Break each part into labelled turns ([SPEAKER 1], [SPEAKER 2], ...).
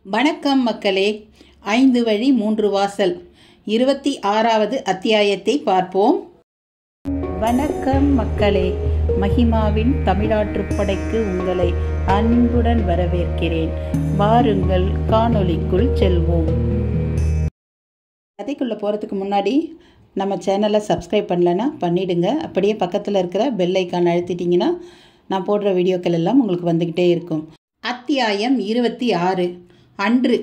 [SPEAKER 1] வணக்கம் மக்களே. 5 வழி 3 வாசல் 26வது அத்தியாயத்தை பார்ப்போம். வணக்கம் மக்களே. மகிமாவின் தமிழாற்றுப்படைக்கு உங்களை அன்புடன் வரவேற்கிறேன். வாருங்கள், காணொளிக்குள் செல்வோம். கதைக்குள்ளே போகிறதுக்கு முன்னாடி நம்ம சேனலை சப்ஸ்கிரைப் பண்ணலைன்னா பண்ணிவிடுங்க. அப்படியே பக்கத்தில் இருக்கிற பெல் ஐக்கான் அழுத்திட்டிங்கன்னா நான் போடுற வீடியோக்கள் எல்லாம் உங்களுக்கு வந்துக்கிட்டே இருக்கும். அத்தியாயம் 26. அன்று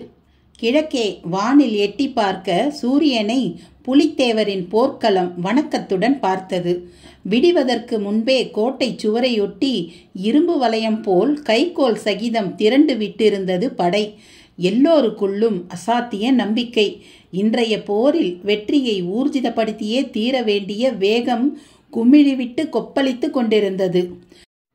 [SPEAKER 1] கிழக்கே வானில் எட்டி பார்க்க சூரியனை புலித்தேவரின் போர்க்களம் வணக்கத்துடன் பார்த்தது. விடிவதற்கு முன்பே கோட்டை சுவரையொட்டி இரும்பு வளையம் போல் கைகோல் சகிதம் திரண்டு விட்டிருந்தது படை. எல்லோருக்குள்ளும் அசாத்திய நம்பிக்கை. இன்றைய போரில் வெற்றியை ஊர்ஜிதப்படுத்தியே தீர வேண்டிய வேகம் குமிழிவிட்டு கொப்பளித்து கொண்டிருந்தது.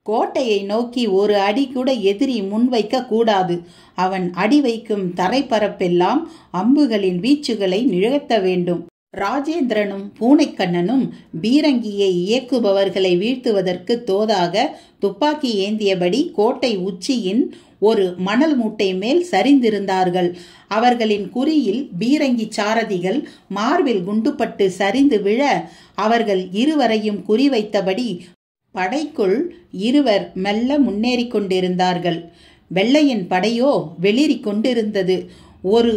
[SPEAKER 1] கோட்டையை நோக்கி ஒரு அடி கூட எதிரி முன்வைக்க கூடாது. அவன் அடி வைக்கும் தரைப்பரப்பெல்லாம் அம்புகளின் வீச்சுகளை நிகழ்த்த வேண்டும். ராஜேந்திரனும் பூனைக்கண்ணனும் பீரங்கியை இயக்குபவர்களை வீழ்த்துவதற்கு தோதாக துப்பாக்கி ஏந்தியபடி கோட்டை உச்சியின் ஒரு மணல் மூட்டை மேல் சரிந்திருந்தார்கள். அவர்களின் குறியில் பீரங்கி சாரதிகள் மார்பில் குண்டுபட்டு சரிந்து விழ அவர்கள் இருவரையும் குறிவைத்தபடி படைக்குள் இருவர் மெல்ல முன்னேறி கொண்டிருந்தார்கள். வெள்ளையின் படையோ வெளிரி கொண்டிருந்தது. ஒரு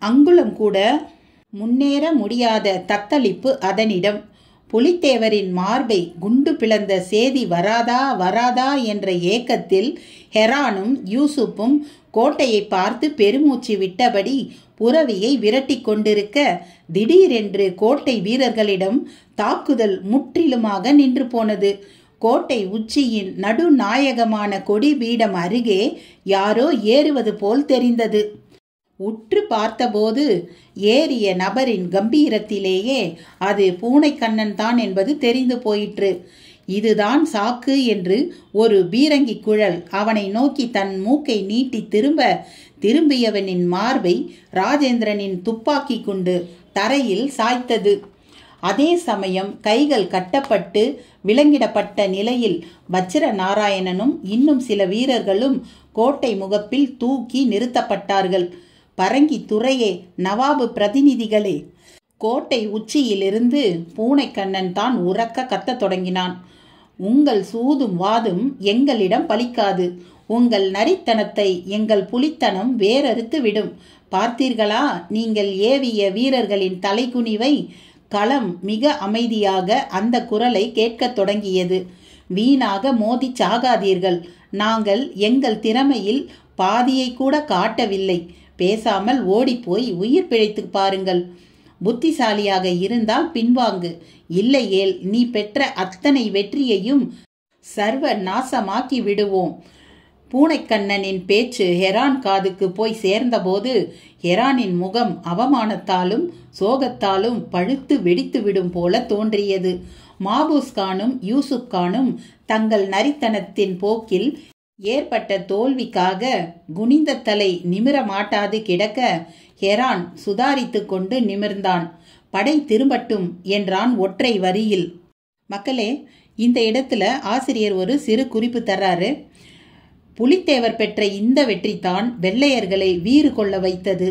[SPEAKER 1] அங்குலம் கூட முன்னேற முடியாத தத்தளிப்பு அதனிடம். புலித்தேவரின் மார்பை குண்டு பிளந்த சேதி வராதா வராதா என்ற ஏக்கத்தில் ஹெரானும் யூசுப்பும் கோட்டையை பார்த்து பெருமூச்சு விட்டபடி புரவியை விரட்டி கொண்டிருக்க, திடீரென்று கோட்டை வீரர்களிடம் தாக்குதல் முற்றிலுமாக நின்று போனது. கோட்டை உச்சியின் நடுநாயகமான கொடி பீடம் அருகே யாரோ ஏறுவது போல் தெரிந்தது. உற்று பார்த்தபோது ஏறிய நபரின் கம்பீரத்திலேயே அது பூனைக்கண்ணன் தான் என்பது தெரிந்து போயிற்று. இதுதான் சாக்கு என்று ஒரு பீரங்கி குழல் அவனை நோக்கி தன் மூக்கை நீட்டி திரும்பியவனின் மார்பை ராஜேந்திரனின் துப்பாக்கி குண்டு தரையில் சாய்த்தது. அதே சமயம் கைகள் கட்டப்பட்டு விலங்கிடப்பட்ட நிலையில் வச்சிர நாராயணனும் இன்னும் சில வீரர்களும் கோட்டை முகப்பில் தூக்கி நிறுத்தப்பட்டார்கள். பரங்கி துறையே, நவாபு பிரதிநிதிகளே! கோட்டை உச்சியிலிருந்து பூனைக்கண்ணன் தான் உரக்க கத்தத் தொடங்கினான். உங்கள் சூதும் வாதும் எங்களிடம் பலிக்காது. உங்கள் நரித்தனத்தை எங்கள் புலித்தனம் வேறறுத்து விடும். பார்த்தீர்களா நீங்கள் ஏவிய வீரர்களின் தலைகுனிவை? களம் மிக அமைதியாக அந்த குரலை கேட்கத் தொடங்கியது. வீணாக மோதி சாகாதீர்கள். நாங்கள் எங்கள் திறமையில் பாதியை கூட காட்டவில்லை. பேசாமல் ஓடிப்போய் உயிர் பிழைத்து பாருங்கள். புத்திசாலியாக இருந்தால் பின்வாங்கு. இல்லையேல் நீ பெற்ற அத்தனை வெற்றியையும் சர்வ நாசமாக்கி விடுவோம். பூனைக்கண்ணனின் பேச்சு ஹெரான் காதுக்கு போய் சேர்ந்தபோது ஹெரானின் முகம் அவமானத்தாலும் சோகத்தாலும் பழுத்து வெடித்து விடும் போல தோன்றியது. மாபூஸ் கானும் யூசுப் கானும் தங்கள் நரித்தனத்தின் போக்கில் ஏற்பட்ட தோல்விக்காக குனிந்த தலை நிமிர மாட்டாது கிடக்க ஹெரான் சுதாரித்து கொண்டு நிமிர்ந்தான். படை திரும்பட்டும் என்றான் ஒற்றை வரியில். மக்களே, இந்த இடத்துல ஆசிரியர் ஒரு சிறு குறிப்பு தர்றாரு. புலித்தேவர் பெற்ற இந்த வெற்றி தான் வெள்ளையர்களை வீறு கொள்ள வைத்தது.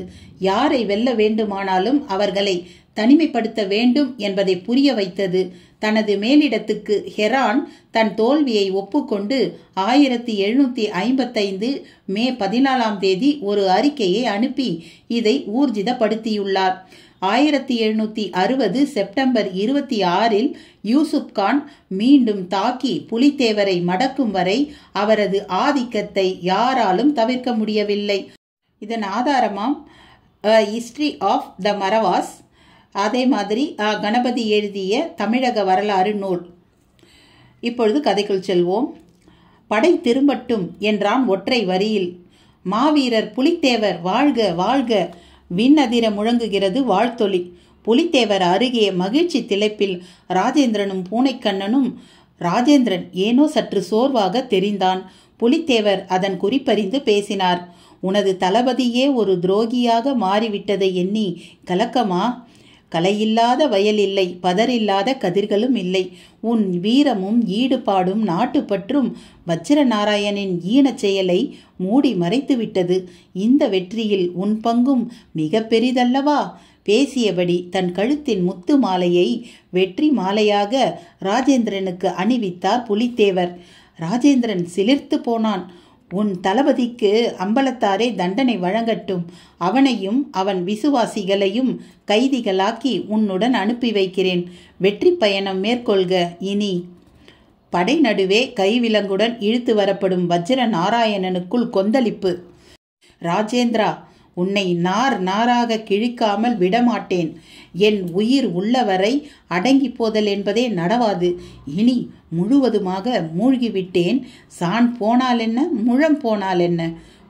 [SPEAKER 1] யாரை வெல்ல வேண்டுமானாலும் அவர்களை தனிமைப்படுத்த வேண்டும் என்பதை புரிய வைத்தது. தனது மேலிடத்துக்கு ஹெரான் தன் தோல்வியை ஒப்புக்கொண்டு 1755 மே 14 ஒரு அறிக்கையை அனுப்பி இதை ஊர்ஜிதப்படுத்தியுள்ளார். 1760 செப்டம்பர் 26 யூசுப் கான் மீண்டும் தாக்கி புலித்தேவரை மடக்கும் வரை அவரது ஆதிக்கத்தை யாராலும் தவிர்க்க முடியவில்லை. இதன் ஆதாரமாம் ஹிஸ்டரி ஆஃப் த மரவாஸ், அதே மாதிரி கணபதி எழுதிய தமிழக வரலாறு நூல். இப்பொழுது கதைக்குள் செல்வோம். படை திரும்பட்டும் என்றான் ஒற்றை வரியில். மாவீரர் புலித்தேவர் வாழ்க வாழ்க! விண்ணதிர முழங்குகிறது வாழ்த்தொலி. புலித்தேவர் அருகே மகிழ்ச்சி திளைப்பில் ராஜேந்திரனும் பூனைக்கண்ணனும். ராஜேந்திரன் ஏனோ சற்று சோர்வாக தெரிந்தான். புலித்தேவர் அதன் குறிப்பறிந்து பேசினார். உனது தளபதியே ஒரு துரோகியாக மாறிவிட்டதை எண்ணி கலக்கமா? களையில்லாத வயல் இல்லை, பதறில்லாத கதிர்களும் இல்லை. உன் வீரமும் ஈடுபாடும் நாட்டுப்பற்றும் வச்சிரநாராயணின் ஈனச் செயலை மூடி மறைத்துவிட்டது. இந்த வெற்றியில் உன் பங்கும் மிக பெரிதல்லவா? பேசியபடி தன் கழுத்தின் முத்து மாலையை வெற்றி மாலையாக ராஜேந்திரனுக்கு அணிவித்தார் புலித்தேவர். ராஜேந்திரன் சிலிர்த்து போனான். உன் தளபதிக்கு அம்பலத்தாரே தண்டனை வழங்கட்டும். அவனையும் அவன் விசுவாசிகளையும் கைதிகளாக்கி உன்னுடன் அனுப்பி வைக்கிறேன். வெற்றி பயணம் மேற்கொள்க. இனி படை நடுவே கைவிலங்குடன் இழுத்து வரப்படும் வஜ்ர நாராயணனுக்குள் கொந்தளிப்பு. ராஜேந்திரா, உன்னை நார் நாராக கிழிக்காமல் விடமாட்டேன். என் உயிர் உள்ளவரை அடங்கி போதல் என்பதே நடவாது. இனி முழுவதுமாக மூழ்கிவிட்டேன். சான் போனால் என்ன, முழம் போனால் என்ன?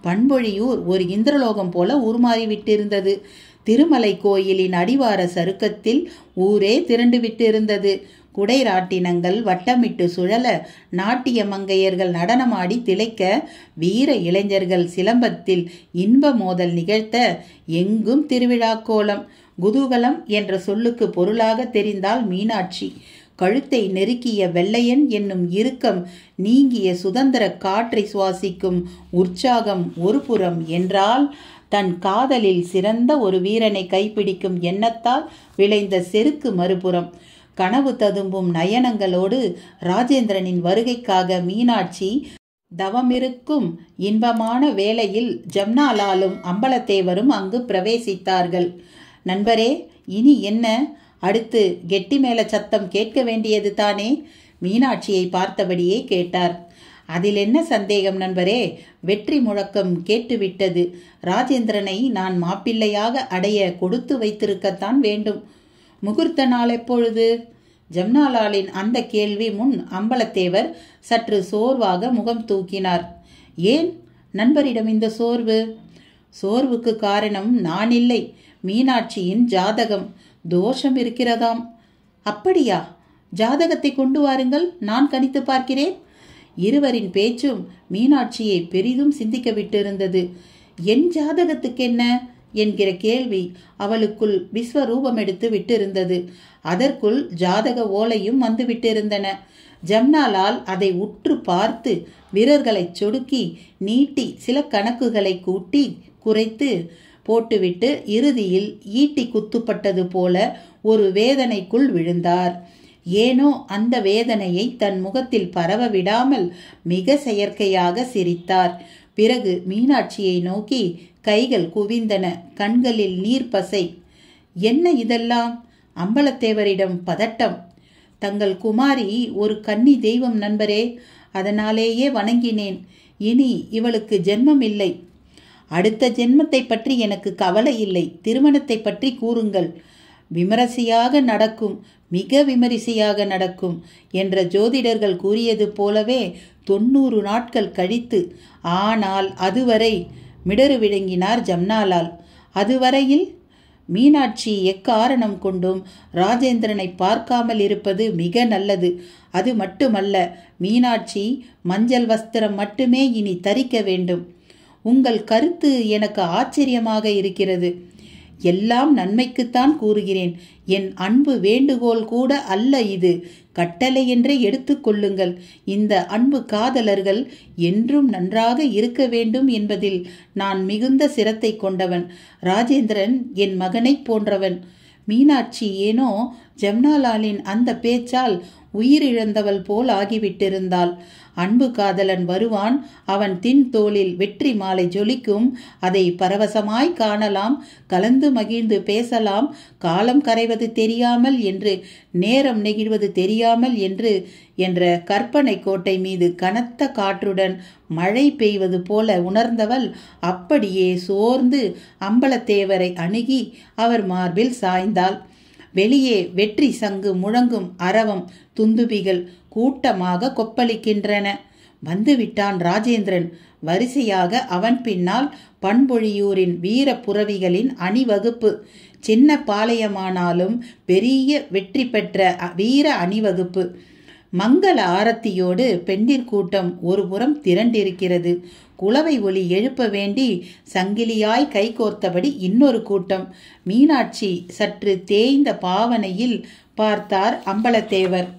[SPEAKER 1] பண்பொழியூர் ஒரு இந்திரலோகம் போல உருமாறிவிட்டிருந்தது. திருமலை கோயிலின் அடிவார சருக்கத்தில் ஊரே திரண்டு விட்டிருந்தது. குடைராட்டினங்கள் வட்டமிட்டு சுழல, நாட்டிய மங்கையர்கள் நடனமாடி திளைக்க, வீர இளைஞர்கள் சிலம்பத்தில் இன்ப மோதல் நிகழ்த்த, எங்கும் திருவிழா கோலம். குதூகலம் என்ற சொல்லுக்கு பொருளாக தெரிந்தால் மீனாட்சி. கழுத்தை நெருக்கிய வெள்ளையன் என்னும் இறுக்கம் நீங்கிய சுதந்திர காற்றை சுவாசிக்கும் உற்சாகம் ஒரு புறம் என்றால், தன் காதலில் சிறந்த ஒரு வீரனை கைப்பிடிக்கும் எண்ணத்தால் விளைந்த செருக்கு மறுபுறம். கனவு ததும்பும் நயனங்களோடு ராஜேந்திரனின் வருகைக்காக மீனாட்சி தவமிருக்கும் இன்பமான வேளையில் ஜம்னாலாலும் அம்பலத்தேவரும் அங்கு பிரவேசித்தார்கள். நண்பரே, இனி என்ன? அடுத்து கெட்டி மேல சத்தம் கேட்க வேண்டியது தானே? மீனாட்சியை பார்த்தபடியே கேட்டார். அதில் என்ன சந்தேகம் நண்பரே? வெற்றி முழக்கம் கேட்டுவிட்டது. ராஜேந்திரனை நான் மாப்பிள்ளையாக அடைய கொடுத்து வைத்திருக்கத்தான் வேண்டும். முகூர்த்த நாள் எப்பொழுது? ஜம்னாலாலின் அந்த கேள்வி முன் அம்பலத்தேவர் சற்று சோர்வாக முகம் தூக்கினார். ஏன் நண்பரிடம் இந்த சோர்வு? சோர்வுக்கு காரணம் நான் இல்லை, மீனாட்சியின் ஜாதகம். தோஷம் இருக்கிறதாம். அப்படியா? ஜாதகத்தை கொண்டு வாருங்கள், நான் கணித்து பார்க்கிறேன். இருவரின் பேச்சும் மீனாட்சியை பெரிதும் சிந்திக்க விட்டிருந்தது. என் ஜாதகத்துக்கென்ன என்கிற கேள்வி அவளுக்குள் விஸ்வரூபம் எடுத்து விட்டிருந்தது. அதற்குள் ஜாதக ஓலையும் வந்து விட்டிருந்தன. ஜம்னாலால் அதை உற்று பார்த்து விரல்களை சொடுக்கி நீட்டி சில கணக்குகளை கூட்டி குறைத்து போட்டுவிட்டு இறுதியில் ஈட்டி குத்துப்பட்டது போல ஒரு வேதனைக்குள் விழுந்தார். ஏனோ அந்த வேதனையை தன் முகத்தில் பரவ விடாமல் மிக செயற்கையாக சிரித்தார். பிறகு மீனாட்சியை நோக்கி கைகள் குவிந்தன, கண்களில் நீர்ப்பசை. என்ன இதெல்லாம்? அம்பலத்தேவரிடம் பதட்டம். தங்கள் குமாரி ஒரு கன்னி தெய்வம் நண்பரே, அதனாலேயே வணங்கினேன். இனி இவளுக்கு ஜென்மம் இல்லை. அடுத்த ஜென்மத்தை பற்றி எனக்கு கவலை இல்லை. திருமணத்தை பற்றி கூறுங்கள். விமரிசையாக நடக்கும், மிக விமரிசையாக நடக்கும் என்ற ஜோதிடர்கள் கூறியது போலவே 90 நாட்கள் கழித்து. ஆனால் அதுவரை மிடறு விழுங்கினார் ஜம்னாலால். அதுவரையில் மீனாட்சி எக்காரணம் கொண்டும் ராஜேந்திரனை பார்க்காமல் இருப்பது மிக நல்லது. அது மட்டுமல்ல, மீனாட்சி மஞ்சள் வஸ்திரம் மட்டுமே இனி தரிக்க வேண்டும். உங்கள் கருத்து எனக்கு ஆச்சரியமாக இருக்கிறது. எல்லாம் நன்மைக்குத்தான் கூறுகிறேன். என் அன்பு வேண்டுகோள் கூட அல்ல இது, கட்டளை என்றே எடுத்துக்கொள்ளுங்கள். இந்த அன்பு காதலர்கள் என்றும் நன்றாக இருக்க வேண்டும் என்பதில் நான் மிகுந்த சிரத்தை கொண்டவன். ராஜேந்திரன் என் மகனைப் போன்றவன். மீனாட்சி ஏனோ ஜம்னாலாலின் அந்த பேச்சால் உயிரிழந்தவள் போல் ஆகிவிட்டிருந்தாள். அன்பு காதலன் வருவான், அவன் தின் தோளில் வெற்றி மாலை ஜொலிக்கும், அதை பரவசமாய் காணலாம், கலந்து மகிழ்ந்து பேசலாம், காலம் கரைவது தெரியாமல் என்று, நேரம் நெகிழ்வது தெரியாமல் என்று என்ற கற்பனை கோட்டை மீது கனத்த காற்றுடன் மழை பெய்வது போல உணர்ந்தவள் அப்படியே சோர்ந்து அம்பலத்தேவரை அணுகி அவர் மார்பில் சாய்ந்தாள். வெளியே வெற்றி சங்கு முழங்கும், அரவம் துந்துபிகள் கூட்டமாக கொப்பளிக்கின்றன. வந்துவிட்டான் ராஜேந்திரன். வரிசையாக அவன் பின்னால் பண்பொழியூரின் வீர புரவிகளின் அணிவகுப்பு. சின்ன பாளையமானாலும் பெரிய வெற்றி பெற்ற வீர அணிவகுப்பு. மங்கள ஆரத்தியோடு பெண்டிர் கூட்டம் ஒரு புறம் திரண்டிருக்கிறது. குலவை ஒலி எழுப்ப வேண்டி சங்கிலியாய் கைகோர்த்தபடி இன்னொரு கூட்டம். மீனாட்சி சற்று தேய்ந்த பாவனையில் பார்த்தார் அம்பலத்தேவர்.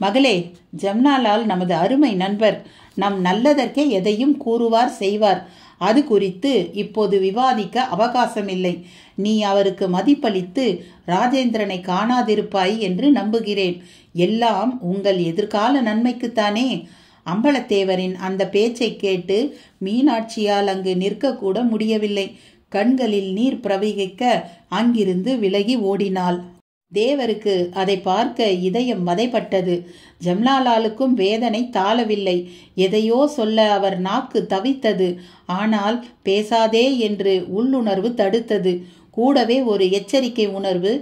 [SPEAKER 1] மகளே, ஜம்னாலால் நமது அருமை நண்பர். நம் நல்லதற்கே எதையும் கூறுவார், செய்வார். அது குறித்து இப்போது விவாதிக்க அவகாசமில்லை. நீ அவருக்கு மதிப்பளித்து ராஜேந்திரனை காணாதிருப்பாய் என்று நம்புகிறேன். எல்லாம் உங்கள் எதிர்கால நன்மைக்குத்தானே. அம்பலத்தேவரின் அந்த பேச்சை கேட்டு மீனாட்சியால் அங்கு நிற்கக்கூட முடியவில்லை. கண்களில் நீர் பிரவகிக்க அங்கிருந்து விலகி ஓடினாள். தேவருக்கு அதை பார்க்க இதயம் வதைப்பட்டது. ஜம்னாலாலுக்கும் வேதனை தாளவில்லை. எதையோ சொல்ல அவர் நாக்கு தவித்தது. ஆனால் பேசாதே என்று உள்ளுணர்வு தடுத்தது. கூடவே ஒரு எச்சரிக்கை உணர்வு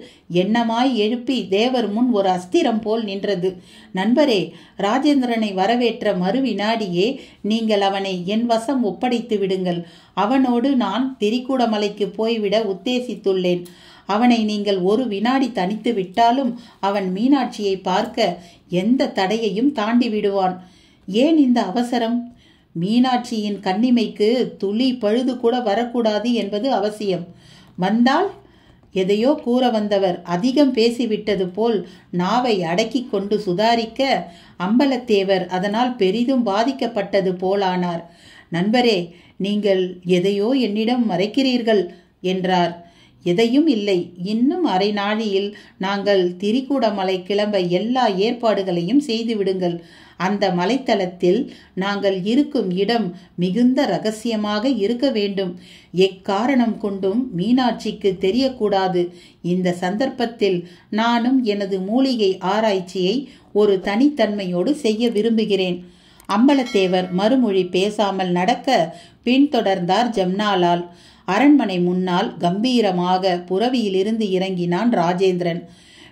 [SPEAKER 1] எண்ணமாய் எழுப்பி தேவர் முன் ஒரு அஸ்திரம் போல் நின்றது. நண்பரே, ராஜேந்திரனை வரவேற்ற மறுவினாடியே நீங்கள் அவனை என் வசம் ஒப்படைத்து விடுங்கள். அவனோடு நான் திரிகூடமலைக்கு போய்விட உத்தேசித்துள்ளேன். அவனை நீங்கள் ஒரு வினாடி தனித்து விட்டாலும் அவன் மீனாட்சியை பார்க்க எந்த தடையையும் தாண்டி விடுவான். ஏன் இந்த அவசரம்? மீனாட்சியின் கண்ணிமைக்கு துளி பழுது கூட வரக்கூடாது என்பது அவசியம். வந்தால் எதையோ கூற வந்தவர் அதிகம் பேசிவிட்டது போல் நாவை அடக்கி கொண்டு சுதாரிக்க அம்பலத்தேவர் அதனால் பெரிதும் பாதிக்கப்பட்டது போலானார். நண்பரே, நீங்கள் எதையோ என்னிடம் மறைக்கிறீர்கள் என்றார். எதையும் இல்லை. இன்னும் அரை நாழியில் நாங்கள் திரிகூடமலை கிளம்ப எல்லா ஏற்பாடுகளையும் செய்து விடுங்கள். அந்த மலைத்தளத்தில் நாங்கள் இருக்கும் இடம் மிகுந்த ரகசியமாக இருக்க வேண்டும். எக்காரணம் கொண்டும் மீனாட்சிக்கு தெரியக்கூடாது. இந்த சந்தர்ப்பத்தில் நானும் எனது மூலிகை ஆராய்ச்சியை ஒரு தனித்தன்மையோடு செய்ய விரும்புகிறேன். அம்பலத்தேவர் மறுமொழி பேசாமல் நடக்க பின்தொடர்ந்தார் ஜம்னாலால். அரண்மனை முன்னால் கம்பீரமாக புறவியிலிருந்து இறங்கினான் ராஜேந்திரன்.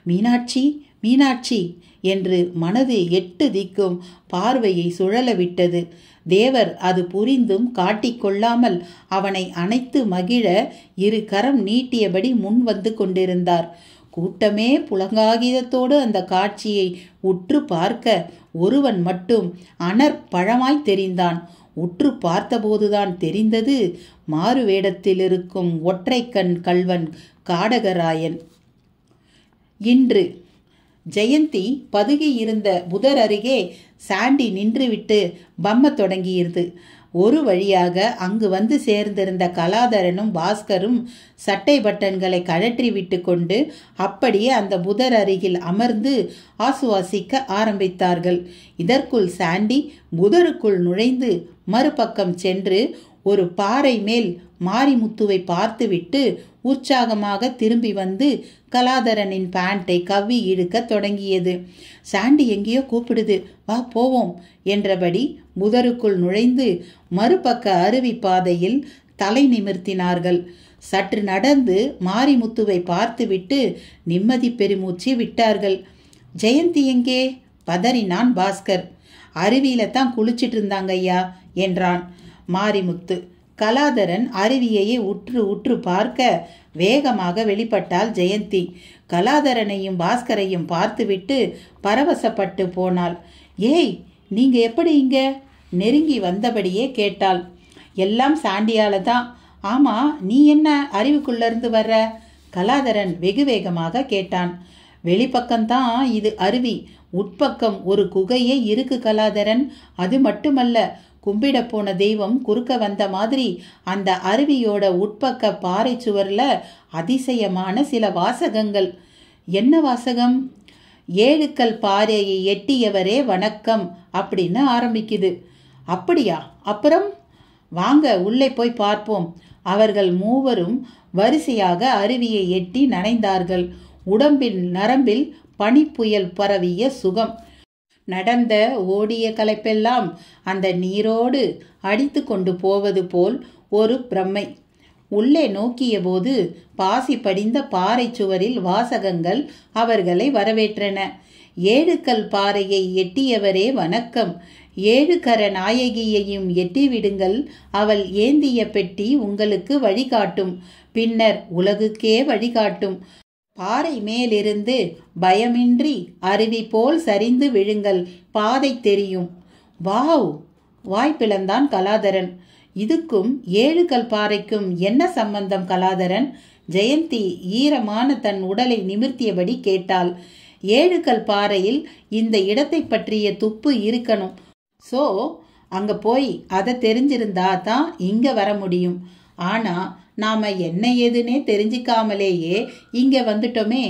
[SPEAKER 1] மீனாட்சி, மீனாட்சி என்று மனது 8 திக்கும் பார்வையை சுழலவிட்டது. தேவர் அது புரிந்தும் காட்டிக்கொள்ளாமல் அவனை அணைத்து மகிழ 2 கரம் நீட்டியபடி முன் வந்து கொண்டிருந்தார். கூட்டமே புலங்காகிதத்தோடு அந்த காட்சியை உற்று பார்க்க ஒருவன் மட்டும் அனற்பழமாய் தெரிந்தான். உற்று பார்த்தபோதுதான் தெரிந்தது, மாறு வேடத்தில் இருக்கும் ஒற்றைக்கண் கள்வன் காடகராயன். இன்று ஜெயந்தி பதுகியிருந்த புதர் அருகே சாண்டி நின்றுவிட்டு பம்ம தொடங்கியிருது. ஒரு வழியாக அங்கு வந்து சேர்ந்திருந்த கலாதரனும் பாஸ்கரும் சட்டை பட்டன்களை கழற்றி விட்டு கொண்டு அப்படியே அந்த புதர் அருகில் அமர்ந்து ஆசுவாசிக்க ஆரம்பித்தார்கள். இதற்குள் சாண்டி புதருக்குள் நுழைந்து மறுபக்கம் சென்று ஒரு பாறை மேல் மாரிமுத்துவை பார்த்துவிட்டு உற்சாகமாக திரும்பி வந்து கலாதரனின் பேண்டை கவ்வி இழுக்க தொடங்கியது. சாண்டி எங்கேயோ கூப்பிடுது, வா போவோம் என்றபடி புதருக்குள் நுழைந்து மறுபக்க அருவி பாதையில் தலை நிமிர்த்தினார்கள். சற்று நடந்து மாரிமுத்துவை பார்த்துவிட்டு நிம்மதி பெருமூச்சு விட்டார்கள். ஜெயந்தி எங்கே? பதறினான் பாஸ்கர். அருவியில தான் குளிச்சிட்டு இருந்தாங்க ஐயா என்றான் மாரிமுத்து. கலாதரன் அருவியையே உற்று உற்று பார்க்க வேகமாக வெளிப்பட்டாள் ஜெயந்தி. கலாதரனையும் பாஸ்கரையும் பார்த்துவிட்டு பரவசப்பட்டு போனாள். ஏய், நீங்க எப்படி இங்க? நெருங்கி வந்தபடியே கேட்டாள். எல்லாம் சாண்டியால தான். ஆமா, நீ என்ன அருவிக்குள்ளேருந்து வர்ற? கலாதரன் வெகு வேகமாக கேட்டான். வெளிப்பக்கம்தான் இது அருவி, உட்பக்கம் ஒரு குகையே இருக்கு கலாதரன். அது மட்டுமல்ல, கும்பிட போன தெய்வம் குறுக்க வந்த மாதிரி அந்த அருவியோட உட்பக்க பாறை சுவர்ல அதிசயமான சில வாசகங்கள். என்ன வாசகம்? 7 கல் பாறையை எட்டியவரே வணக்கம் அப்படின்னு ஆரம்பிக்குது. அப்படியா? அப்புறம் வாங்க உள்ளே போய் பார்ப்போம். அவர்கள் மூவரும் வரிசையாக அருவியை எட்டி நனைந்தார்கள். உடம்பின் நரம்பில் பனிப்புயல் பரவிய சுகம். நடந்த ஓடிய களைப்பெல்லாம் அந்த நீரோடு அடித்து கொண்டு போவது போல் ஒரு பிரமை. உள்ளே நோக்கிய போது பாசி படிந்த பாறை சுவரில் வாசகங்கள் அவர்களை வரவேற்றன. 7 கல் பாறையை எட்டியவரே வணக்கம். 7 கர நாயகியையும் எட்டிவிடுங்கள். அவள் ஏந்திய பெட்டி உங்களுக்கு வழிகாட்டும். பின்னர் உலகுக்கே வழிகாட்டும். பாறை மேலிருந்து பயமின்றி அருவி போல் சரிந்து விழுங்கள். பாதை தெரியும். வாவ்! வாய்ப்பிழந்தான் கலாதரன். இதுக்கும் 7 கல் பாறைக்கும் என்ன சம்பந்தம் கலாதரன்? ஜெயந்தி ஈரமான தன் உடலை நிமிர்த்தியபடி கேட்டாள். 7 கல் பாறையில் இந்த இடத்தை பற்றிய துப்பு இருக்கணும். சோ அங்க போய் அதை தெரிஞ்சிருந்தா தான் இங்க வர முடியும். ஆனா நாம என்ன ஏதுன்னே தெரிஞ்சிக்காமலேயே இங்க வந்துட்டோமே.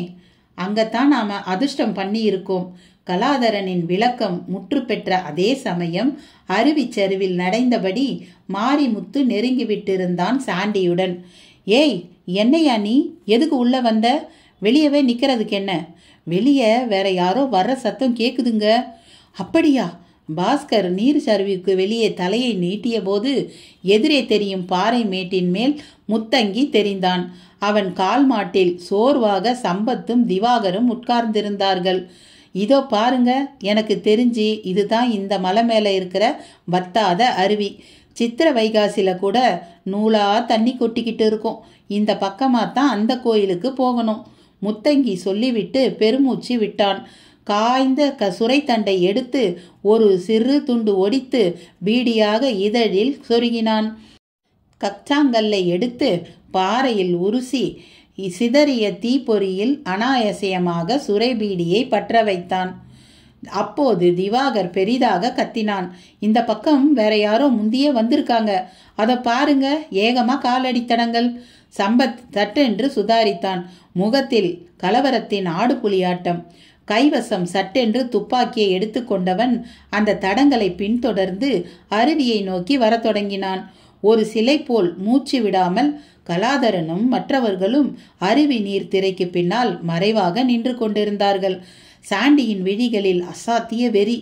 [SPEAKER 1] அங்கத்தான் நாம அதிர்ஷ்டம் பண்ணி இருக்கோம். கலாதரனின் விளக்கம் முற்று பெற்ற அதே சமயம் அருவிச்சருவில் நடைந்தபடி மாரிமுத்து நெருங்கிவிட்டிருந்தான் சாண்டியுடன். ஏய், என்னையா நீ? எதுக்கு உள்ள வந்த? வெளியவே நிக்கிறதுக்கு என்ன? வெளியே வேற யாரோ வர்ற சத்தம் கேக்குதுங்க. அப்படியா? பாஸ்கர் நீர் சரிவுக்கு வெளியே தலையை நீட்டிய போது எதிரே தெரியும் பாறை மேட்டின் மேல் முத்தங்கி தெரிந்தான். அவன் கால் மாட்டில் சோர்வாக சம்பத்தும் திவாகரும் உட்கார்ந்திருந்தார்கள். இதோ பாருங்க, எனக்கு தெரிஞ்சு இதுதான் இந்த மலை மேல இருக்கிற வத்தாத அருவி. சித்திர வைகாசில கூட நூலா தண்ணி கொட்டிக்கிட்டு இருக்கும். இந்த பக்கமா தான் அந்த கோயிலுக்கு போகணும். முத்தங்கி சொல்லிவிட்டு பெருமூச்சு விட்டான். காய்ந்த சுரைத்தண்டை எடுத்து ஒரு சிறு துண்டு ஒடித்து பீடியாக இதழில் சொருகினான். கச்சாங்கல்லை எடுத்து பாறையில் உருசி சிதறிய தீப்பொறியில் அனாயசயமாக சுரைபீடியை பற்ற வைத்தான். அப்போது திவாகர் பெரிதாக கத்தினான். இந்த பக்கம் வேற யாரோ முந்தியே வந்திருக்காங்க. அதை பாருங்க, ஏகமா காலடித்தடங்கள். சம்பத் சட்டென்று சுதாரித்தான். முகத்தில் கலவரத்தின் ஆடுபுலியாட்டம். கைவசம் சட்டென்று துப்பாக்கியை எடுத்துக்கொண்டவன் அந்த தடங்களை பின்தொடர்ந்து அருவியை நோக்கி வரத் தொடங்கினான். ஒரு சிலை போல் மூச்சு விடாமல் கலாதரனும் மற்றவர்களும் அருவி நீர் திரைக்கு பின்னால் மறைவாக நின்று கொண்டிருந்தார்கள். சாண்டியின் விழிகளில் அசாத்திய வெறி.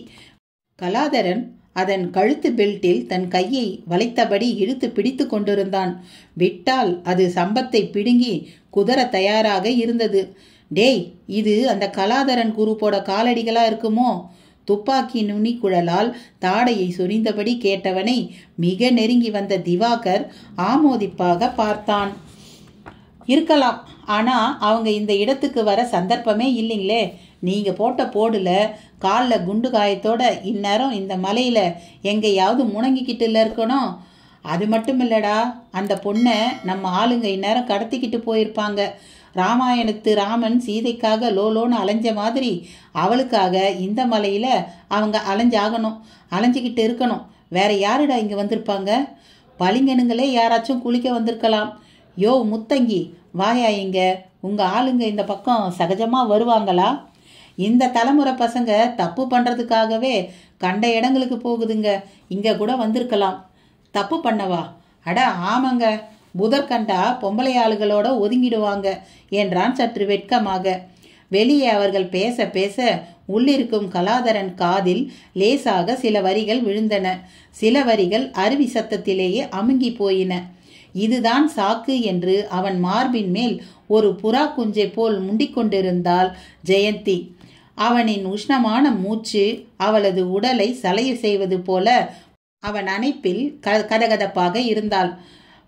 [SPEAKER 1] கலாதரன் அதன் கழுத்து பெல்ட்டில் தன் கையை வளைத்தபடி இழுத்து பிடித்து கொண்டிருந்தான். விட்டால் அது சம்பத்தை பிடுங்கி குதற தயாராக இருந்தது. டேய், இது அந்த கலாதரன் குரூப்போட காலடிகளா இருக்குமோ? துப்பாக்கி நுனி குழலால் தாடையை சொரிந்தபடி கேட்டவனை மிக நெருங்கி வந்த திவாகர் ஆமோதிப்பாக பார்த்தான். இருக்கலாம், ஆனா அவங்க இந்த இடத்துக்கு வர சந்தர்ப்பமே இல்லைங்களே. நீங்க போட்ட போடுல காலில் குண்டு காயத்தோட இந்நேரம் இந்த மலையில எங்கேயாவது முணங்கிக்கிட்டுல இருக்கணும். அது மட்டும் இல்லடா, அந்த பொண்ணை நம்ம ஆளுங்க இந்நேரம் கடத்திக்கிட்டு போயிருப்பாங்க. ராமாயணத்து ராமன் சீதைக்காக லோலோன்னு அலைஞ்ச மாதிரி அவளுக்காக இந்த மலையில அவங்க அலைஞ்சாகணும், அலைஞ்சிக்கிட்டு இருக்கணும். வேற யாருடா இங்க வந்திருப்பாங்க? பளிங்கனுங்களே யாராச்சும் குளிக்க வந்திருக்கலாம். யோ முத்தங்கி, வாயா இங்க. உங்க ஆளுங்க இந்த பக்கம் சகஜமா வருவாங்களா? இந்த தலைமுறை பசங்க தப்பு பண்றதுக்காகவே கண்ட இடங்களுக்கு போகுதுங்க. இங்க கூட வந்திருக்கலாம். தப்பு பண்ணவா? அட ஆமாங்க, புதற்கண்டா பொம்பளை ஆளுகளோட ஒதுங்கிடுவாங்க என்றான் சற்று வெட்கமாக. வெளியே அவர்கள் பேச பேச உள்ளிருக்கும் கலாதரன் காதில் லேசாக சில வரிகள் விழுந்தன. சில வரிகள் அருவி சத்தத்திலேயே அமுங்கி போயின. இதுதான் சாக்கு என்று அவன் மார்பின் மேல் ஒரு புறா குஞ்சை போல் முண்டிக்கொண்டிருந்தாள் ஜெயந்தி. அவனின் உஷ்ணமான மூச்சு அவளது உடலை சலைய செய்வது போல அவன் அணைப்பில் கதகதப்பாக இருந்தாள்.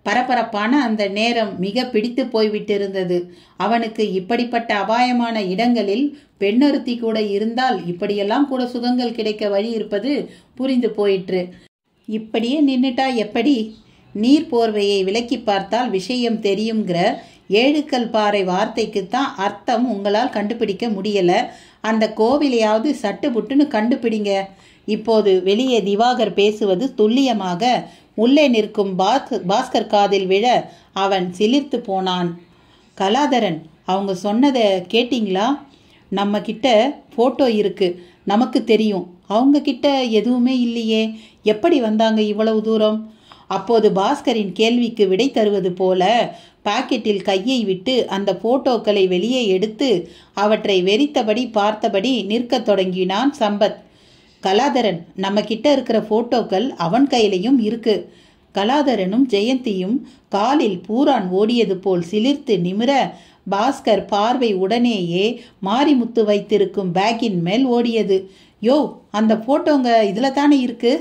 [SPEAKER 1] பரபரப்பான அந்த நேரம் மிக பிடித்து போய்விட்டிருந்தது. அவனுக்கு இப்படிப்பட்ட அபாயமான இடங்களில் பெண்ணொருத்தி கூட இருந்தால் இப்படியெல்லாம் கூட சுகங்கள் கிடைக்க வழி இருப்பது புரிந்து போயிற்று. இப்படியே நின்னுட்டா எப்படி? நீர் போர்வையை விலக்கி பார்த்தால் விஷயம் தெரியுங்கிற 7 கல் பாறை வார்த்தைக்குத்தான் அர்த்தம் உங்களால் கண்டுபிடிக்க முடியல. அந்த கோவிலையாவது சட்டு புட்டுன்னு கண்டுபிடிங்க. இப்போது வெளியே திவாகர் பேசுவது துல்லியமாக உள்ளே நிற்கும் பாஸ்கர் காதில் விழ அவன் சிலிர்த்து போனான். கலாதரன், அவங்க சொன்னதை கேட்டிங்களா? நம்ம கிட்ட போட்டோ இருக்கு, நமக்கு தெரியும். அவங்க கிட்ட எதுவுமே இல்லையே, எப்படி வந்தாங்க இவ்வளவு தூரம்? அப்போது பாஸ்கரின் கேள்விக்கு விடை தருவது போல பாக்கெட்டில் கையை விட்டு அந்த போட்டோக்களை வெளியே எடுத்து அவற்றை வெறித்தபடி பார்த்தபடி நிற்கத் தொடங்கினான் சம்பத். கலாதரன், நம்ம கிட்ட இருக்கிற போட்டோக்கள் அவன் கையிலையும் இருக்கு. கலாதரனும் ஜெயந்தியும் காலில் பூரான் ஓடியது போல் சிலிர்த்து நிமிர பாஸ்கர் பார்வை உடனேயே மாரிமுத்து வைத்திருக்கும் பேக்கின் மேல் ஓடியது. யோ, அந்த போட்டோங்க இதுல தானே இருக்கு.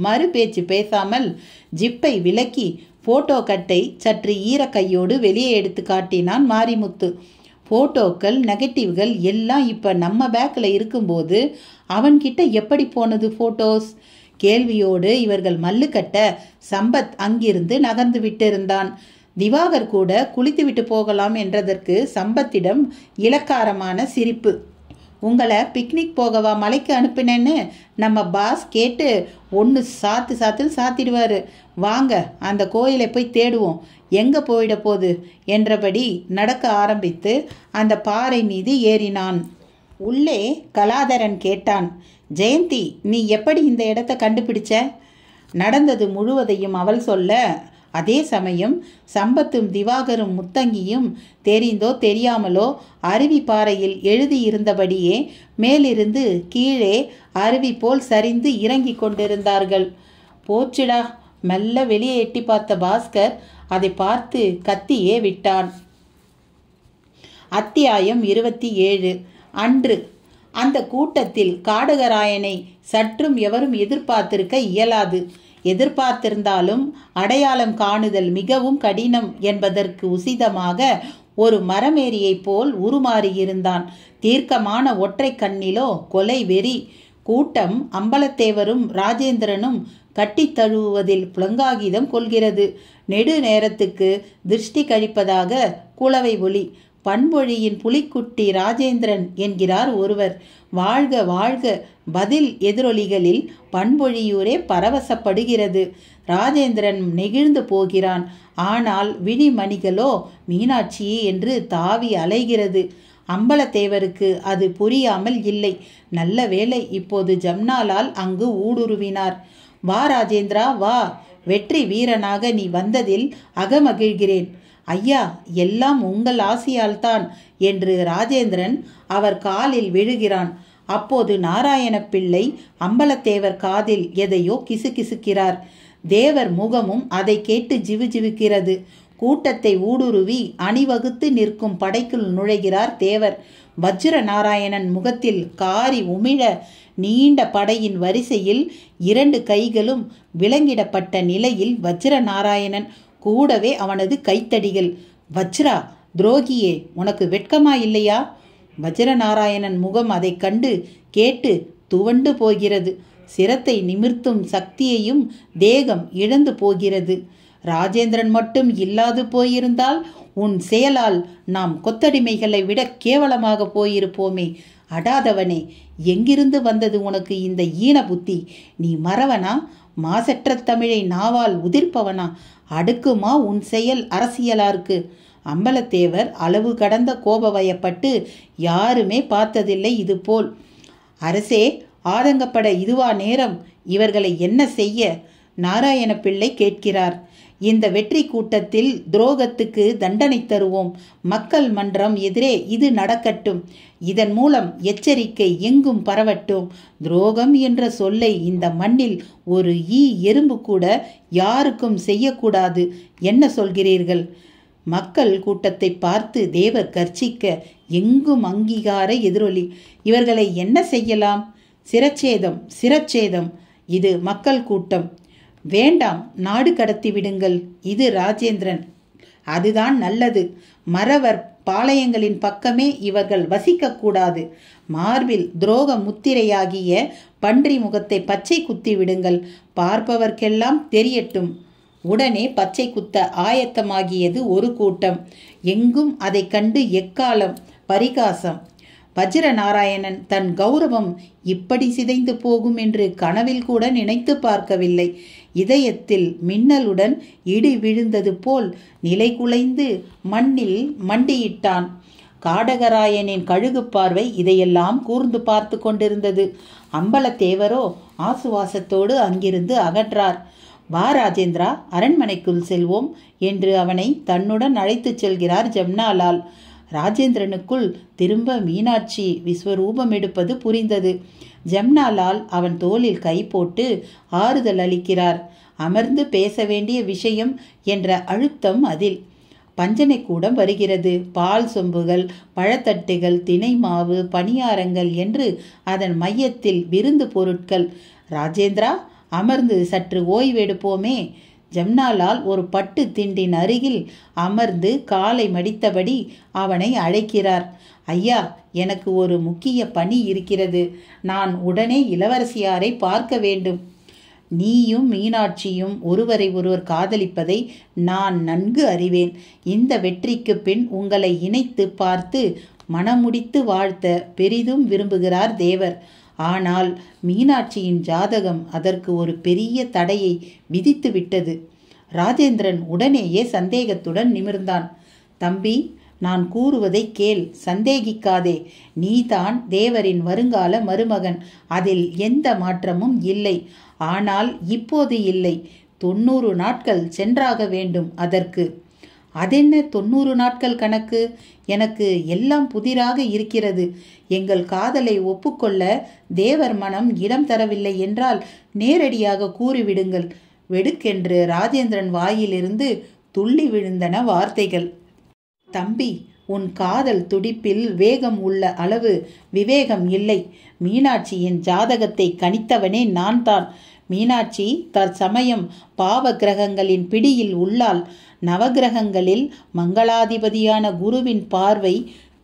[SPEAKER 1] மறு பேச்சு பேசாமல் ஜிப்பை விலக்கி போட்டோ கட்டை சற்று ஈர கையோடு வெளியே எடுத்து காட்டினான் மாரிமுத்து. போட்டோக்கள் நெகட்டிவ்கள் எல்லாம் இப்ப நம்ம பேக்கில் இருக்கும்போது அவன்கிட்ட எப்படி போனது போட்டோஸ்? கேள்வியோடு இவர்கள் மல்லு கட்ட சம்பத் அங்கிருந்து நகர்ந்து விட்டிருந்தான். திவாகர் கூட குளித்துவிட்டு போகலாம் என்றதற்கு சம்பத்திடம் இலக்காரமான சிரிப்பு. உங்களை பிக்னிக் போகவா மலைக்கு அனுப்பினேன்னு நம்ம பாஸ் கேட்டு ஒன்று சாத்துன்னு சாத்திடுவார். வாங்க அந்த கோயிலை போய் தேடுவோம், எங்கே போயிட போகுது என்றபடி நடக்க ஆரம்பித்து அந்த பாறை மீது ஏறினான். உள்ளே கலாதரன் கேட்டான், ஜெயந்தி, நீ எப்படி இந்த இடத்தை கண்டுபிடிச்ச? நடந்தது முழுவதையும் அவள் சொல்ல, அதே சமயம் சம்பத்தும் திவாகரும் முத்தங்கியும் தெரிந்தோ தெரியாமலோ அருவி பாறையில் எழுதியிருந்தபடியே மேலிருந்து கீழே அருவி போல் சரிந்து இறங்கி கொண்டிருந்தார்கள். போச்சுடா! மெல்ல வெளியே எட்டி பார்த்த பாஸ்கர் அதை பார்த்து கத்தியே விட்டான். அத்தியாயம் 27. அன்று அந்த கூட்டத்தில் காடகராயனை சற்றும் எவரும் எதிர்பார்த்திருக்க இயலாது. எதிர்பார்த்திருந்தாலும் அடையாளம் காணுதல் மிகவும் கடினம் என்பதற்கு உசிதமாக ஒரு மரமேரியைப் போல் உருமாறியிருந்தான். தீர்க்கமான ஒற்றை கண்ணிலோ கொலை வெறி. கூட்டம் அம்பலத்தேவரும் ராஜேந்திரனும் கட்டி தழுவுவதில் புலங்காகிதம் கொள்கிறது. நெடு நேரத்துக்கு திருஷ்டி கழிப்பதாக குளவை ஒலி. பண்பொழியின் புலிக்குட்டி ராஜேந்திரன் என்கிறார் ஒருவர். வாழ்க வாழ்க! பதில் எதிரொலிகளில் பண்பொழியூரே பரவசப்படுகிறது. ராஜேந்திரன் நெகிழ்ந்து போகிறான். ஆனால் விழிமணிகளோ மீனாட்சி என்று தாவி அலைகிறது. அம்பலத்தேவருக்கு அது புரியாமல் இல்லை. நல்ல வேளை இப்போது ஜம்னாலால் அங்கு ஊடுருவினார். வா ராஜேந்திரா, வா. வெற்றி வீரனாக நீ வந்ததில் அகமகிழ்கிறேன். ஐயா, எல்லாம் உங்கள் ஆசியால்தான் என்று ராஜேந்திரன் அவர் காலில் விழுகிறான். அப்போது நாராயண பிள்ளை அம்பலத்தேவர் காதில் எதையோ கிசுகிசுக்கிறார். தேவர் முகமும் அதை கேட்டு ஜிவுஜிவுக்கிறது. கூட்டத்தை ஊடுருவி அணிவகுத்து நிற்கும் படைக்குள் நுழைகிறார் தேவர். வஜ்ர நாராயணன் முகத்தில் காரி உமிழ நீண்ட படையின் வரிசையில் 2 கைகளும் விலங்கிடப்பட்ட நிலையில் வஜ்ர நாராயணன், கூடவே அவனது கைத்தடிகள். வஜ்ரா, துரோகியே, உனக்கு வெட்கமா இல்லையா? வஜ்ரநாராயணன் முகம் அதை கண்டு கேட்டு துவண்டு போகிறது. சிரத்தை நிமிர்த்தும் சக்தியையும் தேகம் இழந்து போகிறது. ராஜேந்திரன் மட்டும் இல்லாது போயிருந்தால் உன் செயலால் நாம் கொத்தடிமைகளை விட கேவலமாக போயிருப்போமே. அடாதவனே, எங்கிருந்து வந்தது உனக்கு இந்த ஈன புத்தி? நீ மறவனா? மாசற்ற தமிழை நாவால் உதிர்ப்பவனா? அடுக்குமா உன் செயல் அரசியலாருக்கு? அம்பலத்தேவர் அளவு கடந்த கோபவயப்பட்டு யாருமே பார்த்ததில்லை இது போல். அரசே, ஆதங்கப்பட இதுவா நேரம்? இவர்களை என்ன செய்ய? நாராயண பிள்ளை கேட்கிறார். இந்த வெற்றி கூட்டத்தில் துரோகத்துக்கு தண்டனை தருவோம். மக்கள் மன்றம் எதிரே இது நடக்கட்டும். இதன் மூலம் எச்சரிக்கை எங்கும் பரவட்டும். துரோகம் என்ற சொல்லை இந்த மண்ணில் ஒரு எறும்பு கூட யாருக்கும் செய்யக்கூடாது. என்ன சொல்கிறீர்கள்? மக்கள் கூட்டத்தை பார்த்து தேவர் கர்ச்சிக்க எங்கும் அங்கீகார எதிரொலி. இவர்களை என்ன செய்யலாம்? சிரச்சேதம், சிரச்சேதம். இது மக்கள் கூட்டம். வேண்டாம், நாடு கடத்தி விடுங்கள். இது ராஜேந்திரன். அதுதான் நல்லது. மறவர் பாளையங்களின் பக்கமே இவர்கள் வசிக்கக்கூடாது. மார்பில் துரோக முத்திரையாகிய பன்றி முகத்தை பச்சை குத்தி விடுங்கள். பார்ப்பவர்க்கெல்லாம் தெரியட்டும். உடனே பச்சை குத்த ஆயத்தமாகியது ஒரு கூட்டம். எங்கும் அதை கண்டு எக்காலம் பரிகாசம். வஜ்ரநாராயணன் தன் கௌரவம் இப்படி சிதைந்து போகும் என்று கனவில் கூட நினைத்து பார்க்கவில்லை. இதயத்தில் மின்னலுடன் இடி விழுந்தது போல் நிலை குலைந்து மண்ணில் மண்டியிட்டான். காடகராயனின் கழுகு பார்வை இதையெல்லாம் கூர்ந்து பார்த்து கொண்டிருந்தது. அம்பலத்தேவரோ ஆசுவாசத்தோடு அங்கிருந்து அகன்றார். வா ராஜேந்திரா, அரண்மனைக்குள் செல்வோம் என்று அவனை தன்னுடன் அழைத்துச் செல்கிறார் ஜம்னாலால். ராஜேந்திரனுக்குள் திரும்ப மீனாட்சி விஸ்வரூபம் எடுப்பது புரிந்தது. ஜம்னாலால் அவன் தோளில் கை போட்டு ஆறுதல் அளிக்கிறார். அமர்ந்து பேச வேண்டிய விஷயம் என்ற அழுத்தம் அதில். பஞ்சனை கூடம் வருகிறது. பால் சொம்புகள், பழத்தட்டுகள், தினை மாவு, பணியாரங்கள் என்று அதன் மையத்தில் விருந்து பொருட்கள். ராஜேந்திரா, அமர்ந்து சற்று ஓய்வெடுப்போமே. ஜம்னாலால் ஒரு பட்டு திண்டின் அருகில் அமர்ந்து காலை மடித்தபடி அவனை அழைக்கிறார். ஐயா, எனக்கு ஒரு முக்கிய பணி இருக்கிறது. நான் உடனே இளவரசியாரை பார்க்க வேண்டும். நீயும் மீனாட்சியும் ஒருவரை ஒருவர் காதலிப்பதை நான் நன்கு அறிவேன். இந்த வெற்றிக்கு பின் உங்களை இணைத்து பார்த்து மனமுடித்து வாழ்த்த பெரிதும் விரும்புகிறார் தேவர். ஆனால் மீனாட்சியின் ஜாதகம் அதற்கு ஒரு பெரிய தடையை விதித்து விட்டது. ராஜேந்திரன் உடனேயே சந்தேகத்துடன் நிமிர்ந்தான். தம்பி, நான் கூறுவதை கேள், சந்தேகிக்காதே. நீதான் தேவரின் வருங்கால மருமகன், அதில் எந்த மாற்றமும் இல்லை. ஆனால் இப்போது இல்லை, 90 நாட்கள் சென்றாக வேண்டும். அதற்கு அதென்ன 90 நாட்கள் கணக்கு? எனக்கு எல்லாம் புதிராக இருக்கிறது. எங்கள் காதலை ஒப்புக்கொள்ள தேவர் மனம் இடம் தரவில்லை என்றால் நேரடியாக கூறிவிடுங்கள். வெடுக்கென்று ராஜேந்திரன் வாயிலிருந்து துள்ளி விழுந்தன வார்த்தைகள். தம்பி, உன் காதல் துடிப்பில் வேகம் உள்ள அளவு விவேகம் இல்லை. மீனாட்சியின் ஜாதகத்தை கணித்தவனே நான் தான். மீனாட்சி தற்சமயம் பாவ கிரகங்களின் பிடியில் உள்ளாள். நவகிரகங்களில் மங்களாதிபதியான குருவின் பார்வை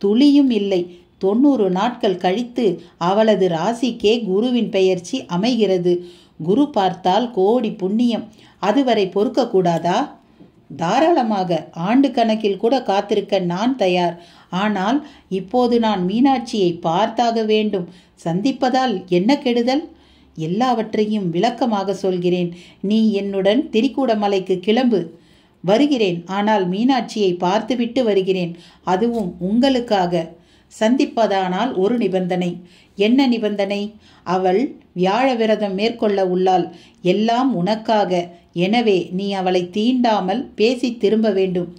[SPEAKER 1] துளியும் இல்லை. 90 நாட்கள் கழித்து அவளது ராசிக்கே குருவின் பெயர்ச்சி அமைகிறது. குரு பார்த்தால் கோடி புண்ணியம். அதுவரை பொறுக்கக்கூடாதா? தாராளமாக ஆண்டு கணக்கில் கூட காத்திருக்க நான் தயார். ஆனால் இப்போது நான் மீனாட்சியை பார்த்தாக வேண்டும். சந்திப்பதால் என்ன கெடுதல்? எல்லாவற்றையும் விளக்கமாக சொல்கிறேன். நீ என்னுடன் திரிகூடமலைக்கு கிளம்பு. வருகிறேன். ஆனால் மீனாட்சியை பார்த்துவிட்டு வருகிறேன். அதுவும் உங்களுக்காக. சந்திப்பதானால் ஒரு நிபந்தனை. என்ன நிபந்தனை? அவள் வியாழ விரதம் மேற்கொள்ள உள்ளாள். எல்லாம் உனக்காக. எனவே நீ அவளை தீண்டாமல் பேசி திரும்ப வேண்டும்.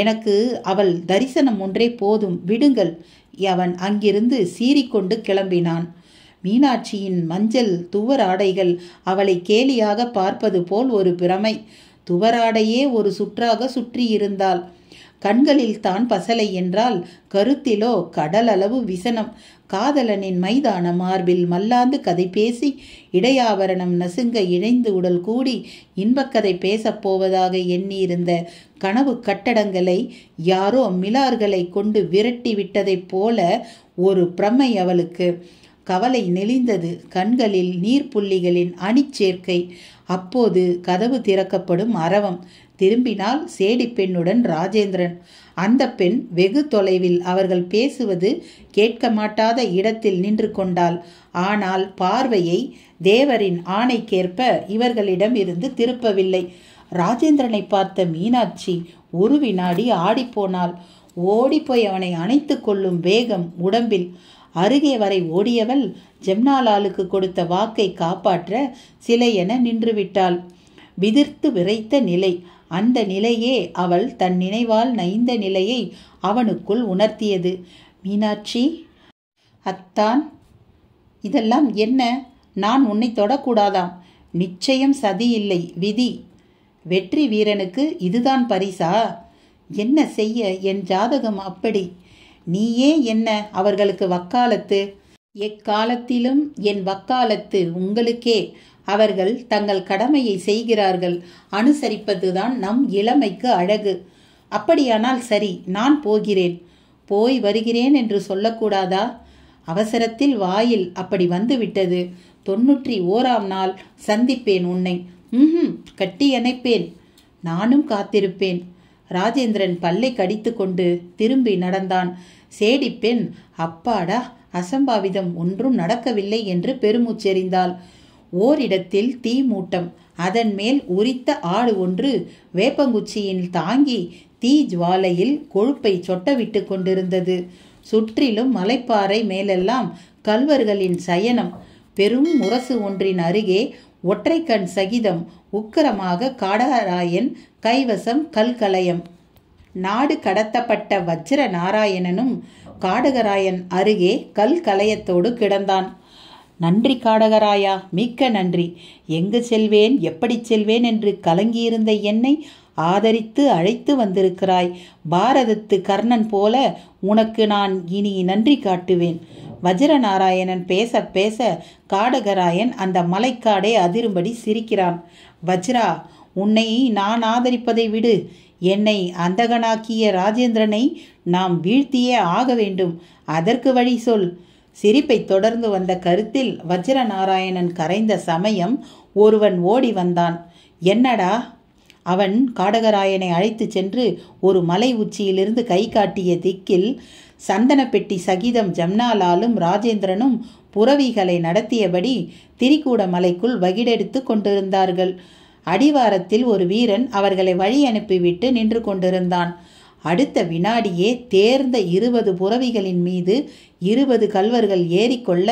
[SPEAKER 1] எனக்கு அவள் தரிசனம் ஒன்றே போதும், விடுங்கள். அவன் அங்கிருந்து சீறிக்கொண்டு கிளம்பினான். மீனாட்சியின் மஞ்சள் துவராடைகள் அவளை கேலியாக பார்ப்பது போல் ஒரு பிரமை. துவராடையே ஒரு சுற்றாக சுற்றியிருந்தாள். கண்களில் தான் பசலை என்றால் கருத்திலோ கடலளவு விசனம். காதலனின் மைதான மார்பில் மல்லாந்து கதை பேசி இடையாவரணம் நசுங்க இணைந்து உடல் கூடி இன்பக்கதை பேசப்போவதாக எண்ணியிருந்த கனவு கட்டடங்களை யாரோ மிலார்களை கொண்டு விரட்டி விட்டதைப் போல ஒரு பிரமை அவளுக்கு. கவலை நெளிந்தது. கண்களில் நீர்ப்புள்ளிகளின் அணிச்சேர்க்கை. அப்போது கதவு திறக்கப்படும் அரவம். திரும்பினால் சேடி பெண்ணுடன் ராஜேந்திரன். அந்த பெண் வெகு தொலைவில் அவர்கள் பேசுவது கேட்க மாட்டாத இடத்தில் நின்று கொண்டாள். ஆனால் பார்வையை தேவரின் ஆணைக்கேற்ப இவர்களிடம் இருந்து திருப்பவில்லை. ராஜேந்திரனை பார்த்த மீனாட்சி ஒரு வினாடி ஆடிப்போனாள். ஓடிப்போய் அவனை அணைத்து கொள்ளும் வேகம் உடம்பில். அருகே வரை ஓடியவள் ஜெம்னாலாலுக்கு கொடுத்த வாக்கை காப்பாற்ற சிலையென நின்றுவிட்டாள். விதிர்த்து விரைத்த நிலை. அந்த நிலையே அவள் தன் நினைவால் நைந்த நிலையை அவனுக்குள் உணர்த்தியது. மீனாட்சி, அத்தான், இதெல்லாம் என்ன? நான் உன்னை தொடக்கூடாதாம். நிச்சயம் சதி இல்லை, விதி. வெற்றி வீரனுக்கு இதுதான் பரிசா? என்ன செய்ய? என் ஜாதகம் அப்படி. நீயே என்ன அவர்களுக்கு வக்காலத்து? எக்காலத்திலும் என் வக்காலத்து உங்களுக்கே. அவர்கள் தங்கள் கடமையை செய்கிறார்கள். அனுசரிப்பதுதான் நம் இளமைக்கு அழகு. அப்படியானால் சரி, நான் போகிறேன். போய் வருகிறேன் என்று சொல்லக்கூடாதா? அவசரத்தில் வாயில் அப்படி வந்துவிட்டது. 91ஆம் நாள் சந்திப்பேன் உன்னை. கட்டி அணைப்பேன். நானும் காத்திருப்பேன். ராஜேந்திரன் பல்லை கடித்து கொண்டு திரும்பி நடந்தான். சேடிப்பெண் அப்பாடா, அசம்பாவிதம் ஒன்றும் நடக்கவில்லை என்று பெருமூச்செறிந்தாள். ஓரிடத்தில் தீ மூட்டம். அதன் மேல் உரித்த ஆடு ஒன்று வேப்பங்குச்சியில் தாங்கி தீ ஜுவாலையில் கொழுப்பை சொட்டவிட்டு கொண்டிருந்தது. சுற்றிலும் மலைப்பாறை மேலெல்லாம் கல்வர்களின் சயனம். பெரும் முரசு ஒன்றின் அருகே ஒற்றைக்கண் சகிதம் உக்கிரமாக காடகராயன் கைவசம் கல்கலயம். நாடு கடத்தப்பட்ட வஜ்ர நாராயணனும் காடகராயன் அருகே கல்கலயத்தோடு கிடந்தான். நன்றி காடகராயா, மிக்க நன்றி. எங்கு செல்வேன், எப்படி செல்வேன் என்று கலங்கியிருந்த என்னை ஆதரித்து அழைத்து வந்திருக்கிறாய். பாரதத்து கர்ணன் போல உனக்கு நான் இனி நன்றி காட்டுவேன். வஜ்ரநாராயணன் பேச பேச காடகராயன் அந்த மலைக்காடே அதிரும்படி சிரிக்கிறான். வஜ்ரா, உன்னை நான் ஆதரிப்பதை விடு. என்னை அந்தகனாக்கிய ராஜேந்திரனை நாம் வீழ்த்தியே ஆக வேண்டும். அதற்கு வழி சொல். சிரிப்பை தொடர்ந்து வந்த கருத்தில் வஜ்ரநாராயணன் கரைந்த சமயம் ஒருவன் ஓடி வந்தான். என்னடா? அவன் காடகராயனை அழைத்து சென்று ஒரு மலை உச்சியிலிருந்து கை காட்டிய திக்கில் சந்தன பெட்டி சகிதம் ஜம்னாலாலும் ராஜேந்திரனும் புரவிகளை நடத்தியபடி திரிகூட மலைக்குள் வகிடெடுத்து கொண்டிருந்தார்கள். அடிவாரத்தில் ஒரு வீரன் அவர்களை வழி அனுப்பிவிட்டு நின்று கொண்டிருந்தான். அடுத்த வினாடியே தேர்ந்த 20 புரவிகளின் மீது 20 கல்வர்கள் ஏறிக்கொள்ள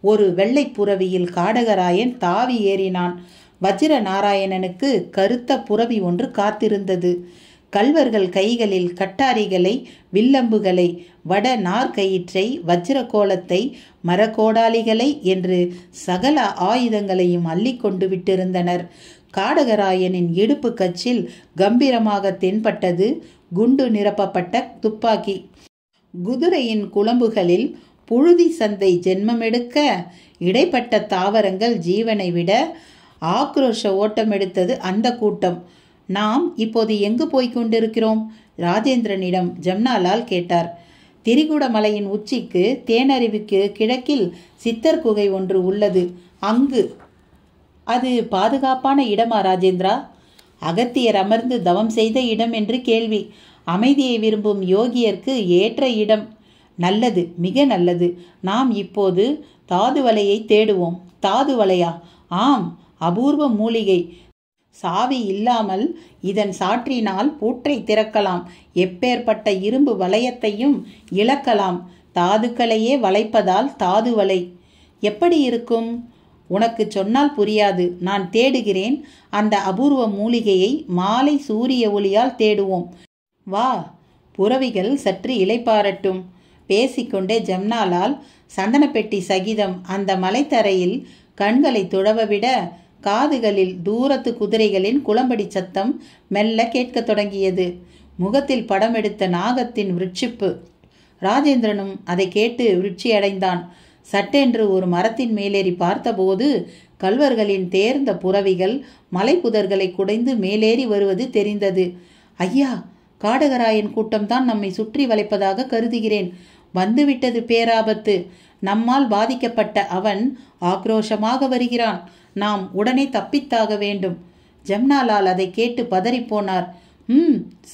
[SPEAKER 1] ஒரு வெள்ளை புரவியில் காடகராயன் தாவி ஏறினான். வஜ்ர நாராயணனுக்கு கருத்த புரவி ஒன்று காத்திருந்தது. கல்வர்கள் கைகளில் கட்டாரிகளை, வில்லம்புகளை, வட நார்கயிற்றை, வஜ்ர கோலத்தை, மரக்கோடாலிகளை என்று சகல ஆயுதங்களையும் அள்ளி கொண்டு விட்டிருந்தனர். காடகராயனின் இடுப்பு கச்சில் கம்பீரமாக தென்பட்டது குண்டு நிரப்பப்பட்ட துப்பாக்கி. குதிரையின் குளம்புகளில் புழுதி சந்தை ஜென்மமெடுக்க இடைப்பட்ட தாவரங்கள் ஜீவனை விட ஆக்ரோஷ ஓட்டமெடுத்தது அந்த கூட்டம். நாம் இப்போது எங்கு போய்கொண்டிருக்கிறோம்? ராஜேந்திரனிடம் ஜம்னாலால் கேட்டார். திரிகூட மலையின் உச்சிக்கு தேனருவிக்கு கிழக்கில் சித்தர் குகை ஒன்று உள்ளது. அங்கு. அது பாதுகாப்பான இடமா ராஜேந்திரா? அகத்தியர் அமர்ந்து தவம் செய்த இடம் என்று கேள்வி. அமைதியை விரும்பும் யோகியர்க்கு ஏற்ற இடம். நல்லது, மிக நல்லது. நாம் இப்போது தாதுவலையை தேடுவோம். தாதுவலையா? ஆம், அபூர்வ மூலிகை. சாவி இல்லாமல் இதன் சாற்றினால் பூற்றை திறக்கலாம். எப்பேற்பட்ட இரும்பு வளையத்தையும் இழக்கலாம். தாதுக்களையே வளைப்பதால் தாதுவலை. எப்படி இருக்கும்? உனக்கு சொன்னால் புரியாது. நான் தேடுகிறேன். அந்த அபூர்வ மூலிகையை மாலை சூரிய ஒளியால் தேடுவோம். வா. புரவிகள் சற்று இளைப்பாரட்டும். பேசிக்கொண்டே ஜம்னாலால் சந்தனப்பெட்டி சகிதம் அந்த மலைத்தரையில் கண்களை துழவவிட காதுகளில் தூரத்து குதிரைகளின் குளம்படி சத்தம் மெல்ல கேட்கத் தொடங்கியது. முகத்தில் படம் எடுத்த நாகத்தின் விருட்சிப்பு. ராஜேந்திரனும் அதை கேட்டு விருட்சி அடைந்தான். சட்டென்று ஒரு மரத்தின் மேலேறி பார்த்தபோது கல்வர்களின் தேர்ந்த புரவிகள் மலைப்புதர்களை குடைந்து மேலேறி வருவது தெரிந்தது. ஐயா, காடகராயன் கூட்டம்தான் நம்மை சுற்றி வளைப்பதாக கருதுகிறேன். வந்துவிட்டது பேராபத்து. நம்மால் பாதிக்கப்பட்ட அவன் ஆக்ரோஷமாக வருகிறான். நாம் உடனே தப்பித்தாக வேண்டும். ஜம்னாலால் அதை கேட்டு பதறிப்போனார்.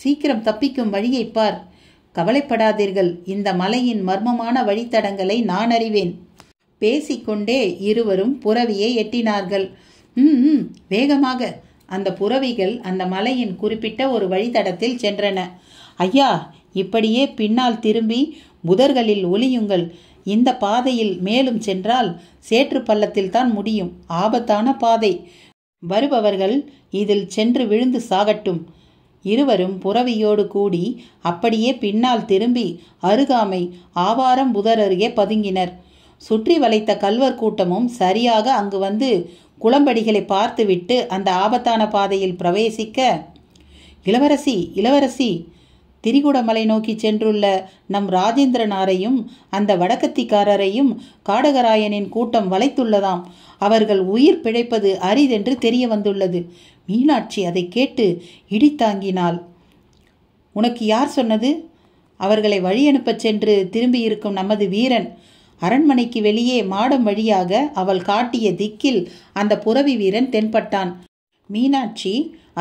[SPEAKER 1] சீக்கிரம் தப்பிக்கும் வழியை பார். கவலைப்படாதீர்கள். இந்த மலையின் மர்மமான வழித்தடங்களை நான் அறிவேன். பேசிக்கொண்டே இருவரும் புரவியை எட்டினார்கள். வேகமாக. அந்த புரவிகள் அந்த மலையின் குறிப்பிட்ட ஒரு வழித்தடத்தில் சென்றன. ஐயா, இப்படியே பின்னால் திரும்பி புதர்களில் ஒளியுங்கள். இந்த பாதையில் மேலும் சென்றால் சேற்று பள்ளத்தில் தான் முடியும். ஆபத்தான பாதை. வருபவர்கள் இதில் சென்று விழுந்து சாகட்டும். இருவரும் புரவியோடு கூடி அப்படியே பின்னால் திரும்பி அருகாமை ஆவாரம் புதர் அருகே பதுங்கினர். சுற்றி வளைத்த கல்வர் கூட்டமும் சரியாக அங்கு வந்து குளம்படிகளை பார்த்துவிட்டு அந்த ஆபத்தான பாதையில் பிரவேசிக்க, இளவரசி, இளவரசி, திரிகூடமலை நோக்கி சென்றுள்ள நம் ராஜேந்திரனாரையும் அந்த வடக்கத்திக்காரரையும் காடகராயனின் கூட்டம் வளைத்துள்ளதாம். அவர்கள் உயிர் பிழைப்பது அரிதென்று தெரிய வந்துள்ளது. மீனாட்சி அதை கேட்டு இடித்தாங்கினாள். உனக்கு யார் சொன்னது? அவர்களை வழி அனுப்பச் சென்று திரும்பியிருக்கும் நமது வீரன். அரண்மனைக்கு வெளியே மாடம் வழியாக அவள் காட்டிய திக்கில் அந்த புரவி வீரன் தென்பட்டான். மீனாட்சி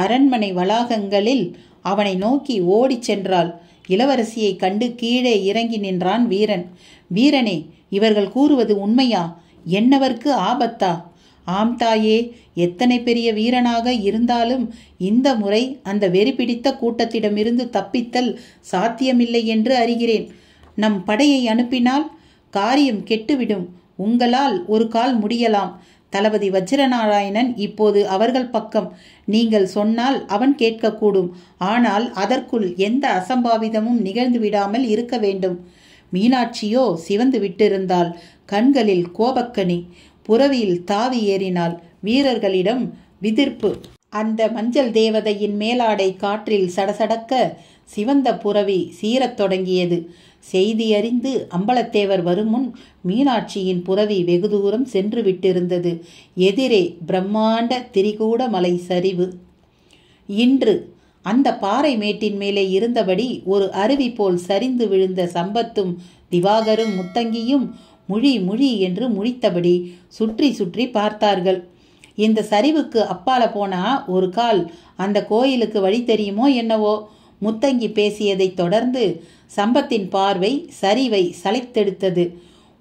[SPEAKER 1] அரண்மனை வளாகங்களில் அவனை நோக்கி ஓடிச் சென்றாள். இளவரசியை கண்டு கீழே இறங்கி நின்றான் வீரன். வீரனே, இவர்கள் கூறுவது உண்மையா? என்னவர்க்கு ஆபத்தா? ஆம் தாயே, எத்தனை பெரிய வீரனாக இருந்தாலும் இந்த முறை அந்த வெறி பிடித்த கூட்டத்திடமிருந்து தப்பித்தல் சாத்தியமில்லை என்று அறிகிறேன். நம் படையை அனுப்பினால் காரியம் கெட்டுவிடும். உங்களால் ஒரு கால் முடியலாம். தளபதி வஜ்ரநாராயணன் இப்போது அவர்கள் பக்கம். நீங்கள் சொன்னால் அவன் கேட்கக்கூடும். ஆனால் அதற்குள் எந்த அசம்பாவிதமும் நிகழ்ந்து விடாமல் இருக்க வேண்டும். மீனாட்சியோ சிவந்து விட்டிருந்தாள். கண்களில் கோபக்கனி. புரவியில் தாவி ஏறினாள். வீரர்களிடம் விதிர்ப்பு. அந்த மஞ்சள் தேவதையின் மேலாடை காற்றில் சடசடக்க சிவந்த புரவி சீரத் தொடங்கியது. செய்தி அறிந்து அம்பலத்தேவர் வரும் முன் மீனாட்சியின் புரவி வெகு தூரம் சென்று விட்டிருந்தது. எதிரே பிரம்மாண்ட திரிகூட மலை சரிவு. இன்று அந்த பாறை மேட்டின் மேலே இருந்தபடி ஒரு அருவி போல் சரிந்து விழுந்த சம்பத்தும் திவாகரும் முத்தங்கியும் முழி முழி என்று முழித்தபடி சுற்றி சுற்றி பார்த்தார்கள். இந்த சரிவுக்கு அப்பால போனா ஒரு கால் அந்த கோயிலுக்கு வழி தெரியுமோ என்னவோ. முத்தங்கி பேசியதை தொடர்ந்து சம்பத்தின் பார்வை சரிவை சளைத்தெடுத்தது.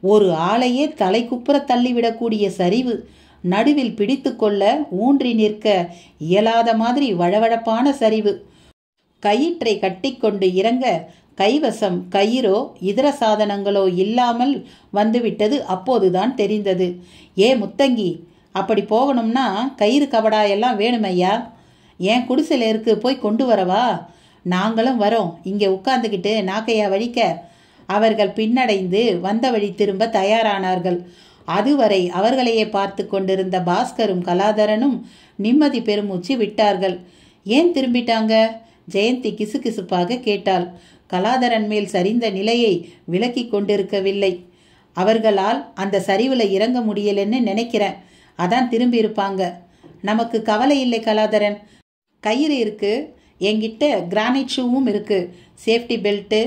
[SPEAKER 1] ஒரு ஆளையே தலைக்குப்புற தள்ளிவிடக்கூடிய சரிவு. நடுவில் பிடித்து கொள்ள ஊன்றி நிற்க இயலாத மாதிரி வழவழப்பான சரிவு. கயிற்றை கட்டிக்கொண்டு இறங்க கைவசம் கயிறோ இதர சாதனங்களோ இல்லாமல் வந்துவிட்டது அப்போதுதான் தெரிந்தது. ஏ முத்தங்கி, அப்படி போகணும்னா கயிறு கபடா எல்லாம் வேணுமையா? ஏன் குடிசையில போய் கொண்டு வரவா? நாங்களும் வரோம், இங்கே உட்கார்ந்துக்கிட்டு நாக்கையா வழிக்க. அவர்கள் பின்னடைந்து வந்த வழி திரும்ப தயாரானார்கள். அதுவரை அவர்களையே பார்த்து கொண்டிருந்த பாஸ்கரும் கலாதரனும் நிம்மதி பெருமூச்சு விட்டார்கள். ஏன் திரும்பிட்டாங்க? ஜெயந்தி கிசுகிசுப்பாக கேட்டாள். கலாதரன் மேல் சரிந்த நிலையை விலக்கி கொண்டிருக்கவில்லை. அவர்களால் அந்த சரிவுல இறங்க முடியலன்னு நினைக்கிறேன், அதான் திரும்பி இருப்பாங்க. நமக்கு கவலை இல்லை கலாதரன், கயிறு இருக்கு, என்கிட்ட கிரானைட் ஷூவும் இருக்கு, சேஃப்டி பெல்ட்டு,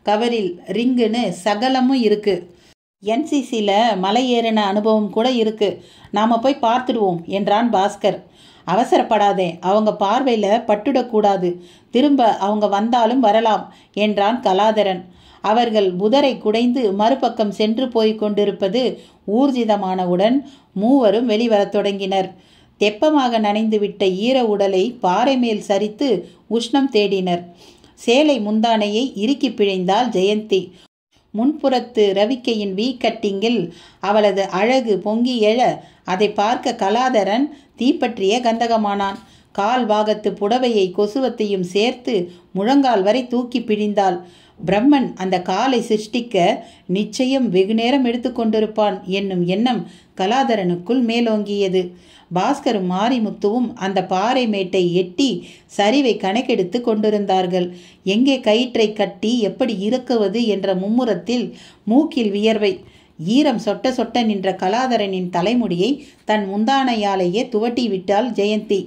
[SPEAKER 1] கவரில் ரிங்குன்னு சகலமும் இருக்கு. என்சிசியில் மலை ஏறின அனுபவம் கூட இருக்கு, நாம போய் பார்த்துடுவோம் என்றான் பாஸ்கர். அவசரப்படாதே, அவங்க பார்வையில் பட்டுடக்கூடாது, திரும்ப அவங்க வந்தாலும் வரலாம் என்றான் கலாதரன். அவர்கள் புதரை குடைந்து மறுபக்கம் சென்று போய் கொண்டிருப்பது ஊர்ஜிதமானவுடன் மூவரும் வெளிவரத் தொடங்கினர். தெப்பமாக நனைந்துவிட்ட ஈர உடலை பாறை மேல் சரித்து உஷ்ணம் தேடினர். சேலை முந்தானையை இறுக்கி பிழைந்தாள் ஜெயந்தி. முன்புறத்து ரவிக்கையின் வீ கட்டிங்கில் அவளது அழகு பொங்கி எழ அதை பார்க்க கலாதரன் தீப்பற்றிய கந்தகமானான். கால் பாகத்து புடவையை கொசுவத்தையும் சேர்த்து முழங்கால் வரை தூக்கி பிழிந்தாள். பிரம்மன் அந்த காலை சிருஷ்டிக்க நிச்சயம் வெகுநேரம் எடுத்துக்கொண்டிருப்பான் என்னும் எண்ணம் கலாதரனுக்குள் மேலோங்கியது. பாஸ்கரும் மாரிமுத்துவும் அந்த பாறை மேட்டை எட்டி சரிவை கணக்கெடுத்து கொண்டிருந்தார்கள். எங்கே கயிற்றை கட்டி எப்படி இறக்குவது என்ற மும்முரத்தில் மூக்கில் வியர்வை. ஈரம் சொட்ட சொட்ட நின்ற கலாதரனின் தலைமுடியை தன் முந்தானையாலேயே துவட்டி விட்டாள் ஜெயந்தி.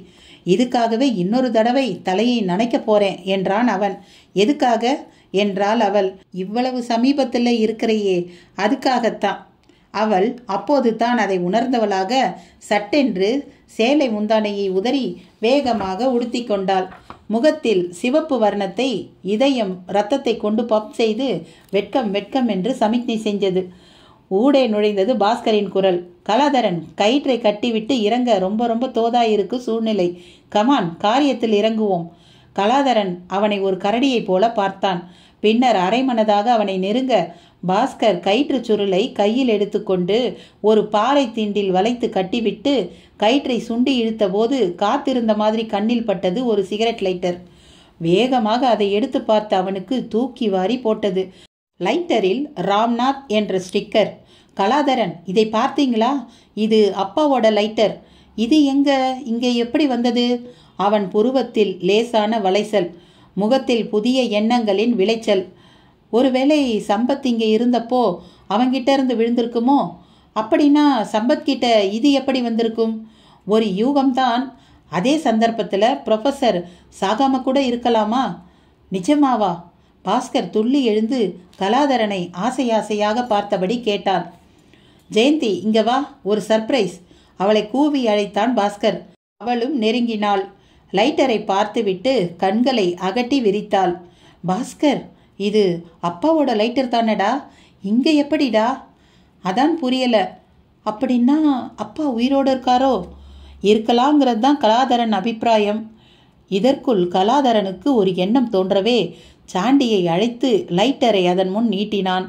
[SPEAKER 1] இதுக்காகவே இன்னொரு தடவை தலையை நனைக்க போறேன் என்றான் அவன். எதுக்காக என்றாள் அவள். இவ்வளவு சமீபத்தில் இருக்கிறையே, அதுக்காகத்தான். அவள் அப்போது தான் அதை உணர்ந்தவளாக சட்டென்று சேலை முந்தானையை உதறி வேகமாக உடுத்தி கொண்டாள். முகத்தில் சிவப்பு வர்ணத்தை இதயம் இரத்தத்தை கொண்டு பம்ப் செய்து வெட்கம் வெட்கம் என்று சமிக்ஞை செஞ்சது. ஊடே நுழைந்தது பாஸ்கரின் குரல். கலாதரன், கயிற்றை கட்டிவிட்டு இறங்க ரொம்ப ரொம்ப தோதாயிருக்கு சூழ்நிலை. கமான், காரியத்தில் இறங்குவோம். கலாதரன் அவனை ஒரு கரடியைப் போல பார்த்தான். பின்னர் அரைமனதாக அவனை நெருங்க பாஸ்கர் கயிற்று சுருளை கையில் எடுத்துக்கொண்டு ஒரு பாறை தீண்டில் வளைத்து கட்டிவிட்டு கயிற்றை சுண்டி இழுத்த போது காத்திருந்த மாதிரி கண்ணில் பட்டது ஒரு சிகரெட் லைட்டர். வேகமாக அதை எடுத்து பார்த்த அவனுக்கு தூக்கி வாரி போட்டது. லைட்டரில் ராம்நாத் என்ற ஸ்டிக்கர். கலாதரன், இதை பார்த்தீங்களா? இது அப்பாவோட லைட்டர். இது இங்கே எப்படி வந்தது? அவன் புருவத்தில் லேசான வளைசல், முகத்தில் புதிய எண்ணங்களின் விளைச்சல். ஒருவேளை சம்பத் இங்கே இருந்தப்போ அவங்கிட்ட இருந்து விழுந்திருக்குமோ? அப்படின்னா சம்பத்கிட்ட இது எப்படி வந்திருக்கும்? ஒரு யூகம்தான். அதே சந்தர்ப்பத்தில் ப்ரொஃபஸர் சாகாம கூட இருக்கலாமா? நிஜமாவா? பாஸ்கர் துள்ளி எழுந்து கலாதரனை ஆசையாக பார்த்தபடி கேட்டான். ஜெயந்தி, இங்க வா, ஒரு சர்ப்ரைஸ். அவளை கூவி அழைத்தான் பாஸ்கர். அவளும் நெருங்கினாள். லைட்டரை பார்த்துவிட்டு கண்களை அகட்டி விரித்தாள். பாஸ்கர், இது அப்பாவோட லைட்டர் தானடா, இங்கே எப்படிடா? அதான் புரியல. அப்படின்னா அப்பா உயிரோடு இருக்காரோ? இருக்கலாங்கிறது தான் கலாதரன் அபிப்பிராயம். இதற்குள் கலாதரனுக்கு ஒரு எண்ணம் தோன்றவே சாண்டியை அழைத்து லைட்டரை அதன் முன் நீட்டினான்.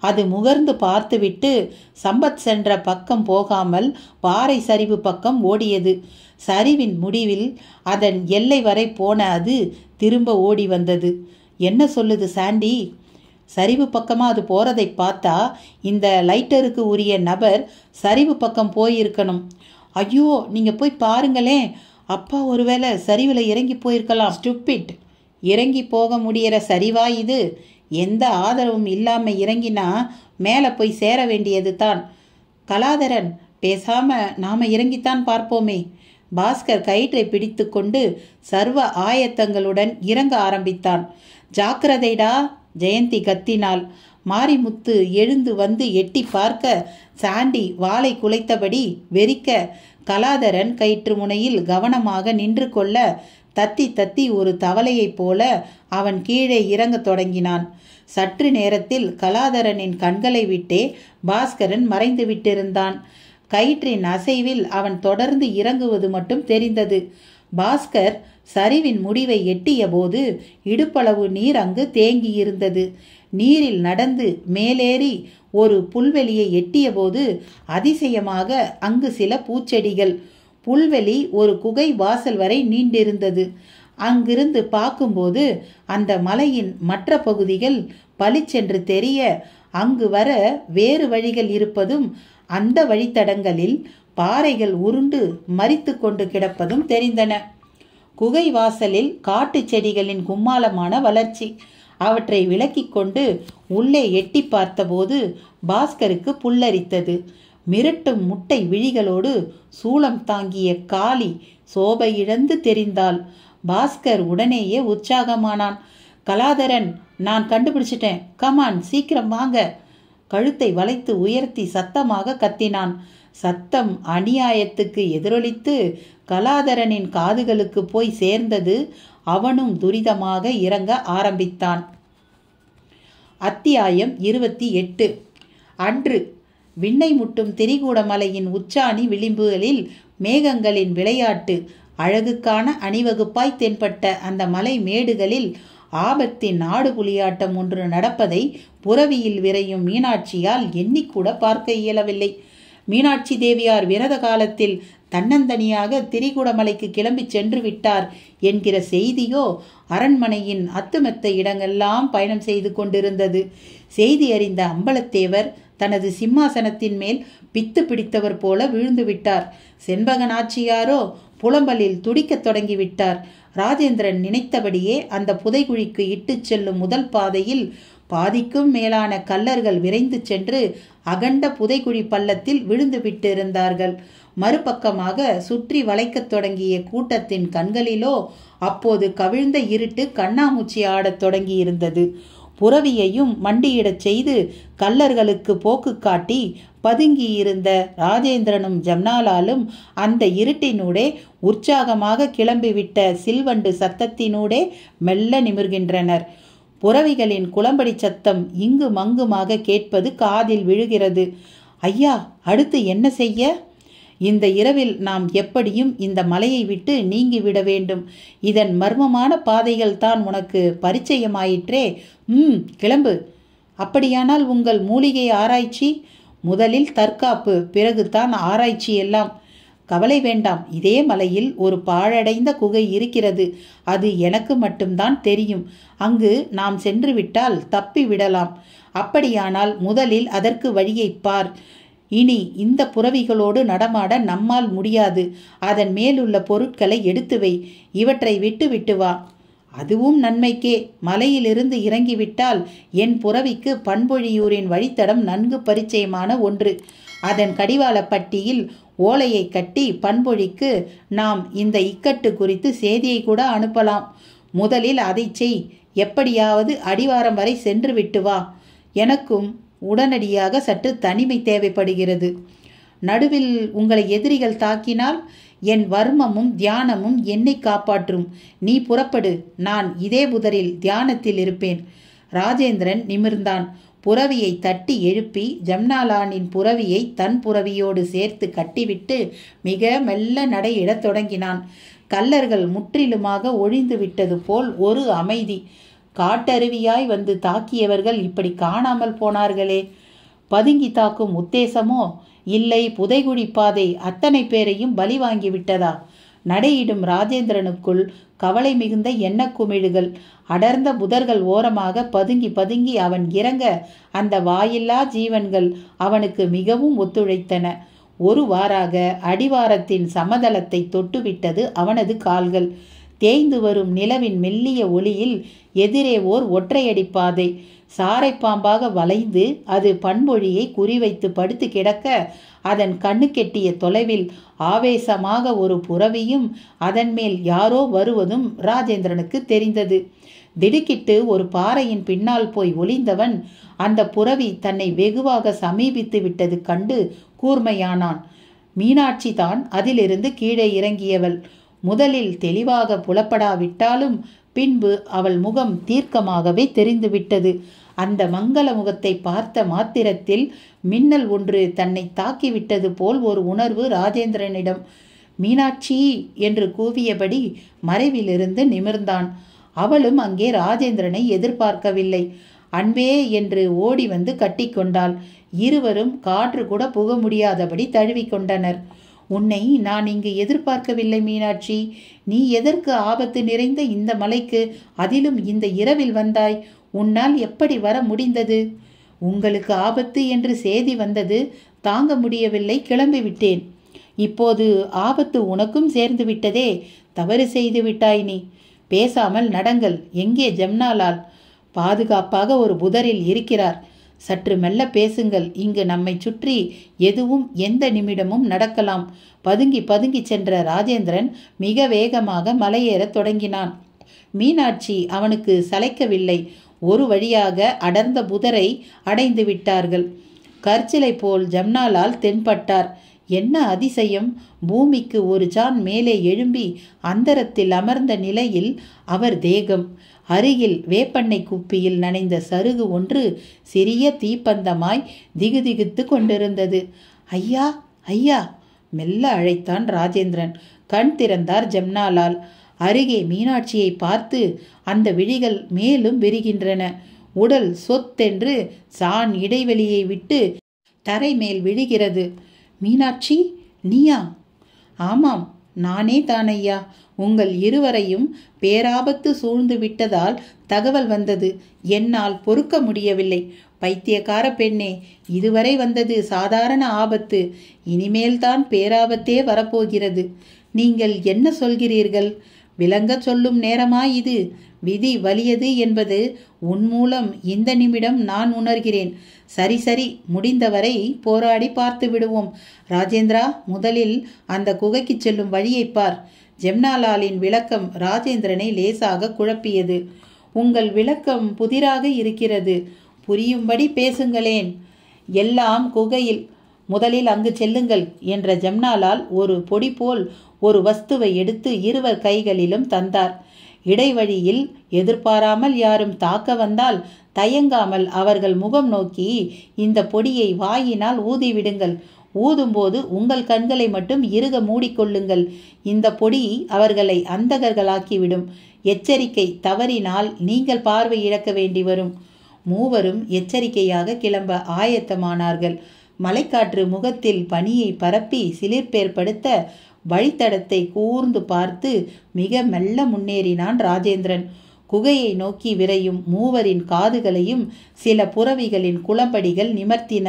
[SPEAKER 1] அது முகர்ந்து பார்த்துவிட்டு சம்பத் சென்ற பக்கம் போகாமல் பாறை சரிவு பக்கம் ஓடியது. சரிவின் முடிவில் அதன் எல்லை வரை போன அது திரும்ப ஓடி வந்தது. என்ன சொல்லுது சாண்டி? சரிவு பக்கமாக அது போறதை பார்த்தா இந்த லைட்டருக்கு உரிய நபர் சரிவு பக்கம் போயிருக்கணும். ஐயோ, நீங்க போய் பாருங்களேன், அப்பா ஒருவேளை சரிவில் இறங்கி போயிருக்கலாம். ஸ்டூபிட், இறங்கி போக முடியற சரிவா இது? எந்த ஆதரவும் இல்லாம இறங்கினா மேலே போய் சேர வேண்டியது தான். கலாதரன், பேசாம நாம இறங்கித்தான் பார்ப்போமே. பாஸ்கர் கயிற்றை பிடித்து கொண்டு சர்வ ஆயத்தங்களுடன் இறங்க ஆரம்பித்தான். ஜாக்கிரதைடா, ஜெயந்தி கத்தினாள். மாரிமுத்து எழுந்து வந்து எட்டி பார்க்க சாண்டி வாளை குலைத்தபடி வெறிக்க கலாதரன் கயிற்று முனையில் கவனமாக நின்று கொள்ள தத்தி தத்தி ஒரு தவளையைப் போல அவன் கீழே இறங்க தொடங்கினான். சற்று நேரத்தில் கலாதரனின் கண்களை விட்டே பாஸ்கரன் மறைந்து விட்டிருந்தான். கயிற்றின் அசைவில் அவன் தொடர்ந்து இறங்குவது மட்டும் தெரிந்தது. பாஸ்கர் சரிவின் முடிவை எட்டிய போது இடுப்பளவு நீர் அங்கு தேங்கியிருந்தது. நீரில் நடந்து மேலேறி ஒரு புல்வெளியை எட்டிய போது அதிசயமாக அங்கு சில பூச்செடிகள். புல்வெளி ஒரு குகை வாசல் வரை நீண்டிருந்தது. அங்கிருந்து பார்க்கும்போது அந்த மலையின் மற்ற பகுதிகள் பளிச்சென்று தெரிய அங்கு வர வேறு வழிகள் இருப்பதும் அந்த வழித்தடங்களில் பாறைகள் உருண்டு மரித்து கொண்டு கிடப்பதும் தெரிந்தன. குகை வாசலில் காட்டு செடிகளின் கும்மாளமான வளர்ச்சி. அவற்றை விலக்கி கொண்டு உள்ளே எட்டி பார்த்தபோது பாஸ்கருக்கு புல்லரித்தது. மிரட்டும் முட்டை விழிகளோடு சூளம் தாங்கிய காளி சோபை இழந்து தெரிந்தாள். பாஸ்கர் உடனேயே உற்சாகமானான். கலாதரன், நான் கண்டுபிடிச்சிட்டேன், கமான் சீக்கிரம் வாங்க. கழுத்தை வளைத்து உயர்த்தி சத்தமாக கத்தினான். சத்தம் அநியாயத்துக்கு எதிரொலித்து கலாதரனின் காதுகளுக்கு போய் சேர்ந்தது. அவனும் துரிதமாக இறங்க ஆரம்பித்தான். அத்தியாயம் 28. அன்று விண்ணை முட்டும் திரிகூடமலையின் உச்சாணி விளிம்புகளில் மேகங்களின் விளையாட்டு அழகுக்கான அணிவகுப்பாய் தென்பட்ட அந்த மலை மேடுகளில் ஆபத்தின் ஆடு புலியாட்டம் ஒன்று நடப்பதை புரவியில் விரையும் மீனாட்சியால் எண்ணிக்கூட பார்க்க இயலவில்லை. மீனாட்சி தேவியார் விரத காலத்தில் தன்னந்தனியாக திரிகூடமலைக்கு கிளம்பி சென்று விட்டார் என்கிற செய்தியோ அரண்மனையின் அத்துமெத்த இடங்கெல்லாம் பயணம் செய்து கொண்டிருந்தது. செய்தி அறிந்த அம்பலத்தேவர் தனது சிம்மாசனத்தின் மேல் பித்து பிடித்தவர் போல விழுந்து விட்டார். செண்பகநாச்சியாரோ புலம்பலில் துடிக்கத் தொடங்கிவிட்டார். ராஜேந்திரன் நினைத்தபடியே அந்த புதைகுழிக்கு இட்டு செல்லும் முதல் பாதையில் பாதிக்கும் மேலான கள்ளர்கள் விரைந்து சென்று அகண்ட புதைகுழி பள்ளத்தில் விழுந்து விட்டிருந்தார்கள். மறுபக்கமாக சுற்றி வளைக்கத் தொடங்கிய கூட்டத்தின் கண்களிலோ அப்போது கவிழ்ந்த இருட்டு கண்ணாமூச்சி ஆடத் தொடங்கியிருந்தது. புரவியையும் மண்டியிடச் செய்து கள்ளர்களுக்கு போக்கு காட்டி பதுங்கியிருந்த ராஜேந்திரனும் ஜம்னாலாலும் அந்த இருட்டினூடே உற்சாகமாக கிளம்பிவிட்ட சில்வண்டு சத்தத்தினூடே மெல்ல நிமிர்கின்றனர். புரவிகளின் குளம்படி சத்தம் இங்கு மங்குமாக கேட்பது காதில் விழுகிறது. ஐயா, அடுத்து என்ன செய்ய? இந்த இரவில் நாம் எப்படியும் இந்த மலையை விட்டு நீங்கிவிட வேண்டும். இதன் மர்மமான பாதைகள் தான் உனக்கு பரிச்சயமாயிற்றே. கிளம்பு. அப்படியானால் உங்கள் மூலிகை ஆராய்ச்சி? முதலில் தற்காப்பு, பிறகுதான் ஆராய்ச்சி எல்லாம். கவலை வேண்டாம். இதே மலையில் ஒரு பாழடைந்த குகை இருக்கிறது. அது எனக்கு மட்டும்தான் தெரியும். அங்கு நாம் சென்று விட்டால் தப்பி விடலாம். அப்படியானால் முதலில் அதற்கு வழியை பார். இனி இந்த புரவிகளோடு நடமாட நம்மால் முடியாது. அதன் மேலுள்ள பொருட்களை எடுத்து வை. இவற்றை விட்டு விட்டு வா. அதுவும் நன்மைக்கே. மலையிலிருந்து இறங்கிவிட்டால் என் புரவிக்கு பண்பொழியூரின் வழித்தடம் நன்கு பரிச்சயமான ஒன்று. அதன் கடிவாளப்பட்டியில் ஓலையை கட்டி பண்பொழிக்கு நாம் இந்த இக்கட்டு குறித்து செய்தியை கூட அனுப்பலாம். முதலில் அதை செய். எப்படியாவது அடிவாரம் வரை சென்று விட்டு வா. எனக்கும் உடனடியாக சற்று தனிமை தேவைப்படுகிறது. நடுவில் உங்களை எதிரிகள் தாக்கினால் என் வர்மமும் தியானமும் என்னை காப்பாற்றும். நீ புறப்படு. நான் இதே புதரில் தியானத்தில் இருப்பேன். ராஜேந்திரன் நிமிர்ந்தான். புரவியை தட்டி எழுப்பி ஜம்னாலானின் புரவியை தன் புரவியோடு சேர்த்து கட்டிவிட்டு மிக மெல்ல நடையிடத் தொடங்கினான். கள்ளர்கள் முற்றிலுமாக ஒழிந்து விட்டது போல் ஒரு அமைதி. காட்டருவியாய் வந்து தாக்கியவர்கள் இப்படி காணாமல் போனார்களே. பதுங்கி தாக்கும் உத்தேசமோ? இல்லை, புதைகுழி பாதை அத்தனை பேரையும் பலி வாங்கி விட்டதா? நடையிடும் ராஜேந்திரனுக்குள் கவலை மிகுந்த எண்ணக்குமிழுகள். அடர்ந்த புதர்கள் ஓரமாக பதுங்கி பதுங்கி அவன் இறங்க அந்த வாயில்லா ஜீவன்கள் அவனுக்கு மிகவும் ஒத்துழைத்தன. ஒரு வாராக அடிவாரத்தின் சமதளத்தை தொட்டுவிட்டது அவனது கால்கள். தேய்ந்து வரும் நிலவின் மெல்லிய ஒளியில் எதிரே ஓர் ஒற்றையடி பாதை. சாரை பாம்பாக வளைந்து அது பண்பொழியை குறிவைத்து படுத்து கிடக்க அதன் கண்ணு கெட்டிய தொலைவில் ஆவேசமாக ஒரு புரவியும் அதன் மேல் யாரோ வருவதும் ராஜேந்திரனுக்கு தெரிந்தது. திடுக்கிட்டு ஒரு பாறையின் பின்னால் போய் ஒளிந்தவன் அந்த புறவி தன்னை வெகுவாக சமீபித்து விட்டது கண்டு கூர்மையானான். மீனாட்சி தான் அதிலிருந்து கீழே இறங்கியவள். முதலில் தெளிவாக புலப்படாவிட்டாலும் பின்பு அவள் முகம் தீர்க்கமாகவே தெரிந்துவிட்டது. அந்த மங்கள முகத்தை பார்த்த மாத்திரத்தில் மின்னல் ஒன்று தன்னை தாக்கிவிட்டது போல் ஒரு உணர்வு ராஜேந்திரனிடம். மீனாட்சி என்று கூவியபடி மறைவிலிருந்து நிமிர்ந்தான். அவளும் அங்கே ராஜேந்திரனை எதிர்பார்க்கவில்லை. அன்பே என்று ஓடி வந்து கட்டிக்கொண்டாள். இருவரும் காற்று கூட புக முடியாதபடி தழுவிக்கொண்டனர். உன்னை நான் இங்கு எதிர்பார்க்கவில்லை மீனாட்சி. நீ எதற்கு ஆபத்து நிறைந்த இந்த மலைக்கு, அதிலும் இந்த இரவில் வந்தாய்? உன்னால் எப்படி வர முடிந்தது? உங்களுக்கு ஆபத்து என்று செய்தி வந்தது, தாங்க முடியவில்லை, கிளம்பிவிட்டேன். இப்போது ஆபத்து உனக்கும் சேர்ந்து விட்டதே, தவறு செய்து விட்டாய் நீ. பேசாமல் நடங்கள். எங்கே ஜம்னாலால்? பாதுகாப்பாக ஒரு புதரில் இருக்கிறார். சற்று மெல்ல பேசுங்கள். இங்கு நம்மை சுற்றி எதுவும் எந்த நிமிடமும் நடக்கலாம். பதுங்கி பதுங்கி சென்ற ராஜேந்திரன் மிக வேகமாக மலையேறத் தொடங்கினான். மீனாட்சி அவனுக்கு சளைக்கவில்லை. ஒரு வழியாக அடர்ந்த புதரை அடைந்து விட்டார்கள். கற்சிலை போல் ஜம்னாலால் தென்பட்டார். என்ன அதிசயம்! பூமிக்கு ஒரு ஜான் மேலே எழும்பி அந்தரத்தில் அமர்ந்த நிலையில் அவர் தேகம். அருகில் வேப்பெண்ணெய் குப்பியில் நனைந்த சருகு ஒன்று சிறிய தீப்பந்தமாய் திகுதிகுத்து கொண்டிருந்தது. ஐயா, ஐயா! மெல்ல அழைத்தான் ராஜேந்திரன். கண் திறந்தார் ஜம்னாலால். அருகே மீனாட்சியை பார்த்து அந்த விழிகள் மேலும் விரிகின்றன. உடல் சொத்தென்று சான் இடைவெளியை விட்டு தரை மேல் விழுகிறது. மீனாட்சி, நீயா? ஆமாம், நானே தானையா. உங்கள் இருவரையும் பேராபத்து சூழ்ந்து விட்டதால் தகவல் வந்தது. என்னால் பொறுக்க முடியவில்லை. பைத்தியக்கார பெண்ணே, இதுவரை வந்தது சாதாரண ஆபத்து. இனிமேல்தான் பேராபத்தே வரப்போகிறது. நீங்கள் என்ன சொல்கிறீர்கள்? விளங்க சொல்லும் நேரமா இது? விதி வலியது என்பது உன் மூலம் இந்த நிமிடம் நான் உணர்கிறேன். சரி சரி, முடிந்தவரை போராடி பார்த்து விடுவோம். ராஜேந்திரா, முதலில் அந்த குகைக்கு செல்லும் வழியை பார். ஜம்னாலாலின் விளக்கம் ராஜேந்திரனை லேசாக குழப்பியது. உங்கள் விளக்கம் புதிராக இருக்கிறது. புரியும்படி பேசுங்களேன். எல்லாம் குகையில். முதலில் அங்கு செல்லுங்கள் என்ற ஜம்னாலால் ஒரு பொடி போல் ஒரு வஸ்துவை எடுத்து இருவர் கைகளிலும் தந்தார். இடைவழியில் எதிர்பாராமல் யாரும் தாக்க வந்தால் தயங்காமல் அவர்கள் முகம் நோக்கி இந்த பொடியை வாயினால் ஊதிவிடுங்கள். ஊதும்போது உங்கள் கண்களை மட்டும் இறுக மூடிக்கொள்ளுங்கள். இந்த பொடி அவர்களை அந்தகர்களாக்கிவிடும். எச்சரிக்கை, தவறினால் நீங்கள் பார்வை இழக்க வேண்டி வரும். மூவரும் எச்சரிக்கையாக கிளம்ப ஆயத்தமானார்கள். மலைக்காற்று முகத்தில் பனியை பரப்பி சிலிர்ப்பேற்படுத்த வழித்தடத்தை கூர்ந்து பார்த்து மிக மெல்ல முன்னேறினான் ராஜேந்திரன். குகையை நோக்கி விரையும் மூவரின் காதுகளையும் சில புறவிகளின் குளம்படிகள் நிமர்த்தின.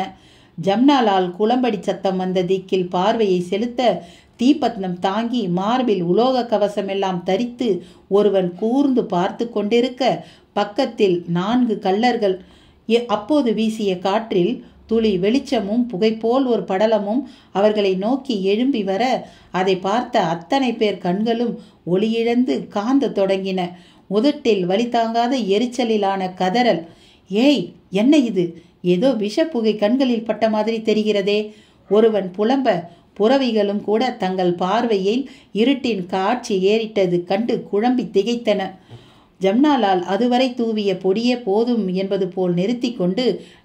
[SPEAKER 1] ஜம்னாலால் குளம்படி சத்தம் வந்த திக்கில் பார்வையை செலுத்த தீப்பந்தம் தாங்கி மார்பில் உலோக கவசமெல்லாம் தரித்து ஒருவன் கூர்ந்து பார்த்து கொண்டிருக்க பக்கத்தில் 4 கள்ளர்கள். அப்போது வீசிய காற்றில் துளி வெளிச்சமும் புகைப்போல் ஒரு படலமும் அவர்களை நோக்கி எழும்பி வர அதை பார்த்த அத்தனை பேர் கண்களும் ஒளியிழந்து காந்த தொடங்கின. உதட்டில் வலி தாங்காத எரிச்சலிலான கதறல். ஏய், என்ன இது? ஏதோ விஷப்புகை கண்களில் பட்ட மாதிரி தெரிகிறதே. ஒருவன் புலம்ப புறவிகளும் கூட தங்கள் பார்வையில் இருட்டின் காட்சி ஏறிட்டது கண்டு குழம்பி திகைத்தன. ஜம்னாலால் அதுவரை தூவிய பொடியே போதும் என்பது போல் நிறுத்தி கொண்டு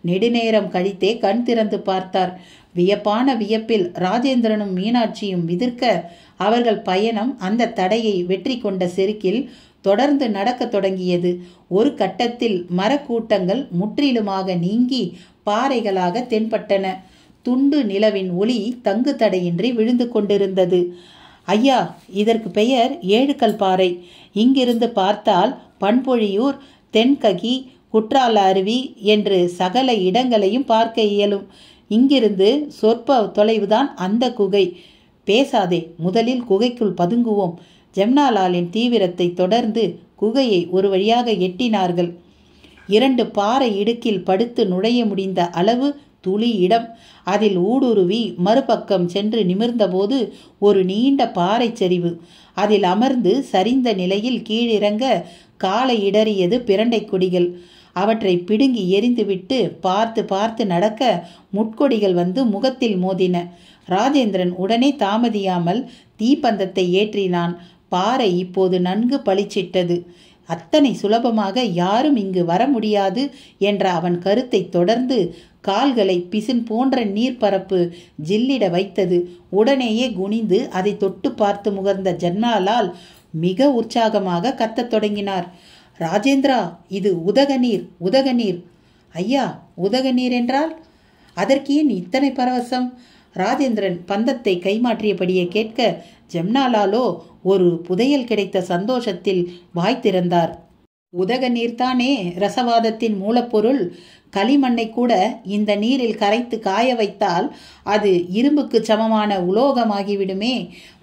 [SPEAKER 1] நெடுநேரம் கழித்தே கண் திறந்து பார்த்தார். வியப்பான வியப்பில் ராஜேந்திரனும் மீனாட்சியும் விதிர்க்க அவர்கள் பயணம் அந்த தடையை வெற்றி கொண்ட செருக்கில் தொடர்ந்து நடக்க தொடங்கியது. ஒரு கட்டத்தில் மரக்கூட்டங்கள் முற்றிலுமாக நீங்கி பாறைகளாக தென்பட்டன. துண்டு நிலவின் ஒளி தங்கு தடையின்றி விழுந்து கொண்டிருந்தது. ஐயா, இதற்கு பெயர் 7 கல் பாறை. இங்கிருந்து பார்த்தால் பண்பொழியூர், தென்ககி, குற்றால அருவி என்று சகல இடங்களையும் பார்க்க இயலும். இங்கிருந்து சொற்ப தொலைவுதான் அந்த குகை. பேசாதே, முதலில் குகைக்குள் பதுங்குவோம். ஜம்னாலாலின் தீவிரத்தை தொடர்ந்து குகையை ஒரு வழியாக எட்டினார்கள். 2 பாறை இடுக்கில் படுத்து நுழைய முடிந்த அளவு துளி இடம். அதில் ஊடுருவி மறுபக்கம் சென்று நிமிர்ந்தபோது ஒரு நீண்ட பாறை சரிவு. அதில் அமர்ந்து சரிந்த நிலையில் கீழிறங்க காலை இடறியது பிரண்டை கொடிகள். அவற்றை பிடுங்கி எரிந்துவிட்டு பார்த்து பார்த்து நடக்க முட்கொடிகள் வந்து முகத்தில் மோதின. ராஜேந்திரன் உடனே தாமதியாமல் தீப்பந்தத்தை ஏற்றினான். பாறை இப்போது நன்கு பளிச்சிட்டது. அத்தனை சுலபமாக யாரும் இங்கு வர முடியாது என்ற அவன் கருத்தை தொடர்ந்து கால்களை பிசின் போன்ற நீர்ப்பரப்பு ஜில்லிட வைத்தது. உடனேயே குனிந்து அதை தொட்டு பார்த்து முகர்ந்த ஜன்னாலால் மிக உற்சாகமாக கத்தத் தொடங்கினார். ராஜேந்திரா, இது உதகநீர், உதகநீர். ஐயா, உதகநீர் என்றால்? அதற்கு ஏன் இத்தனை பரவசம்? ராஜேந்திரன் பந்தத்தை கைமாற்றியபடியே கேட்க, ஜம்னாலாலோ ஒரு புதையல் கிடைத்த சந்தோஷத்தில் வாய் திறந்தார். உதகநீர்தானே ரசவாதத்தின் மூலப்பொருள். களிமண்ணை கூட இந்த நீரில் கரைத்து காய வைத்தால் அது இரும்புக்கு சமமான உலோகமாகிவிடுமே.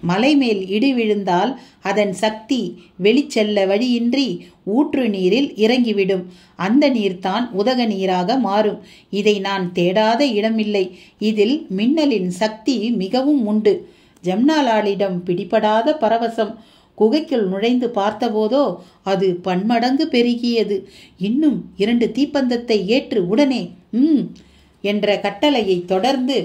[SPEAKER 1] மலை மேல் இடி விழுந்தால் அதன் சக்தி வெளிச்செல்ல வழியின்றி ஊற்று நீரில் இறங்கிவிடும். அந்த நீர்தான் உதக நீராக மாறும். இதை நான் தேடாத இடமில்லை. இதில் மின்னலின் சக்தி மிகவும் உண்டு. ஜம்னாலாலிடம் பிடிபடாத பரவசம். குகைக்குள் நுழைந்து பார்த்தபோதோ அது பன்மடங்கு பெருகியது. இன்னும் 2 தீப்பந்தத்தை ஏற்று உடனே என்ற கட்டளையை தொடர்ந்து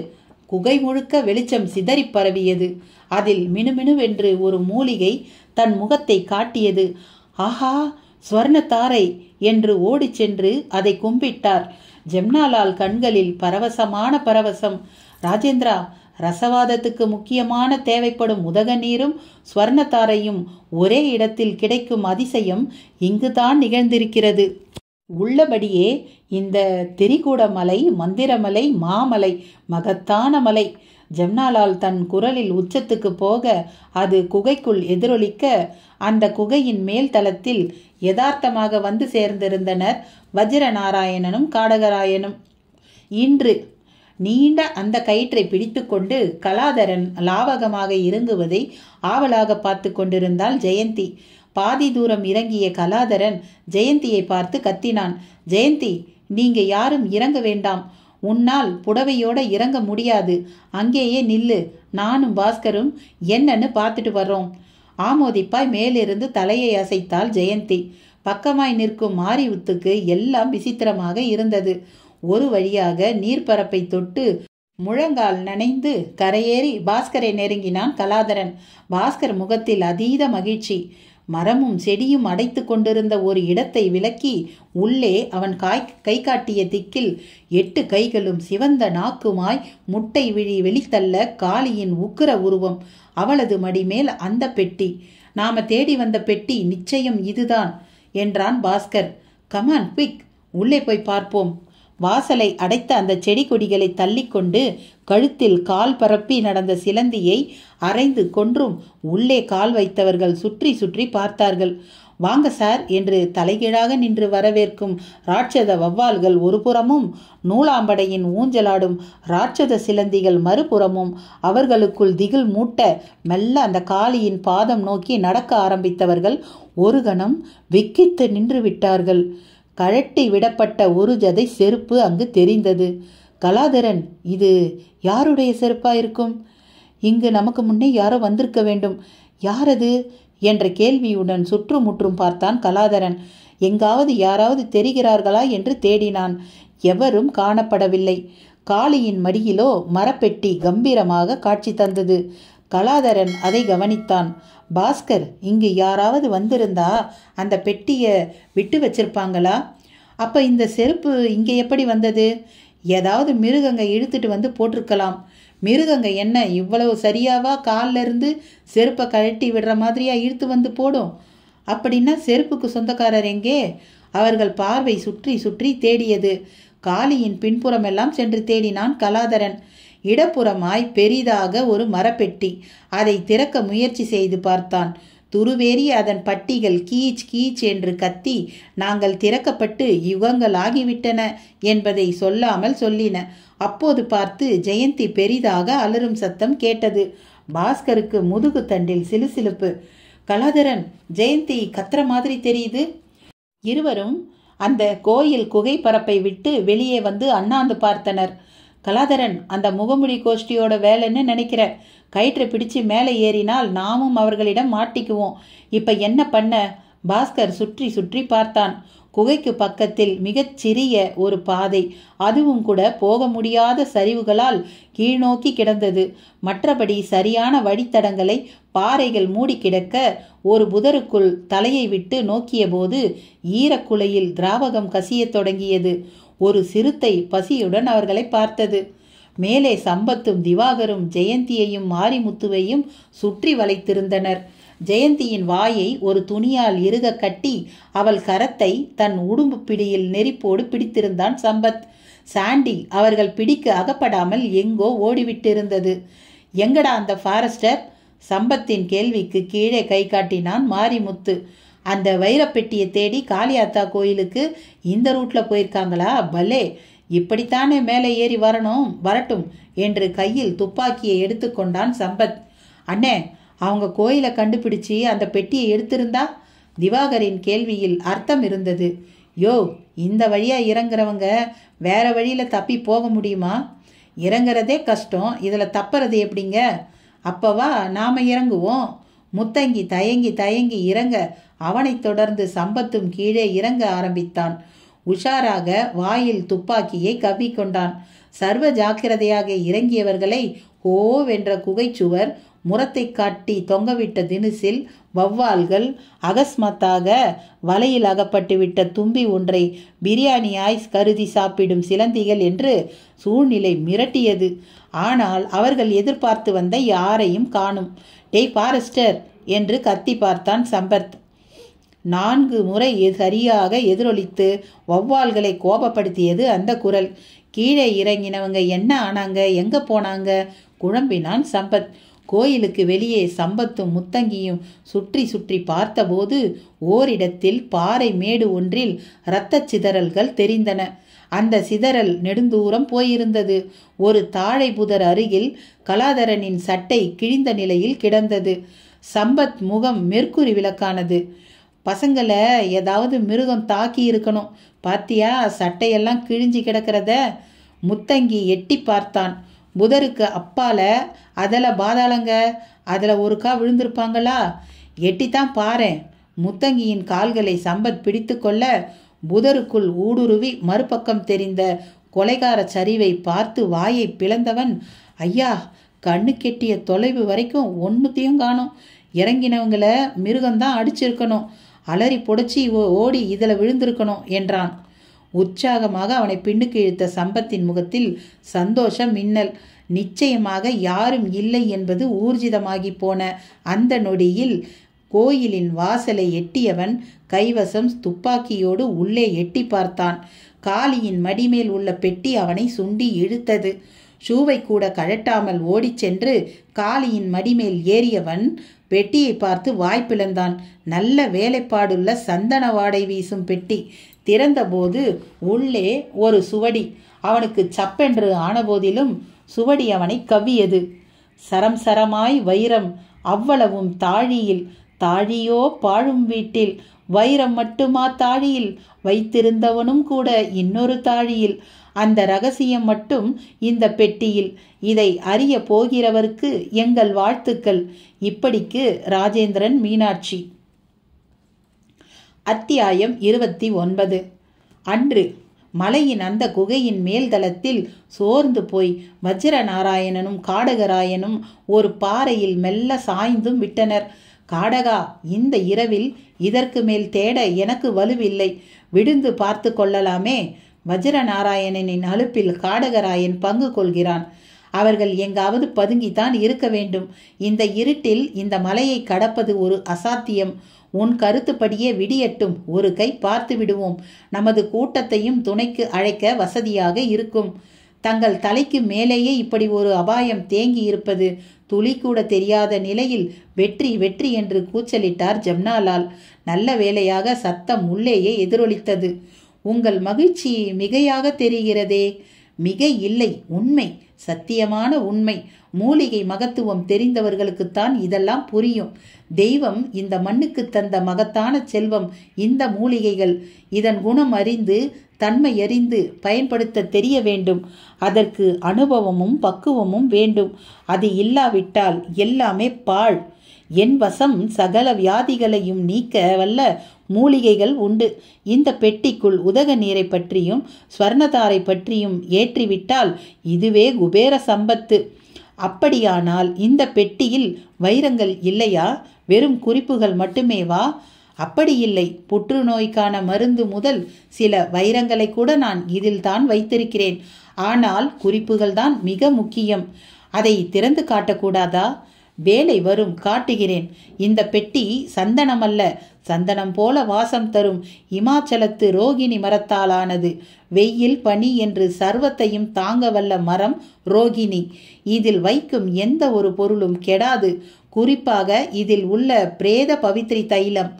[SPEAKER 1] குகை முழுக்க வெளிச்சம் சிதறி பரவியது. அதில் மினுமினுவென்று ஒரு மூலிகை தன் முகத்தை காட்டியது. ஆஹா, ஸ்வர்ணத்தாரை என்று ஓடி சென்று அதை கும்பிட்டார். ஜம்னாலால் கண்களில் பரவசமான பரவசம். ராஜேந்திரா, ரசவாதத்துக்கு முக்கியமான தேவைப்படும் உதக நீரும் ஸ்வர்ணத்தாரையும் ஒரே இடத்தில் கிடைக்கும் அதிசயம் இங்குதான் நிகழ்ந்திருக்கிறது. உள்ளபடியே இந்த திரிகூட மலை, மந்திரமலை, மாமலை மகத்தான மலை. ஜம்னாலால் தன் குரலில் உச்சத்துக்கு போக அது குகைக்குள் எதிரொலிக்க அந்த குகையின் மேல் தளத்தில் யதார்த்தமாக வந்து சேர்ந்திருந்தனர் வஜ்ரநாராயணனும் காடகராயனும். இன்று நீண்ட அந்த கயிற்றை பிடித்து கொண்டு கலாதரன் லாவகமாக இறங்குவதை ஆவலாக பார்த்து கொண்டிருந்தாள் ஜெயந்தி. பாதி தூரம் இறங்கிய கலாதரன் ஜெயந்தியை பார்த்து கத்தினான். ஜெயந்தி, நீங்க யாரும் இறங்க வேண்டாம். உன்னால் புடவையோட இறங்க முடியாது. அங்கேயே நில்லு. நானும் பாஸ்கரும் என்னன்னு பார்த்துட்டு வர்றோம். ஆமோதிப்பாய் மேலிருந்து தலையை அசைத்தாள் ஜெயந்தி. பக்கமாய் நிற்கும் மாரிவுத்துக்கு எல்லாம் விசித்திரமாக இருந்தது. ஒரு வழியாக நீர்ப்பரப்பை தொட்டு முழங்கால் நனைந்து கரையேறி பாஸ்கரை நெருங்கினான் கலாதரன். பாஸ்கர் முகத்தில் அதீத மகிழ்ச்சி. மரமும் செடியும் அடைத்து கொண்டிருந்த ஒரு இடத்தை விலக்கி உள்ளே அவன் கை காட்டிய திக்கில் 8 கைகளும் சிவந்த நாக்குமாய் முட்டை விழி வெளித்தள்ள காளியின் உக்கிர உருவம். அவளது மடிமேல் அந்த பெட்டி. நாம தேடி வந்த பெட்டி நிச்சயம் இதுதான் என்றான் பாஸ்கர். கமான் குவிக், உள்ளே போய் பார்ப்போம். வாசலை அடைத்த அந்த செடி கொடிகளை தள்ளிக்கொண்டு கழுத்தில் கால் பரப்பி நடந்த சிலந்தியை அரைந்து கொன்றும் உள்ளே கால் வைத்தவர்கள் சுற்றி சுற்றி பார்த்தார்கள். வாங்க சார் என்று தலைகீழாக நின்று வரவேற்கும் ராட்சத வவ்வால்கள் ஒரு புறமும், நூலாம்படையின் ஊஞ்சலாடும் ராட்சத சிலந்திகள் மறுபுறமும் அவர்களுக்குள் திகில் மூட்ட மெல்ல அந்த காளியின் பாதம் நோக்கி நடக்க ஆரம்பித்தவர்கள் ஒரு கணம் விக்கித்து நின்று விட்டார்கள். கழட்டி விடப்பட்ட ஒரு ஜதை செருப்பு அங்கு தெரிந்தது. கலாதரன், இது யாருடைய செருப்பா இருக்கும்? இங்கு நமக்கு முன்னே யாரோ வந்திருக்க வேண்டும். யாரது என்ற கேள்வியுடன் சுற்றுமுற்றும் பார்த்தான் கலாதரன். எங்காவது யாராவது தெரிகிறார்களா என்று தேடினான். எவரும் காணப்படவில்லை. காளியின் மடியிலோ மரப்பெட்டி கம்பீரமாக காட்சி தந்தது. கலாதரன் அதை கவனித்தான். பாஸ்கர், இங்கு யாராவது வந்திருந்தா அந்த பெட்டியை விட்டு வச்சிருப்பாங்களா? அப்ப இந்த செருப்பு இங்கே எப்படி வந்தது? ஏதாவது மிருகங்க இழுத்துட்டு வந்து போட்டிருக்கலாம். மிருகங்க என்ன இவ்வளவு சரியாவா காலில் இருந்து செருப்பை கழட்டி விடுற மாதிரியா இழுத்து வந்து போடும்? அப்படின்னா செருப்புக்கு சொந்தக்காரர் எங்கே? அவர்கள் பார்வை சுற்றி சுற்றி தேடியது. காளியின் பின்புறமெல்லாம் சென்று தேடினான் கலாதரன். இடப்புறமாய் பெரிதாக ஒரு மரப்பெட்டி. அதை திறக்க முயற்சி செய்து பார்த்தான். துருவேறி அதன் பட்டிகள் கீச் கீச் என்று கத்தி நாங்கள் திறக்கப்பட்டு யுகங்கள் ஆகிவிட்டன என்பதை சொல்லாமல் சொல்லின. அப்போது பார்த்து ஜெயந்தி பெரிதாக அலறும் சத்தம் கேட்டது. பாஸ்கருக்கு முதுகு தண்டில் சிலுசிலுப்பு. கலாதரன், ஜெயந்தி கத்துற மாதிரி தெரியுது. இருவரும் அந்த கோயில் குகை பரப்பை விட்டு வெளியே வந்து அண்ணாந்து பார்த்தனர். கலாதரன், அந்த முகமுடி கோஷ்டியோட வேலைன்னு நினைக்கிற. கயிற்றை பிடிச்சு மேலே ஏறினால் நாமும் அவர்களிடம் மாட்டிக்குவோம். இப்ப என்ன பண்ண? பாஸ்கர் சுற்றி சுற்றி பார்த்தான். குகைக்கு பக்கத்தில் மிகச் சிறிய ஒரு பாதை, அதுவும் கூட போக முடியாத சரிவுகளால் கீழ்நோக்கி கிடந்தது. மற்றபடி சரியான வழித்தடங்களை பாறைகள் மூடி கிடக்க ஒரு புதருக்குள் தலையை விட்டு நோக்கிய போது ஈரக்குலையில் திராவகம் கசியத் தொடங்கியது. ஒரு சிறுத்தை பசியுடன் அவர்களை பார்த்தது. மேலே சம்பத்தும் திவாகரும் ஜெயந்தியையும் மாரிமுத்துவையும் சுற்றி வளைத்திருந்தனர். ஜெயந்தியின் வாயை ஒரு துணியால் இறுக கட்டி அவள் கரத்தை தன் உடும்பு பிடியில் நெரிப்போடு பிடித்திருந்தான் சம்பத். சாண்டி அவர்கள் பிடிக்க அகப்படாமல் எங்கோ ஓடிவிட்டிருந்தது. எங்கடா அந்த ஃபாரஸ்டர்? சம்பத்தின் கேள்விக்கு கீழே கை காட்டினான் மாரிமுத்து. அந்த வைரப்பெட்டியை தேடி காளியாத்தா கோயிலுக்கு இந்த ரூட்ல போயிருக்காங்களா? பலே, இப்படித்தானே மேலே ஏறி வரட்டும் என்று கையில் துப்பாக்கியை எடுத்துக்கொண்டான் சம்பத். அண்ணே, அவங்க கோயிலை கண்டுபிடிச்சி அந்த பெட்டியை எடுத்திருந்தா? திவாகரின் கேள்வியில் அர்த்தம் இருந்தது. யோ, இந்த வழியா இறங்குறவங்க வேற வழியில தப்பி போக முடியுமா? இறங்குறதே கஷ்டம், இதுல தப்புறது எப்படிங்க? அப்பவா நாம இறங்குவோம். முத்தங்கி தயங்கி தயங்கி இறங்க அவனை தொடர்ந்து சம்பத்தும் கீழே இறங்க ஆரம்பித்தான். உஷாராக வாயில் துப்பாக்கியை கவ்விக்கொண்டான். சர்வ ஜாக்கிரதையாக இறங்கியவர்களை ஹோவென்ற குகைச்சுவர், முரத்தை காட்டி தொங்கவிட்ட தினுசில் வௌவால்கள், அகஸ்மாத்தாக வலையில் அகப்பட்டுவிட்ட தும்பி ஒன்றை பிரியாணியாய் கருதி சாப்பிடும் சிலந்திகள் என்று சூழ்நிலை மிரட்டியது. ஆனால் அவர்கள் எதிர்பார்த்து வந்த யாரையும் காணும். டேய் ஃபாரஸ்டர் என்று கத்தி பார்த்தான் சம்பத். 4 முறை சரியாக எதிரொலித்து வௌவால்களை கோபப்படுத்தியது அந்த குரல். கீழே இறங்கினவங்க என்ன ஆனாங்க, எங்க போனாங்க? குழம்பினான் சம்பத். கோயிலுக்கு வெளியே சம்பத்தும் முத்தங்கியும் சுற்றி சுற்றி பார்த்தபோது ஓரிடத்தில் பாறை மேடு ஒன்றில் இரத்த சிதறல்கள் தெரிந்தன. அந்த சிதறல் நெடுந்தூரம் போயிருந்தது. ஒரு தாழை புதர் அருகில் கலாதரனின் சட்டை கிழிந்த நிலையில் கிடந்தது. சம்பத் முகம் மெர்க்குரி விளக்கானது. பசங்களை ஏதாவது மிருகம் தாக்கி இருக்கணும், பாத்தியா சட்டையெல்லாம் கிழிஞ்சி கிடக்கிறத? முத்தங்கி எட்டி பார்த்தான். புதருக்கு அப்பால அதில் பாதாளங்க, அதில் ஒருக்கா விழுந்திருப்பாங்களா? எட்டித்தான் பாரேன். முத்தங்கியின் கால்களை சம்பத் பிடித்து கொள்ள புதருக்குள் ஊடுருவி மறுபக்கம் தெரிந்த கொலைகார சரிவை பார்த்து வாயை பிளந்தவன், ஐயா, கண்ணு கெட்டிய தொலைவு வரைக்கும் ஒன்றுத்தையும் காணும். இறங்கினவங்களை மிருகம்தான் அடிச்சிருக்கணும், அலறி புடைச்சி ஓடி இதில் விழுந்திருக்கணும் என்றான். உற்சாகமாக அவனை பின்னுக்கு இழுத்த சம்பத்தின் முகத்தில் சந்தோஷம் மின்னல். நிச்சயமாக யாரும் இல்லை என்பது ஊர்ஜிதமாகி போன அந்த நொடியில் கோயிலின் வாசலை எட்டியவன் கைவசம் துப்பாக்கியோடு உள்ளே எட்டி பார்த்தான். காளியின் மடிமேல் உள்ள பெட்டி அவனை சுண்டி இழுத்தது. ஷூவை கூட கழட்டாமல் ஓடிச் சென்று காளியின் மடிமேல் ஏறியவன் பெட்டியை பார்த்து வாய்ப்பிழந்தான். நல்ல வேலைப்பாடுள்ள சந்தன வாடை வீசும் பெட்டி. திறந்தபோது உள்ளே ஒரு சுவடி. அவனுக்கு சப்பென்று ஆனபோதிலும் சுவடி அவனை கவ்வியது. சரம் சரமாய் வைரம், அவ்வளவும் தாழியில். தாழியோ பாழும் வீட்டில், வைரம் மட்டுமா தாழியில்? வைத்திருந்தவனும் கூட இன்னொரு தாழியில். அந்த ரகசியம் மட்டும் இந்த பெட்டியில். இதை அறிய போகிறவருக்கு எங்கள் வாழ்த்துக்கள். இப்படிக்கு ராஜேந்திரன் மீனாட்சி. அத்தியாயம் 29. அன்று மலையின் அந்த குகையின் மேல்தளத்தில் சோர்ந்து போய் வஜ்ரநாராயணனும் காடகராயனும் ஒரு பாறையில் மெல்ல சாய்ந்தும் விட்டனர். காடகா, இந்த இரவில் இதற்கு மேல் தேட எனக்கு வலுவில்லை, விடுந்து பார்த்து கொள்ளலாமே. வஜ்ரநாராயணனின் அலுப்பில் காடகராயன் பங்கு கொள்கிறான். அவர்கள் எங்காவது பதுங்கித்தான் இருக்க வேண்டும். இந்த இருட்டில் இந்த மலையை கடப்பது ஒரு அசாத்தியம். உன் கருத்துப்படியே விடியட்டும், ஒரு கை பார்த்து விடுவோம். நமது கூட்டத்தையும் துணைக்கு அழைக்க வசதியாக இருக்கும். தங்கள் தலைக்கு மேலேயே இப்படி ஒரு அபாயம் தேங்கி இருப்பது துளி கூட தெரியாத நிலையில் வெற்றி வெற்றி என்று கூச்சலிட்டார் ஜம்னாலால். நல்ல வேளையாக சத்தம் உள்ளேயே எதிரொலித்தது. உங்கள் மகிழ்ச்சி மிகையாக தெரிகிறதே. மிகை இல்லை, உண்மை, சத்தியமான உண்மை. மூலிகை மகத்துவம் தெரிந்தவர்களுக்குத்தான் இதெல்லாம் புரியும். தெய்வம் இந்த மண்ணுக்கு தந்த மகத்தான செல்வம் இந்த மூலிகைகள். இதன் குணம் அறிந்து தன்மை அறிந்து பயன்படுத்த தெரிய வேண்டும். அதற்கு அனுபவமும் பக்குவமும் வேண்டும். அது இல்லாவிட்டால் எல்லாமே பாழ். என் வசம் சகல வியாதிகளையும் நீக்க வல்ல மூலிகைகள் உண்டு. இந்த பெட்டிக்குள் உதக நீரை பற்றியும் ஸ்வர்ணதாரை பற்றியும் ஏற்றிவிட்டால் இதுவே குபேர சம்பத்து. அப்படியானால் இந்த பெட்டியில் வைரங்கள் இல்லையா? வெறும் குறிப்புகள் மட்டுமேவா? அப்படி இல்லை. புற்றுநோய்க்கான மருந்து முதல் சில வைரங்களை கூட நான் இதில் தான் வைத்திருக்கிறேன். ஆனால் குறிப்புகள் தான் மிக முக்கியம். அதை திறந்து காட்டக்கூடாதா? வேலை வரும், காட்டுகிறேன். இந்த பெட்டி சந்தனம் அல்ல, சந்தனம் போல வாசம் தரும் இமாச்சலத்து ரோகிணி மரத்தாலானது. வெயில் பனி என்று சர்வத்தையும் தாங்க வல்ல மரம் ரோகிணி. இதில் வைக்கும் எந்த ஒரு பொருளும் கெடாது. குறிப்பாக இதில் உள்ள பிரேத பவித்ரி தைலம்.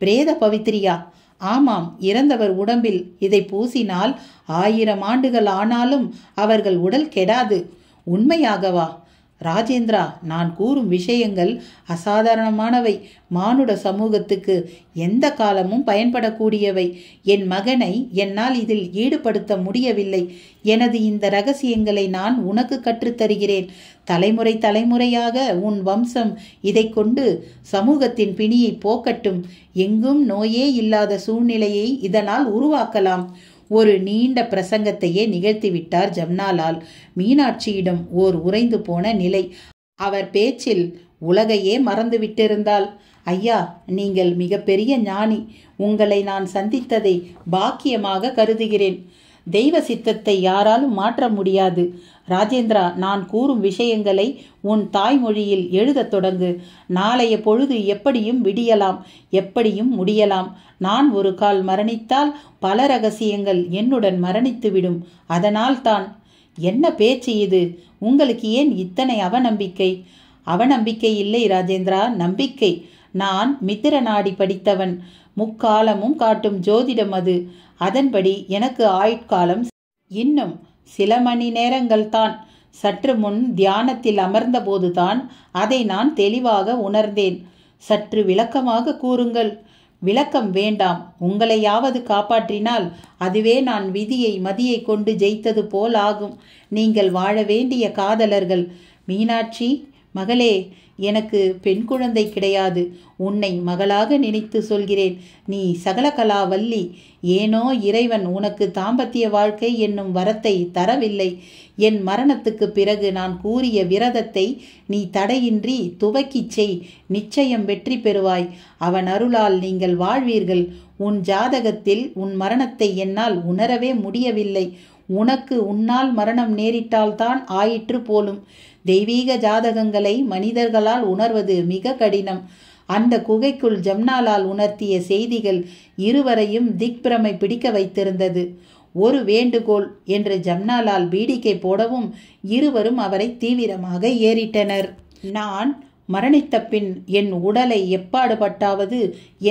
[SPEAKER 1] பிரேத பவித்ரியா? ஆமாம். இறந்தவர் உடம்பில் இதை பூசினால் 1000 ஆண்டுகள் ஆனாலும் அவர்கள் உடல் கெடாது. உண்மையாகவா? ராஜேந்திரா, நான் கூறும் விஷயங்கள் அசாதாரணமானவை. மானுட சமூகத்துக்கு எந்த காலமும் பயன்படக்கூடியவை. என் மகனை என்னால் இதில் ஈடுபடுத்த முடியவில்லை. எனது இந்த ரகசியங்களை நான் உனக்கு கற்றுத்தருகிறேன். தலைமுறை தலைமுறையாக உன் வம்சம் இதை கொண்டு சமூகத்தின் பிணியை போக்கட்டும். எங்கும் நோயே இல்லாத சூழ்நிலையை இதனால் உருவாக்கலாம். ஒரு நீண்ட பிரசங்கத்தையே நிகழ்த்திவிட்டார் ஜம்னாலால். மீனாட்சியிடம் ஓர் உறைந்து போன நிலை. அவர் பேச்சில் உலகையே மறந்துவிட்டிருந்தாள். ஐயா, நீங்கள் மிகப்பெரிய ஞானி. உங்களை நான் சந்தித்ததை பாக்கியமாக கருதுகிறேன். தெய்வ சித்தத்தை யாராலும் மாற்ற முடியாது. ராஜேந்திரா, நான் கூறும் விஷயங்களை உன் தாய்மொழியில் எழுதத் தொடங்கு. நாளைய பொழுது எப்படியும் விடியலாம், எப்படியும் முடியலாம். நான் ஒரு கால் மரணித்தால் பல ரகசியங்கள் என்னுடன் மரணித்துவிடும். அதனால் தான். என்ன பேச்சு இது? உங்களுக்கு ஏன் இத்தனை அவநம்பிக்கை? அவநம்பிக்கை இல்லை ராஜேந்திரா, நம்பிக்கை. நான் மித்திர நாடி படித்தவன். முக்காலமும் காட்டும் ஜோதிடம் அது. அதன்படி எனக்கு ஆயுட்காலம் இன்னும் சில மணி நேரங்கள் தான். சற்று முன் தியானத்தில் அமர்ந்தபோதுதான் அதை நான் தெளிவாக உணர்ந்தேன். சற்று விளக்கமாக கூறுங்கள். விளக்கம் வேண்டாம். உங்களையாவது காப்பாற்றினால் அதுவே நான் விதியை மதியை கொண்டு ஜெயித்தது போல் ஆகும். நீங்கள் வாழ வேண்டிய காதலர்கள். மீனாட்சி மகளே, எனக்கு பெண் குழந்தை கிடையாது. உன்னை மகளாக நினைத்து சொல்கிறேன். நீ சகலகலா வல்லி. ஏனோ இறைவன் உனக்கு தாம்பத்திய வாழ்க்கை என்னும் வரத்தை தரவில்லை. என் மரணத்துக்கு பிறகு நான் கூறிய விரதத்தை நீ தடையின்றி துவக்கிச் செய். நிச்சயம் வெற்றி பெறுவாய். அவன் அருளால் நீங்கள் வாழ்வீர்கள். உன் ஜாதகத்தில் உன் மரணத்தை என்னால் உணரவே முடியவில்லை. உனக்கு உன்னால் மரணம் நேரிட்டால்தான் ஆயிற்று போலும். தெய்வீக ஜாதகங்களை மனிதர்களால் உணர்வது மிக கடினம். அந்த குகைக்குள் ஜம்னாலால் உணர்த்திய செய்திகள் இருவரையும் திக்பிரமை பிடிக்க வைத்திருந்தது. ஒரு வேண்டுகோள் என்று ஜம்னாலால் பீடிக்கை போடவும் இருவரும் அவரை தீவிரமாக ஏறிட்டனர். நான் மரணித்த பின் என் உடலை எப்பாடுபட்டாவது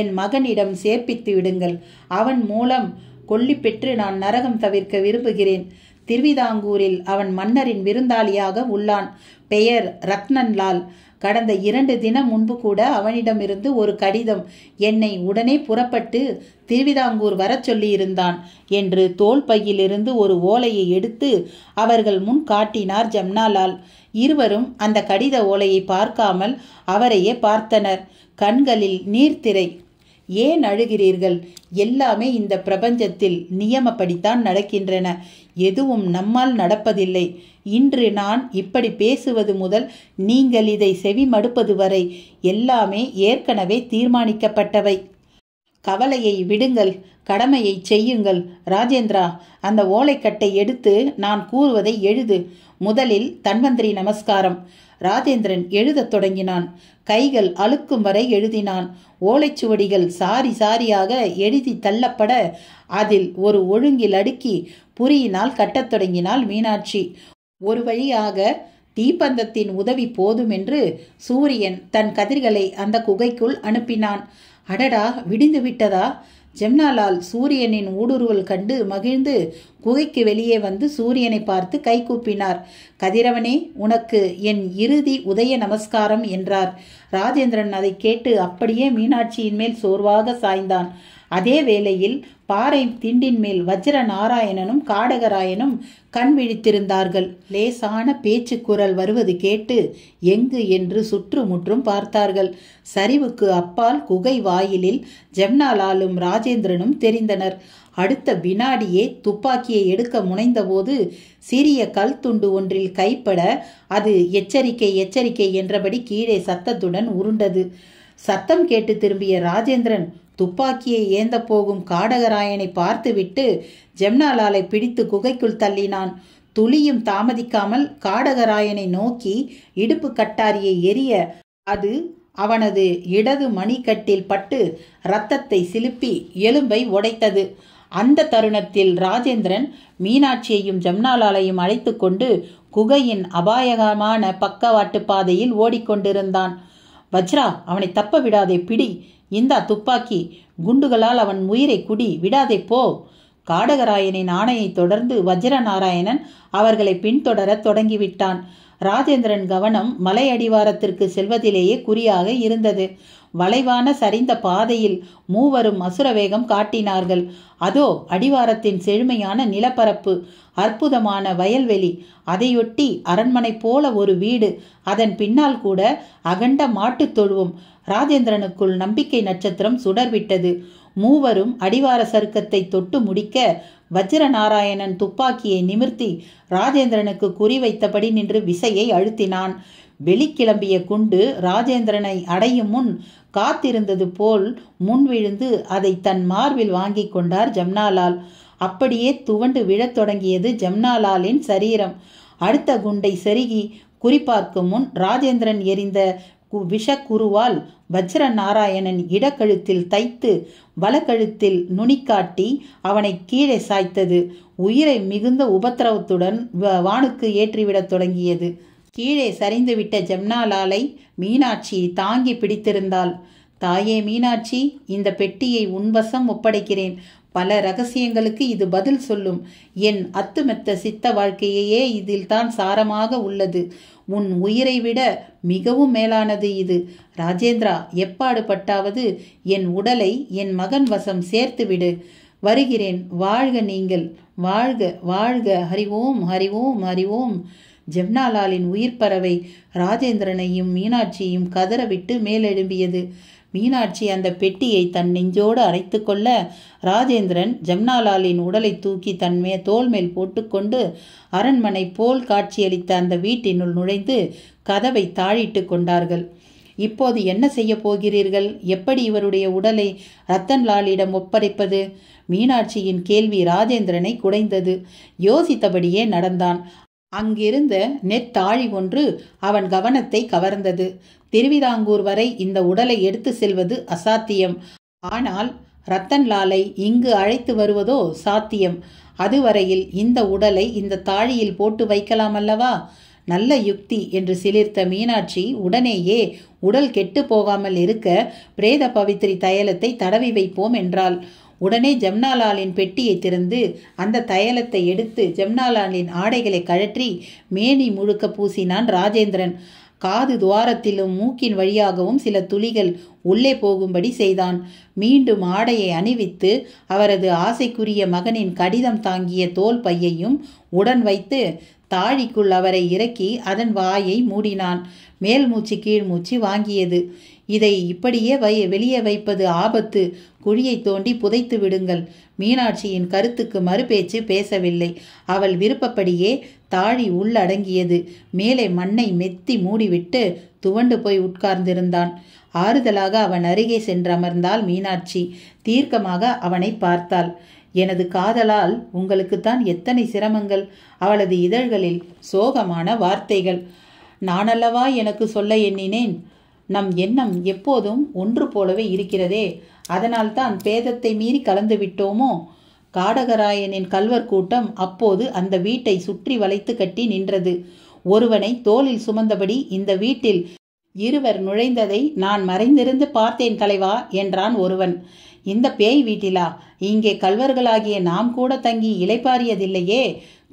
[SPEAKER 1] என் மகனிடம் சேர்ப்பித்து விடுங்கள். அவன் மூலம் கொல்லி பெற்று நான் நரகம் தவிர்க்க விரும்புகிறேன். திருவிதாங்கூரில் அவன் மன்னரின் விருந்தாளியாக உள்ளான். பெயர் ரத்னன்லால். கடந்த 2 தினம் முன்பு கூட அவனிடமிருந்து ஒரு கடிதம். என்னை உடனே புறப்பட்டு திருவிதாங்கூர் வரச் சொல்லியிருந்தான் என்று தோள் பையிலிருந்து ஒரு ஓலையை எடுத்து அவர்கள் முன் காட்டினார் ஜம்னாலால். இருவரும் அந்த கடித ஓலையை பார்க்காமல் அவரையே பார்த்தனர். கண்களில் நீர்த்திரை. ஏன் அழுகிறீர்கள்? எல்லாமே இந்த பிரபஞ்சத்தில் நியமப்படித்தான் நடக்கின்றன. எதுவும் நம்மால் நடப்பதில்லை. இன்று நான் இப்படி பேசுவது முதல் நீங்கள் இதை செவி மடுப்பது வரை எல்லாமே ஏற்கனவே தீர்மானிக்கப்பட்டவை. கவலையை விடுங்கள், கடமையை செய்யுங்கள். ராஜேந்திரா, அந்த ஓலைக்கட்டை எடுத்து நான் கூறுவதை எழுது. முதலில் தன்வந்திரி நமஸ்காரம். ராஜேந்திரன் எழுதத் தொடங்கினான். கைகள் அழுக்கும் வரை எழுதினான். ஓலைச்சுவடிகள் சாரி சாரியாக எழுதி தள்ளப்பட அதில் ஒரு ஒழுங்கில் அடுக்கி புரியினால் கட்டத் தொடங்கினாள் மீனாட்சி. ஒரு வழியாக தீப்பந்தத்தின் உதவி போதும் என்று சூரியன் தன் கதிர்களை அந்த குகைக்குள் அனுப்பினான். அடடா, விடிந்து விட்டதா? ஜம்னாலால் சூரியனின் ஊடுருவல் கண்டு மகிழ்ந்து குகைக்கு வெளியே வந்து சூரியனை பார்த்து கைகூப்பினார். கதிரவனே, உனக்கு என் இறுதி உதய நமஸ்காரம் என்றார். ராஜேந்திரன் அதை கேட்டு அப்படியே மீனாட்சியின் மேல் சோர்வாக சாய்ந்தான். அதே வேளையில் பாறை திண்டின் மேல் வஜ்ர நாராயணனும் காடகராயனும் கண் விழித்திருந்தார்கள். லேசான பேச்சு குரல் வருவது கேட்டு எங்கு என்று சுற்றுமுற்றும் பார்த்தார்கள். சரிவுக்கு அப்பால் குகை வாயிலில் ஜம்னாலாலும் ராஜேந்திரனும் தெரிந்தனர். அடுத்த வினாடியே துப்பாக்கியை எடுக்க முனைந்தபோது சிறிய கல் துண்டு ஒன்றில் கைப்பட அது எச்சரிக்கை எச்சரிக்கை என்றபடி கீழே சத்தத்துடன் உருண்டது. சத்தம் கேட்டு திரும்பிய ராஜேந்திரன் துப்பாக்கியை ஏந்த போகும் காடகராயனை பார்த்துவிட்டு ஜம்னாலாலை பிடித்து குகைக்குள் தள்ளினான். துளியும் தாமதிக்காமல் காடகராயனை நோக்கி இடுப்பு கட்டாரியை எரிய அது அவனது இடது மணிக்கட்டில் பட்டு இரத்தத்தை சிலுப்பி எலும்பை உடைத்தது. அந்த தருணத்தில் ராஜேந்திரன் மீனாட்சியையும் ஜம்னாலாலையும் அழைத்து கொண்டு குகையின் அபாயகமான பக்கவாட்டு பாதையில் ஓடிக்கொண்டிருந்தான். வஜ்ரா, அவனை தப்ப விடாதே, பிடி. இந்தா துப்பாக்கி, குண்டுகளால் அவன் உயிரை குடி, விடாதே போ. காடகராயனின் ஆணையை தொடர்ந்து வஜ்ரநாராயணன் அவர்களை பின்தொடர தொடங்கிவிட்டான். ராஜேந்திரன் கவனம் மலை அடிவாரத்திற்கு செல்வதிலேயே குறியாக இருந்தது. வளைவான சரிந்த பாதையில் மூவரும் அசுர வேகம் காட்டினார்கள். அதோ அடிவாரத்தின் செழுமையான நிலப்பரப்பு, அற்புதமான வயல்வெளி, அதையொட்டி அரண்மனை போல ஒரு வீடு, அதன் பின்னால் கூட அகண்ட மாட்டுத் தொழுவம். ராஜேந்திரனுக்குள் நம்பிக்கை நட்சத்திரம் சுடர்விட்டது. மூவரும் அடிவார சருக்கத்தை தொட்டு முடிக்க வஜ்ரநாராயணன் துப்பாக்கியை நிமிர்த்தி ராஜேந்திரனுக்கு குறிவைத்தபடி நின்று விசையை அழுத்தினான். வெளிக்கிளம்பிய குண்டு ராஜேந்திரனை அடையும் முன் காத்திருந்தது போல் முன் விழுந்து அதை தன் மார்பில் வாங்கி கொண்டார் ஜம்னாலால். அப்படியே துவண்டு விழத் தொடங்கியது ஜம்னாலாலின் சரீரம். அடுத்த குண்டை செருகி குறிப்பார்க்கும் முன் ராஜேந்திரன் எறிந்த விஷக்குருவால் வஜ்ர நாராயணன் இடக்கழுத்தில் தைத்து வலக்கழுத்தில் நுனிக்காட்டி அவனை கீழே சாய்த்தது. உயிரை மிகுந்த உபத்திரவத்துடன் வானுக்கு ஏற்றிவிடத் தொடங்கியது. கீழே சரிந்துவிட்ட ஜம்னாலாலை மீனாட்சி தாங்கி பிடித்திருந்தாள். தாயே மீனாட்சி, இந்த பெட்டியை உன்வசம் ஒப்படைக்கிறேன். பல ரகசியங்களுக்கு இது பதில் சொல்லும். என் அத்துமெத்த சித்த வாழ்க்கையே இதில் தான் சாரமாக உள்ளது. உன் உயிரை விட மிகவும் மேலானது இது. ராஜேந்திரா, எப்பாடு பட்டாவது என் உடலை என் மகன் வசம் சேர்த்து விடு. வருகிறேன். வாழ்க நீங்கள், வாழ்க வாழ்க. ஹரிவோம் ஹரிவோம் ஹரிவோம். ஜம்னாலாலின் உயிர் பறவை ராஜேந்திரனையும் மீனாட்சியையும் கதறவிட்டு மேலெழும்பியது. மீனாட்சி அந்த பெட்டியை தன் நெஞ்சோடு அணைத்து கொள்ள ராஜேந்திரன் ஜம்னாலாலின் உடலை தூக்கி தன் தோள் மேல் போட்டுக்கொண்டு அரண்மனை போல் காட்சியளித்த அந்த வீட்டினுள் நுழைந்து கதவை தாழிட்டு கொண்டார்கள். இப்போது என்ன செய்ய போகிறீர்கள்? எப்படி இவருடைய உடலை ரத்தன்லாலிடம் ஒப்படைப்பது? மீனாட்சியின் கேள்வி ராஜேந்திரனை குடைந்தது. யோசித்தபடியே நடந்தான். அங்கிருந்த நெத்தாழி ஒன்று அவன் கவனத்தை கவர்ந்தது. திருவிதாங்கூர் வரை இந்த உடலை எடுத்து செல்வது அசாத்தியம். ஆனால் ரத்தன்லாலை இங்கு அழைத்து வருவதோ சாத்தியம். அதுவரையில் இந்த உடலை இந்த தாழியில் போட்டு வைக்கலாம் அல்லவா? நல்ல யுக்தி என்று சிலிர்த்த மீனாட்சி உடனேயே உடல் கெட்டு போகாமல் இருக்க பிரேத பவித்ரி தைலத்தை தடவி வைப்போம் என்றாள். உடனே ஜம்னாலாலின் பெட்டியை திறந்து அந்த தைலத்தை எடுத்து ஜம்னாலாலின் ஆடைகளை கழற்றி மேனி முழுக்க பூசினான் ராஜேந்திரன். காது துவாரத்திலும் மூக்கின் வழியாகவும் சில துளிகள் உள்ளே போகும்படி செய்தான். மீண்டும் ஆடையை அணிவித்து அவரது ஆசைக்குரிய மகனின் கடிதம் தாங்கிய தோல் பையையும் உடன் வைத்து தாழிக்குள் அவரை இறக்கி அதன் வாயை மூடினான். மேல் மூச்சு கீழ் மூச்சு வாங்கியது. இதை இப்படியே வெளியே வைப்பது ஆபத்து. குழியை தோண்டி புதைத்து விடுங்கள். மீனாட்சியின் கருத்துக்கு மறுபேச்சு பேசவில்லை. அவள் விருப்பப்படியே தாழி உள்ளடங்கியது. மேலே மண்ணை மெத்தி மூடிவிட்டு துவண்டு போய் உட்கார்ந்திருந்தான். ஆறுதலாக அவன் அருகே சென்று அமர்ந்தாள் மீனாட்சி. தீர்க்கமாக அவனை பார்த்தாள். எனது காதலால் உங்களுக்குத்தான் எத்தனை சிரமங்கள். அவளது இதழ்களில் சோகமான வார்த்தைகள். நானல்லவா எனக்கு சொல்ல எண்ணினேன். நம் எண்ணம் எப்போதும் ஒன்று போலவே இருக்கிறதே, அதனால்தான் பேதத்தை மீறி கலந்து விட்டோமோ? காடகராயனின் கல்வர் கூட்டம் அப்போது அந்த வீட்டை சுற்றி வளைத்து கட்டி நின்றது. ஒருவனை தோளில் சுமந்தபடி இந்த வீட்டில் இருவர் நுழைந்ததை நான் மறைந்திருந்து பார்த்தேன் தலைவா என்றான் ஒருவன். இந்த பேய் வீட்டிலா? இங்கே கள்வர்களாகிய நாம் கூட தங்கி இளைப்பாரியதில்லையே.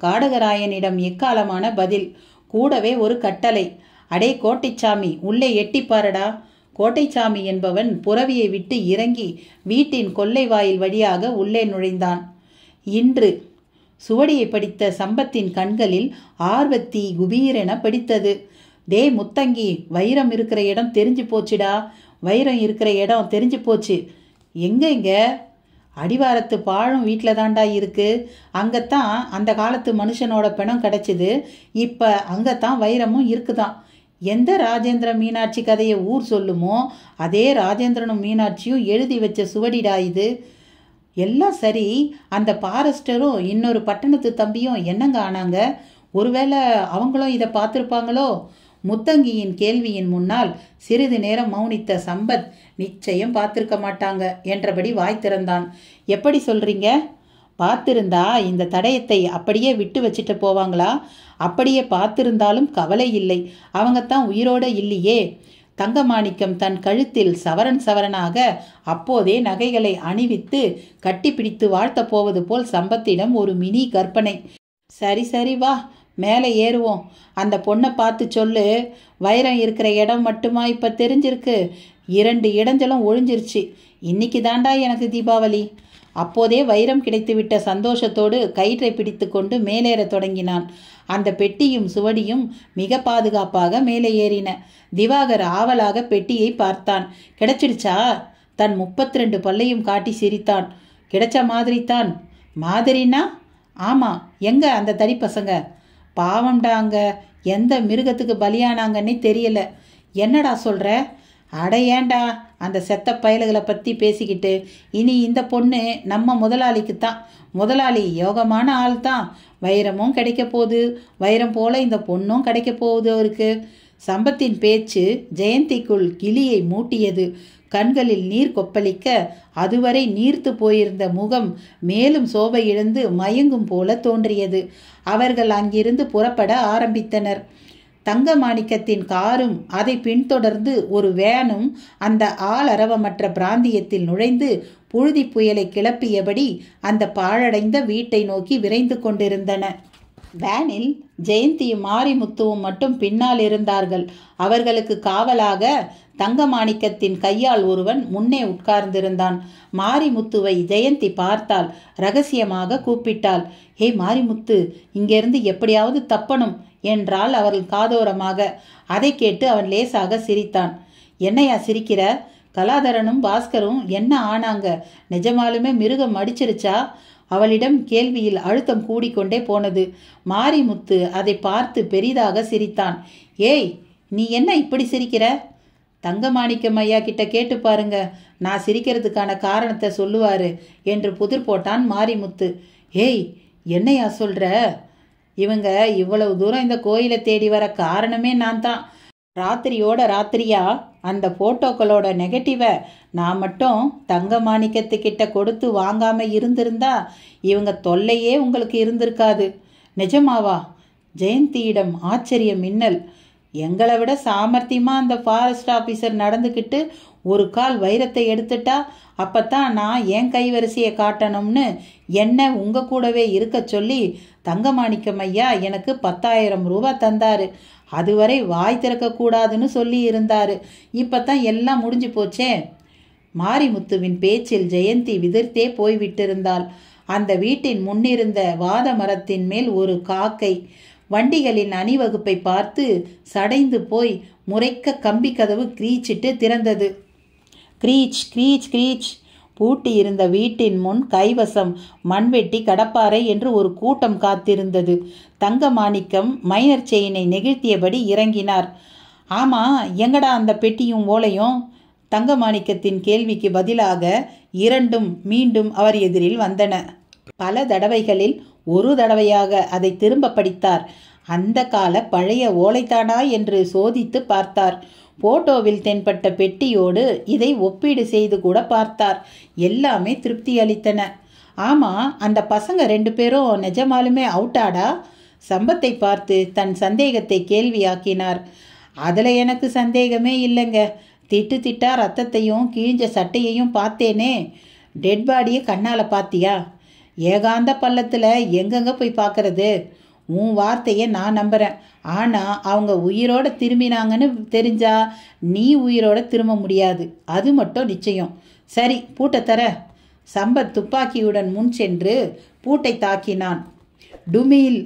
[SPEAKER 1] காடகராயனிடம் எக்காலமான பதில். கூடவே ஒரு கட்டளை. அடே கோட்டைச்சாமி, உள்ளே எட்டிப்பாரடா. கோட்டைச்சாமி என்பவன் புறவியை விட்டு இறங்கி வீட்டின் கொல்லை வாயில் வழியாக உள்ளே நுழைந்தான். இன்று சுவடியை படித்த சம்பத்தின் கண்களில் ஆர்வத்தி குபீரென படித்தது. டே முத்தங்கி, வைரம் இருக்கிற இடம் தெரிஞ்சு போச்சுடா. வைரம் இருக்கிற இடம் தெரிஞ்சு போச்சு. எங்க? அடிவாரத்து பாழும் வீட்டில் தாண்டா இருக்கு. அங்கத்தான் அந்த காலத்து மனுஷனோட பிணம் கிடைச்சிது. இப்போ அங்கத்தான் வைரமும் இருக்குதான். எந்த ராஜேந்திர மீனாட்சி கதையை ஊர் சொல்லுமோ அதே ராஜேந்திரனும் மீனாட்சியும் எழுதி வச்ச சுவடிடா இது. எல்லாம் சரி, அந்த பாரஸ்டரும் இன்னொரு பட்டணத்து தம்பியும் என்னங்க ஆனாங்க? ஒருவேளை அவங்களும் இதை பார்த்துருப்பாங்களோ? முத்தங்கியின் கேள்வியின் முன்னால் சிறிது நேரம் மௌனித்த சம்பத், நிச்சயம் பார்த்திருக்க மாட்டாங்க என்றபடி வாய் திறந்தான். எப்படி சொல்றீங்க? பார்த்திருந்தா இந்த தடயத்தை அப்படியே விட்டு வச்சுட்டு போவாங்களா? அப்படியே பார்த்திருந்தாலும் கவலை இல்லை, அவங்கத்தான் உயிரோட இல்லையே. தங்கமாணிக்கம் தன் கழுத்தில் சவரன் சவரனாக அப்போதே நகைகளை அணிவித்து கட்டிப்பிடித்து வாழ்த்த போவது போல் சம்பத்திடம் ஒரு மினி கற்பனை. சரி சரி, வா மேலே ஏறுவோம். அந்த பொண்ணை பார்த்து சொல்லு, வைரம் இருக்கிற இடம் மட்டுமா இப்போ தெரிஞ்சிருக்கு? 2 இடைஞ்சலும் ஒழிஞ்சிருச்சு. இன்னைக்கு தாண்டா எனக்கு தீபாவளி. அப்போதே வைரம் கிடைத்துவிட்ட சந்தோஷத்தோடு கயிற்றை பிடித்து கொண்டு மேலேற தொடங்கினான். அந்த பெட்டியும் சுவடியும் மிக பாதுகாப்பாக மேலே ஏறின. திவாகர் ஆவலாக பெட்டியை பார்த்தான். கிடைச்சிடுச்சா? தன் 32 பல்லையும் காட்டி சிரித்தான். கிடைச்ச மாதிரி தான். மாதிரினா? ஆமா. எங்க அந்த தடி பசங்க? பாவம்டாங்க, எந்த மிருகத்துக்கு பலியானாங்கன்னே தெரியல. என்னடா சொல்ற? அட ஏண்டா அந்த செத்த பயல்களை பற்றி பேசிக்கிட்டு. இனி இந்த பொண்ணு நம்ம முதலாளிக்குத்தான். முதலாளி யோகமான ஆள் தான். வைரமும் கிடைக்க போகுது. வைரம் போல இந்த பொண்ணும் கிடைக்க போகுது அவருக்கு. சம்பத்தின் பேச்சு ஜெயந்திக்குள் கிளியை மூட்டியது. கண்களில் நீர் கொப்பளிக்க அதுவரை நீர்த்து போயிருந்த முகம் மேலும் சோபை இழந்து மயங்கும் போல தோன்றியது. அவர்கள் அங்கிருந்து புறப்பட ஆரம்பித்தனர். தங்கமாணிக்கத்தின் காரும் அதை பின்தொடர்ந்து ஒரு வேனும் அந்த ஆளரவமற்ற பிராந்தியத்தில் நுழைந்து புழுதி புயலை கிளப்பியபடி அந்த பாழடைந்த வீட்டை நோக்கி விரைந்து கொண்டிருந்தன. வேனில் ஜெயந்தியும் மாரிமுத்துவும் மட்டும் பின்னால் இருந்தார்கள். அவர்களுக்கு காவலாக தங்கமாணிக்கத்தின் கையால் ஒருவன் முன்னே உட்கார்ந்திருந்தான். மாரிமுத்துவை ஜெயந்தி பார்த்தால் ரகசியமாக கூப்பிட்டாள். ஹே மாரிமுத்து, இங்கிருந்து எப்படியாவது தப்பணும் என்றாள் அவர்கள் காதோரமாக. அதை கேட்டு அவன் லேசாக சிரித்தான். என்னையா சிரிக்கிற? கலாதரனும் பாஸ்கரும் என்ன ஆனாங்க? நிஜமாலுமே மிருகம் அடிச்சிருச்சா? அவளிடம் கேள்வியில் அழுத்தம் கூடிக்கொண்டே போனது. மாரிமுத்து அதை பார்த்து பெரிதாக சிரித்தான். ஏய், நீ என்ன இப்படி சிரிக்கிற? தங்கமாணிக்கம் ஐயா கிட்ட கேட்டு பாருங்க, நான் சிரிக்கிறதுக்கான காரணத்தை சொல்லுவாரு என்று புதிர் போட்டான் மாரிமுத்து. ஏய், என்னையா சொல்ற? இவங்க இவ்வளவு தூரம் இந்த கோயிலை தேடி வர காரணமே நான் தான். ராத்திரியோட ராத்திரியா அந்த போட்டோக்களோட நெகட்டிவை நான் மட்டும் தங்கமாணிக்கத்துக்கிட்ட கொடுத்து வாங்காம இருந்திருந்தா இவங்க தொல்லையே உங்களுக்கு இருந்திருக்காது. நிஜமாவா? ஜெயந்தியிடம் ஆச்சரிய மின்னல். எங்களை விட சாமர்த்தியமா அந்த ஃபாரஸ்ட் ஆபீசர் நடந்துக்கிட்டு ஒரு கால் வைரத்தை எடுத்துட்டா அப்பத்தான் நான் என் கைவரிசையை காட்டணும்னு என்ன உங்க கூடவே இருக்க சொல்லி தங்கமாணிக்கம் ஐயா எனக்கு 10,000 ரூபாய் தந்தாரு. அதுவரை வாய் திறக்க கூடாதுன்னு சொல்லி இருந்தாரு. இப்பத்தான் எல்லாம் முடிஞ்சு போச்சே. மாரிமுத்துவின் பேச்சில் ஜெயந்தி விதிர்த்தே போய்விட்டிருந்தாள். அந்த வீட்டின் முன்னிருந்த வாத மரத்தின் மேல் ஒரு காக்கை வண்டிகளின் அணிவகுப்பை பார்த்து சடைந்து போய் முறைக்க கம்பி கதவு கிரீச்சிட்டு திறந்தது. கிரீச் கிரீச் கிரீச். பூட்டி இருந்த வீட்டின் முன் கைவசம் மண்வெட்டி கடப்பாறை என்று ஒரு கூட்டம் காத்திருந்தது. தங்கமாணிக்கம் மைனர் செயினை நெகிழ்த்தியபடி இறங்கினார். ஆமா, எங்கடா அந்த பெட்டியும் ஓலையும்? தங்கமாணிக்கத்தின் கேள்விக்கு பதிலாக இரண்டும் மீண்டும் அவர் எதிரில் வந்தன. பல தடவைகளில் ஒரு தடவையாக அதை திரும்ப படித்தார். அந்த கால பழைய ஓலைத்தானா என்று சோதித்து பார்த்தார். போட்டோவில் தென்பட்ட பெட்டியோடு இதை ஒப்பீடு செய்து கூட பார்த்தார். எல்லாமே திருப்தி அளித்தன. ஆமா, அந்த பசங்க 2 பேரும் நிஜமாலுமே அவுட்டாடா? சம்பத்தை பார்த்து தன் சந்தேகத்தை கேள்வியாக்கினார். அதில் எனக்கு சந்தேகமே இல்லைங்க. திட்டு திட்டா ரத்தத்தையும் கிழிஞ்ச சட்டையையும் பார்த்தேனே. டெட் பாடியை கண்ணால் பார்த்தியா? ஏகாந்த பள்ளத்தில் எங்கெங்கே போய் பார்க்கறது? உன் வார்த்தையை நான் நம்புகிறேன். ஆனால் அவங்க உயிரோட திரும்பினாங்கன்னு தெரிஞ்சா நீ உயிரோட திரும்ப முடியாது, அது மட்டும் நிச்சயம். சரி, பூட்டை தர. சம்பத் துப்பாக்கியுடன் முன் சென்று பூட்டை தாக்கினான். டுமீல்!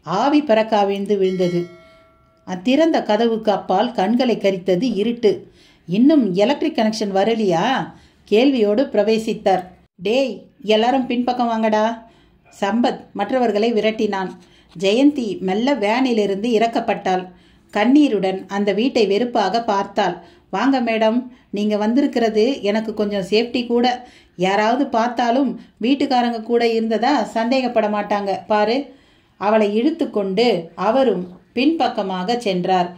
[SPEAKER 1] ஆவி பறக்க அவிழ்ந்து விழுந்தது. திறந்த கதவுக்கு அப்பால் கண்களை கரித்தது இருட்டு. இன்னும் எலக்ட்ரிக் கனெக்ஷன் வரலையா? கேள்வியோடு பிரவேசித்தார். டேய், எல்லாரும் பின்பக்கம் வாங்கடா. சம்பத் மற்றவர்களை விரட்டினான். ஜெயந்தி மெல்ல வேனிலிருந்து இறக்கப்பட்டாள். கண்ணீருடன் அந்த வீட்டை வெறுப்பாக பார்த்தாள். வாங்க மேடம், நீங்கள் வந்திருக்கிறது எனக்கு கொஞ்சம் சேஃப்டி கூட. யாராவது பார்த்தாலும் வீட்டுக்காரங்க கூட இருந்ததா சந்தேகப்பட மாட்டாங்க பாரு. அவளை இழுத்து கொண்டு அவரும் பின்பக்கமாக சென்றார்.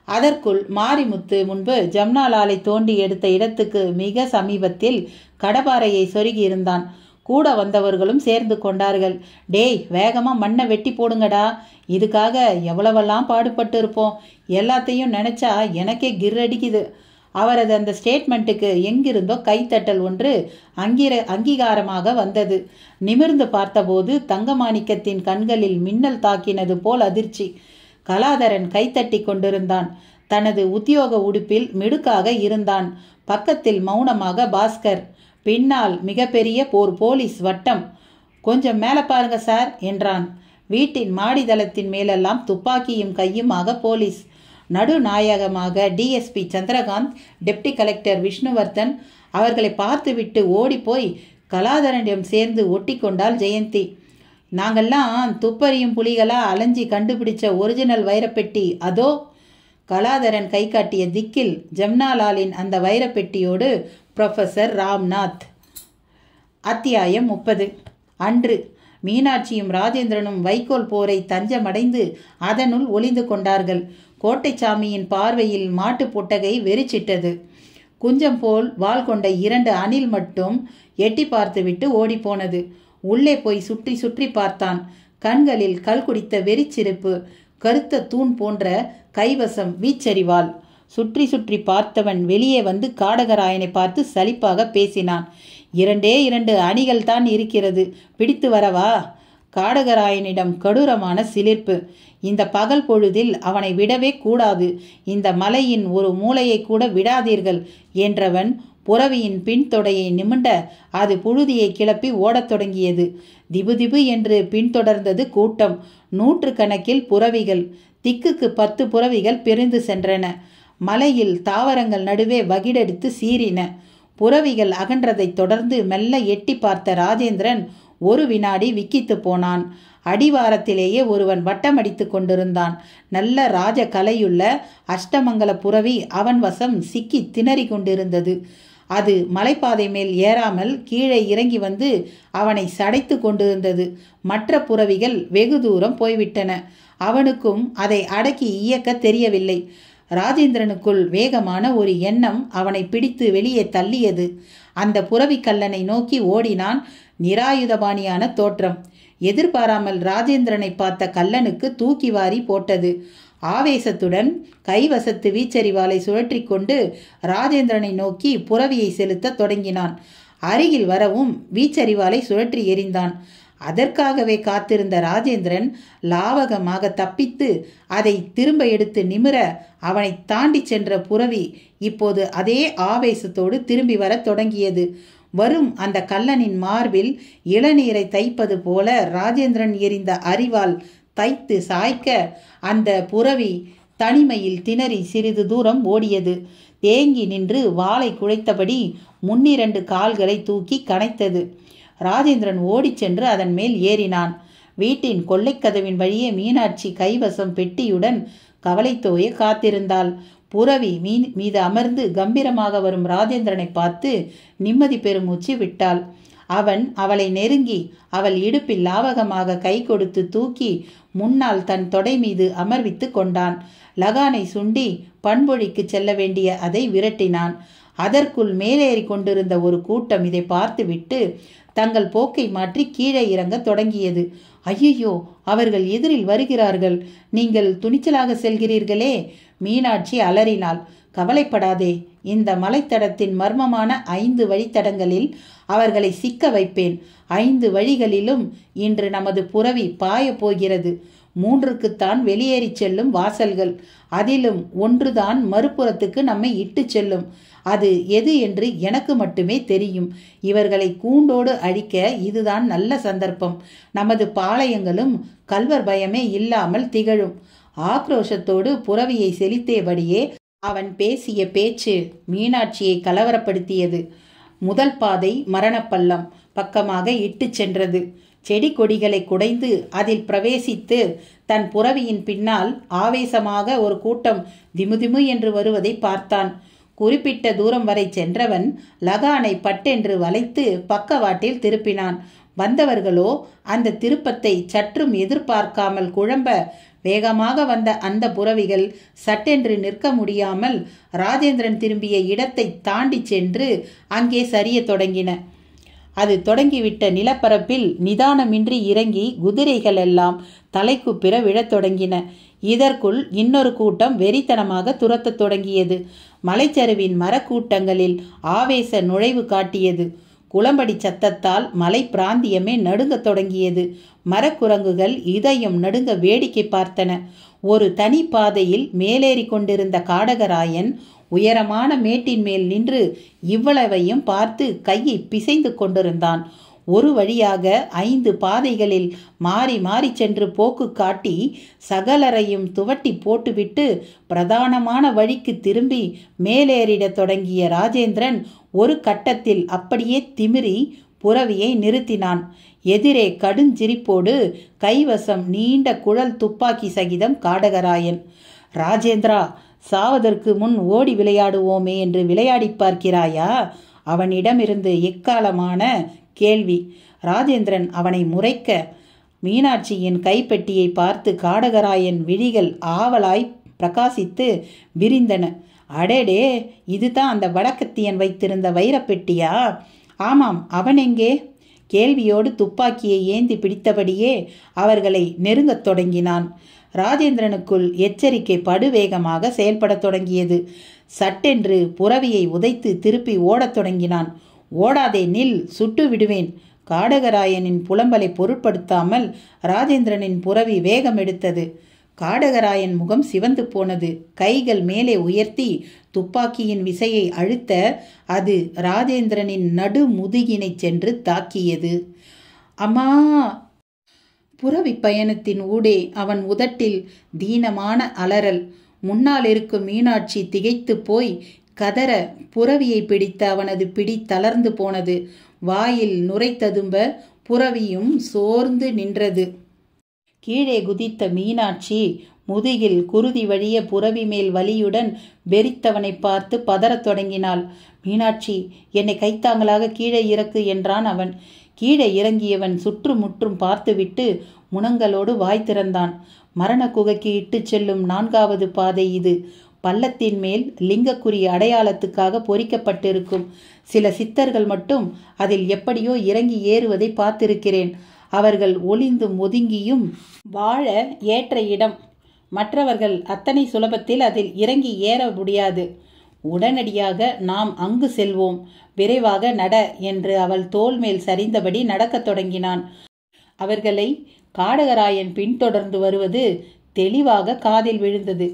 [SPEAKER 1] அதற்குள் மாரிமுத்து முன்பு ஜம்னாலாலை தோண்டி எடுத்த இடத்துக்கு மிக சமீபத்தில் கடப்பாறையை சொருகி இருந்தான். கூட வந்தவர்களும் சேர்ந்து கொண்டார்கள். டேய், வேகமாக மண்ணை வெட்டி போடுங்கடா. இதுக்காக எவ்வளவெல்லாம் பாடுபட்டு இருப்போம். எல்லாத்தையும் நினச்சா எனக்கே கிர்ரடிக்குது. அவரது அந்த ஸ்டேட்மெண்ட்டுக்கு எங்கிருந்தோ கைத்தட்டல் ஒன்று அங்கீகாரமாக வந்தது. நிமிர்ந்து பார்த்தபோது தங்கமாணிக்கத்தின் கண்களில் மின்னல் தாக்கினது போல் அதிர்ச்சி. கலாதரன் கைத்தட்டி கொண்டிருந்தான். தனது உத்தியோக உடுப்பில் மிடுக்காக இருந்தான். பக்கத்தில் மௌனமாக பாஸ்கர். பின்னால் மிகப்பெரிய போலீஸ் வட்டம். கொஞ்சம் மேலே பாருங்க சார் என்றான். வீட்டின் மாடிதளத்தின் மேலெல்லாம் துப்பாக்கியும் கையுமாக போலீஸ். நடுநாயகமாக DSP Chandrakanth, deputy collector Vishnuvardhan. அவர்களை பார்த்துவிட்டு ஓடிப்போய் கலாதரனிடம் சேர்ந்து ஒட்டி கொண்டாள் ஜெயந்தி. நாங்கள்லாம் துப்பறியும் புலிகளாக அலைஞ்சி கண்டுபிடிச்ச ஒரிஜினல் வைரப்பெட்டி அதோ. கலாதரன் கை காட்டிய திக்கில் ஜம்னாலாலின் அந்த வைரப்பெட்டியோடு புரொஃபசர் ராம்நாத். அத்தியாயம் 30. அன்று மீனாட்சியும் ராஜேந்திரனும் வைக்கோல் போரை தஞ்சமடைந்து அதனுள் ஒளிந்து கொண்டார்கள். கோட்டைச்சாமியின் பார்வையில் மாட்டு பொட்டகை வெறிச்சிட்டது. குஞ்சம் போல் வாள் கொண்ட 2 அணில் மட்டும் எட்டி பார்த்துவிட்டு ஓடிப்போனது. உள்ளே போய் சுற்றி சுற்றி பார்த்தான். கண்களில் கல் குடித்த வெறிச்சிரிப்பு. கருத்த தூண் போன்ற கைவசம் வீச்சறிவாள். சுற்றி சுற்றி பார்த்தவன் வெளியே வந்து காடகராயனை பார்த்து சலிப்பாக பேசினான். 2 அணிகள் தான் இருக்கிறது, பிடித்து வரவா? காடகராயனிடம் கடூரமான சிலிர்ப்பு. இந்த பகல் பொழுதில் அவனை விடவே கூடாது. இந்த மலையின் ஒரு மூலையை கூட விடாதீர்கள் என்றவன் புறவியின் பின்தொடையை நிமிண்ட அது புழுதியை கிளப்பி ஓடத் தொடங்கியது. திபு திபு என்று பின்தொடர்ந்தது கூட்டம். 100 கணக்கில் புறவிகள். திக்குக்கு 10 புறவிகள் பிரிந்து சென்றன. மலையில் தாவரங்கள் நடுவே வகிடடித்து சீறின. புறவிகள் அகன்றதைத் தொடர்ந்து மெல்ல எட்டி பார்த்த ராஜேந்திரன் ஒரு வினாடி விக்கித்து போனான். அடிவாரத்திலேயே ஒருவன் வட்டமடித்து கொண்டிருந்தான். நல்ல ராஜ கலையுள்ள அஷ்டமங்கல புறவி அவன் வசம் சிக்கி திணறி கொண்டிருந்தது. அது மலைப்பாதை மேல் ஏறாமல் கீழே இறங்கி வந்து அவனை சடைத்து கொண்டிருந்தது. மற்ற புறவிகள் வெகு தூரம் போய்விட்டன. அவனுக்கும் அதை அடக்கி இயக்க தெரியவில்லை. ராஜேந்திரனுக்குள் வேகமான ஒரு எண்ணம் அவனை பிடித்து வெளியே தள்ளியது. அந்த புறவி கல்லனை நோக்கி ஓடினான். நிராயுதபாணியான தோற்றம். எதிர்பாராமல் ராஜேந்திரனை பார்த்த கல்லனுக்கு தூக்கி வாரி போட்டது. ஆவேசத்துடன் கைவசத்து வீச்சரிவாளை சுழற்றி கொண்டு ராஜேந்திரனை நோக்கி புறவியை செலுத்த தொடங்கினான். அருகில் வரவும் வீச்சரிவாளை சுழற்றி எறிந்தான். அதற்காகவே காத்திருந்த ராஜேந்திரன் லாவகமாக தப்பித்து அதை திரும்ப எடுத்து நிமிர அவனை தாண்டி சென்ற புறவி இப்போது அதே ஆவேசத்தோடு திரும்பி வர தொடங்கியது. வரும் அந்த கல்லனின் மார்பில் இளநீரை தைப்பது போல ராஜேந்திரன் எறிந்த அரிவாள் தைத்து சாய்க்க அந்த புறவி தனிமையில் திணறி சிறிது தூரம் ஓடியது. தேங்கி நின்று வாளை குழைத்தபடி 2 கால்களை தூக்கி கனைத்தது. ராஜேந்திரன் ஓடிச் சென்று அதன் மேல் ஏறினான். வீட்டின் கொல்லைக்கதவின் வழியே மீனாட்சி கைவசம் பெட்டியுடன் கவலை தோய காத்திருந்தாள். புறவி மீது அமர்ந்து கம்பீரமாக வரும் ராஜேந்திரனை பார்த்து நிம்மதி பெருமூச்சு விட்டாள். அவன் அவளை நெருங்கி அவள் இடுப்பில் லாவகமாக கை கொடுத்து தூக்கி முன்னால் தன் தொடை மீது அமர்வித்து கொண்டான். லகானை சுண்டி பண்பொழிக்கு செல்ல வேண்டிய அதை விரட்டினான். அதற்குள் மேலேறி கொண்டிருந்த ஒரு கூட்டம் இதை பார்த்துவிட்டு தங்கள் போக்கை மாற்றி கீழே இறங்க தொடங்கியது. ஐயோ, அவர்கள் எதிரில் வருகிறார்கள், நீங்கள் துணிச்சலாக செல்கிறீர்களே. மீனாட்சி அலறினாள். கவலைப்படாதே, இந்த மலைத்தடத்தின் மர்மமான 5 வழித்தடங்களில் அவர்களை சிக்க வைப்பேன். 5 வழிகளிலும் இன்று நமது புரவி பாய போகிறது. 3க்குத்தான் வெளியேறி செல்லும் வாசல்கள். அதிலும் ஒன்றுதான் மறுபுறத்துக்கு நம்மை இட்டு செல்லும். அது எது என்று எனக்கு மட்டுமே தெரியும். இவர்களை கூண்டோடு அழிக்க இதுதான் நல்ல சந்தர்ப்பம். நமது பாளையங்களும் கல்வர் பயமே இல்லாமல் திகழும். ஆக்ரோஷத்தோடு புரவியை செலுத்தியபடியே அவன் பேசிய பேச்சு மீனாட்சியை கலவரப்படுத்தியது. முதல் பாதை மரணப்பள்ளம் பக்கமாக இட்டு சென்றது. செடி கொடிகளை குடைந்து அதில் பிரவேசித்து தன் புரவியின் பின்னால் ஆவேசமாக ஒரு கூட்டம் திமுதிமு என்று வருவதை பார்த்தான். குறிப்பிட்ட தூரம் வரை சென்றவன் லகானை பட்டென்று வளைத்து பக்கவாட்டில் திருப்பினான். வந்தவர்களோ அந்த திருப்பத்தை சற்றும் எதிர்பார்க்காமல் குழம்ப வேகமாக வந்த அந்த புரவிகள் சட்டென்று நிற்க முடியாமல் ராஜேந்திரன் திரும்பிய இடத்தை தாண்டி சென்று அங்கே சரிய தொடங்கின. அது தொடங்கிவிட்ட நிலப்பரப்பில் நிதானமின்றி இறங்கி குதிரைகள் எல்லாம் தலைக்குப்பிற விழத் தொடங்கின. இதற்குள் இன்னொரு கூட்டம் வெறித்தனமாக துரத்தத் தொடங்கியது. மலைச்சரிவின் மரக்கூட்டங்களில் ஆவேச நுழைவு காட்டியது. குளம்படி சத்தத்தால் மலை பிராந்தியமே நடுங்கத் தொடங்கியது. மரக்குரங்குகள் இதயம் நடுங்க வேடிக்கை பார்த்தன. ஒரு தனி பாதையில் மேலேறி கொண்டிருந்த காடகராயன் உயரமான மேட்டின் மேல் நின்று இவ்வளவையும் பார்த்து கையை பிசைந்து கொண்டிருந்தான். ஒரு வழியாக 5 பாதைகளில் மாறி மாறி சென்று போக்கு காட்டி சகலரையும் துவட்டி போட்டுவிட்டு பிரதானமான வழிக்கு திரும்பி மேலேறிடத் தொடங்கிய ராஜேந்திரன் ஒரு கட்டத்தில் அப்படியே திமிரி புரவியை நிறுத்தினான். எதிரே கடுஞ்சிரிப்போடு கைவசம் நீண்ட குழல் துப்பாக்கி சகிதம் காடகராயன். ராஜேந்திரா, சாவதற்கு முன் ஓடி விளையாடுவோமே என்று விளையாடி பார்க்கிறாயா? அவனிடமிருந்து எக்காலமான கேள்வி. ராஜேந்திரன் அவனை முறைக்க மீனாட்சியின் கைப்பெட்டியை பார்த்து காடகராயன் விழிகள் ஆவலாய் பிரகாசித்து விரிந்தன. அடேடே, இதுதான் அந்த வடக்கத்தியன் வைத்திருந்த வைரப்பெட்டியா? ஆமாம், அவன் எங்கே? கேள்வியோடு துப்பாக்கியை ஏந்தி பிடித்தபடியே அவர்களை நெருங்கத் தொடங்கினான். ராஜேந்திரனுக்குள் எச்சரிக்கை படுவேகமாக செயல்படத் தொடங்கியது. சட்டென்று புரவியை உதைத்து திருப்பி ஓடத் தொடங்கினான். ஓடாதே, நில், சுட்டு விடுவேன். காடகராயனின் புலம்பலை பொருட்படுத்தாமல் ராஜேந்திரனின் புரவி வேகம் எடுத்தது. காடகராயன் முகம் சிவந்து போனது. கைகள் மேலே உயர்த்தி துப்பாக்கியின் விசையை அழுத்த அது ராஜேந்திரனின் நடு முதுகினை சென்று தாக்கியது. அம்மா! புரவி பயணத்தின் ஊடே அவன் உதட்டில் தீனமான அலறல். முன்னால் இருக்கும் மீனாட்சி திகைத்து போய் கதற புரவியை பிடித்த அவனது பிடி தளர்ந்து போனது. வாயில் நுரை ததும்ப புரவியும் சோர்ந்து நின்றது. கீழே குதித்த மீனாட்சி முதுகில் குருதி வழிய புரவி மேல் வலியுடன் வெறித்தவனை பார்த்து பதறத் தொடங்கினாள். மீனாட்சி, என்னை கைத்தாங்களாக கீழே இறக்கு என்றான் அவன். கீழே இறங்கியவன் சுற்றுமுற்றும் பார்த்துவிட்டு முனங்களோடு வாய் திறந்தான். மரண குகைக்கு இட்டு செல்லும் 4வது பாதை இது. பள்ளத்தின் மேல் லிங்கக்குறி அடையாளத்துக்காக பொறிக்கப்பட்டிருக்கும். சில சித்தர்கள் மட்டும் அதில் எப்படியோ இறங்கி ஏறுவதை பார்த்திருக்கிறேன். அவர்கள் ஒளிந்தும் ஒதுங்கியும் வாழ ஏற்ற இடம். மற்றவர்கள் அத்தனை சுலபத்தில் அதில் இறங்கி ஏற முடியாது. உடனடியாக நாம் அங்கு செல்வோம். விரைவாக நட என்று அவள் தோள் மேல் சரிந்தபடி நடக்கத் தொடங்கினான். அவர்களை காடகராயன் பின்தொடர்ந்து வருவது தெளிவாக காதில் விழுந்தது.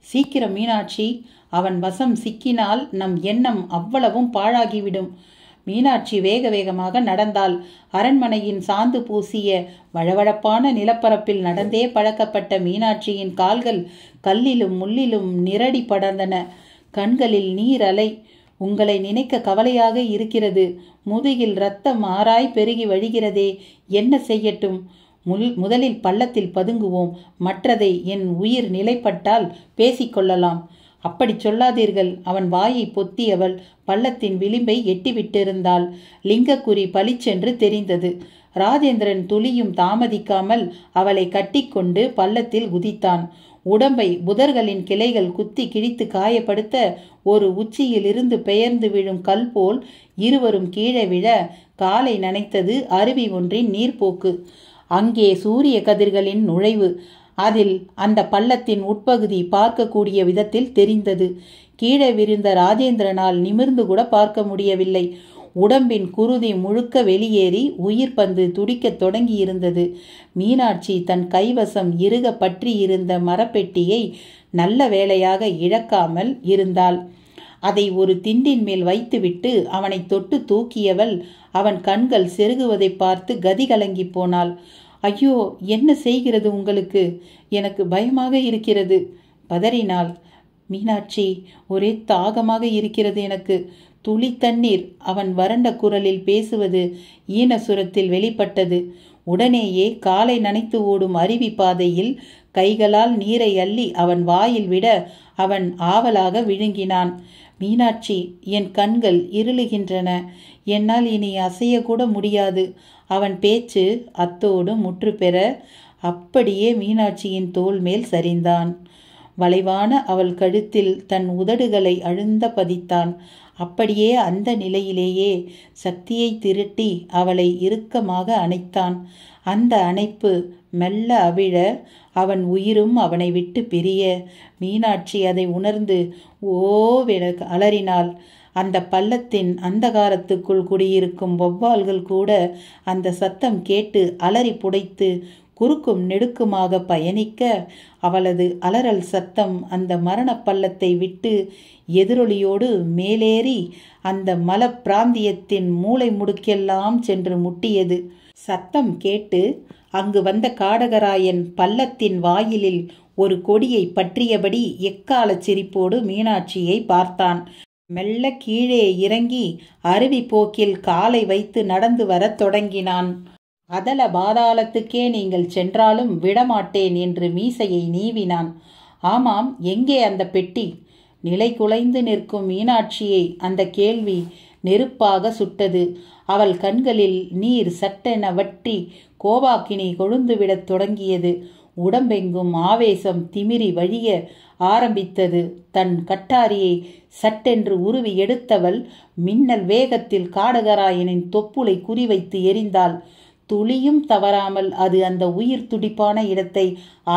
[SPEAKER 1] சீக்கிரம் மீனாட்சி, அவன் வசம் சிக்கினால் நம் எண்ணம் அவ்வளவும் பாழாகிவிடும். மீனாட்சி வேக வேகமாக நடந்தாள். அரண்மனையின் சாந்து பூசிய வழவழப்பான நிலப்பரப்பில் நடந்தே பழக்கப்பட்ட மீனாட்சியின் கால்கள் கல்லிலும் முள்ளிலும் நிரடி படர்ந்தன. கண்களில் நீர் அலை. உங்களை நினைக்க கவலையாக இருக்கிறது. முதுகில் இரத்தம் ஆறாய் பெருகி வழிகிறதே, என்ன செய்யட்டும்? முதலில் பள்ளத்தில் பதுங்குவோம். மற்றதை என் உயிர் நிலைப்பட்டால் பேசிக்கொள்ளலாம். அப்படி சொல்லாதீர்கள். அவன் வாயை பொத்தியவள் பள்ளத்தின் விளிம்பை எட்டிவிட்டிருந்தாள். லிங்கக்குறி பளிச்சென்று தெரிந்தது. ராஜேந்திரன் துளியும் தாமதிக்காமல் அவளை கட்டிக்கொண்டு பள்ளத்தில் குதித்தான். உடம்பை புதர்களின் கிளைகள் குத்தி கிழித்து காயப்படுத்த ஒரு உச்சியில் இருந்து பெயர்ந்து விழும் கல் போல் இருவரும் கீழே விழ காலை நனைத்தது அருவி ஒன்றின் நீர்ப்போக்கு. அங்கே சூரிய கதிர்களின் நுழைவு. அதில் அந்த பள்ளத்தின் உட்பகுதி பார்க்கக்கூடிய விதத்தில் தெரிந்தது. கீழே விரிந்த ராஜேந்திரனால் நிமிர்ந்து கூட பார்க்க முடியவில்லை. உடம்பின் குருதி முழுக்க வெளியேறி உயிர் பந்து துடிக்கத் தொடங்கியிருந்தது. மீனாட்சி தன் கைவசம் இறுக பற்றி இருந்த மரப்பெட்டியை நல்ல வேளையாக இழக்காமல் இருந்தாள். அதை ஒரு திண்டின் மேல் வைத்துவிட்டு அவனை தொட்டு தூக்கியவள் அவன் கண்கள் செருகுவதை பார்த்து கதி கலங்கி போனாள். ஐயோ, என்ன செய்கிறது உங்களுக்கு? எனக்கு பயமாக இருக்கிறது பதறினாள். மீனாட்சி, ஒரே தாகமாக இருக்கிறது எனக்கு. துளி தண்ணீர். அவன் வறண்ட குரலில் பேசுவது ஈனசுரத்தில் வெளிப்பட்டது. உடனேயே காலை நனைத்து ஓடும் அருவி பாதையில் கைகளால் நீரை அள்ளி அவன் வாயில் விட அவன் ஆவலாக விழுங்கினான். மீனாட்சி, என் கண்கள் இருளுகின்றன. என்னால் இனி அசையக்கூட முடியாது. அவன் பேச்சு அத்தோடு முற்று பெற அப்படியே மீனாட்சியின் தோள் மேல் சரிந்தான். வளைவான அவள் கழுத்தில் தன் உதடுகளை அழுந்த பதித்தான். அப்படியே அந்த நிலையிலேயே சக்தியை திரட்டி அவளை இறுக்கமாக அணைத்தான். அந்த அணைப்பு மெல்ல அவிழ அவன் உயிரும் அவனை விட்டு பிரிய மீனாட்சி அதை உணர்ந்து ஓவென அலறினாள். அந்த பள்ளத்தின் அந்தகாரத்துக்குள் குடியிருக்கும் வௌவால்கள் கூட அந்த சத்தம் கேட்டு அலறி புடைத்து குறுக்கும் நெடுக்குமாக பயணிக்க அவளது அலறல் சத்தம் அந்த மரண பள்ளத்தை விட்டு எதிரொலியோடு மேலேறி அந்த மல பிராந்தியத்தின் மூளை முடுக்கெல்லாம் சென்று முட்டியது. சத்தம் கேட்டு அங்கு வந்த காடகராயன் பள்ளத்தின் வாயிலில் ஒரு கொடியை பற்றியபடி எக்கால சிரிப்போடு மீனாட்சியை பார்த்தான். மெல்ல கீழே இறங்கி அருவி போக்கில் காலை வைத்து நடந்து வரத் தொடங்கினான். அதல பாதாளத்துக்கே நீங்கள் சென்றாலும் விடமாட்டேன் என்று மீசையை நீவினான். ஆமாம், எங்கே அந்த பெட்டி? நிலை குலைந்து நிற்கும் மீனாட்சியை அந்த கேள்வி நெருப்பாக சுட்டது. அவள் கண்களில் நீர் சட்டென வற்றி கோபாக்கினி கொழுந்துவிடத் தொடங்கியது. உடம்பெங்கும் ஆவேசம் திமிரி வழிய ஆரம்பித்தது. தன் கட்டாரியை சட்டென்று உருவி எடுத்தவள் மின்னல் வேகத்தில் காடகராயனின் தொப்புளை குறிவைத்து எறிந்தாள். துளியும் தவறாமல் அது அந்த உயிர் துடிப்பான இடத்தை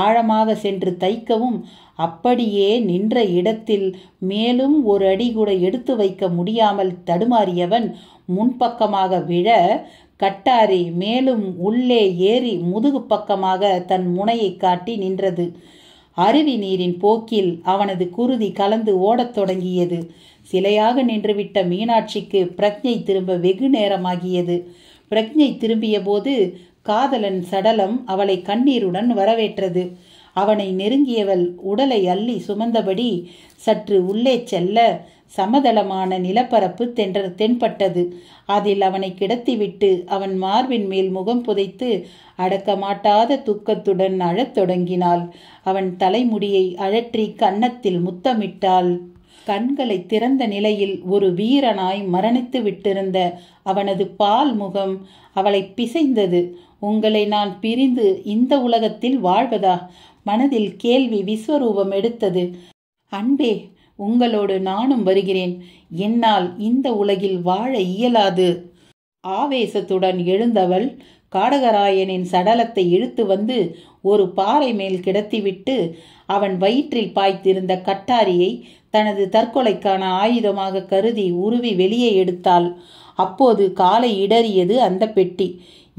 [SPEAKER 1] ஆழமாக சென்று தைக்கவும் அப்படியே நின்ற இடத்தில் மேலும் ஒரு அடி கூட எடுத்து வைக்க முடியாமல் தடுமாறியவன் முன்பக்கமாக விழ கட்டாரி மேலும் உள்ளே ஏறி முதுகு பக்கமாக தன் முனையை காட்டி நின்றது. அருவி நீரின் போக்கில் அவனது குருதி கலந்து ஓடத் தொடங்கியது. சிலையாக நின்றுவிட்ட மீனாட்சிக்கு பிரக்ஞை திரும்ப வெகு நேரமாகியது. பிரக்ஞை திரும்பிய போது காதலன் சடலம் அவளை கண்ணீருடன் வரவேற்றது. அவனை நெருங்கியவள் உடலை அள்ளி சுமந்தபடி சற்று உள்ளே செல்ல சமதளமான நிலப்பரப்பு தென்பட்டது. அதில் அவனை கிடத்திவிட்டு அவன் மார்பின் மேல் முகம் புதைத்து அடக்கமாட்டாத துக்கத்துடன் அழத் தொடங்கினாள். அவன் தலைமுடியை அழற்றி கன்னத்தில் முத்தமிட்டாள். கண்களை திறந்த நிலையில் ஒரு வீரனாய் மரணித்து விட்டிருந்த அவனது பால் முகம் அவளை பிசைந்தது. உங்களை நான் பிரிந்து இந்த உலகத்தில் வாழ்வதா? மனதில் கேள்வி விஸ்வரூபம் எடுத்தது. அன்பே, உங்களோடு நானும் வருகிறேன். என்னால் இந்த உலகில் வாழ இயலாது. ஆவேசத்துடன் எழுந்தவள் காடகராயனின் சடலத்தை இழுத்து வந்து ஒரு பாறை மேல் கிடத்திவிட்டு அவன் வயிற்றில் பாய்த்திருந்த கட்டாரியை தனது தற்கொலைக்கான ஆயுதமாக கருதி உருவி வெளியே எடுத்தாள். அப்போது காலை இடறியது அந்த பெட்டி.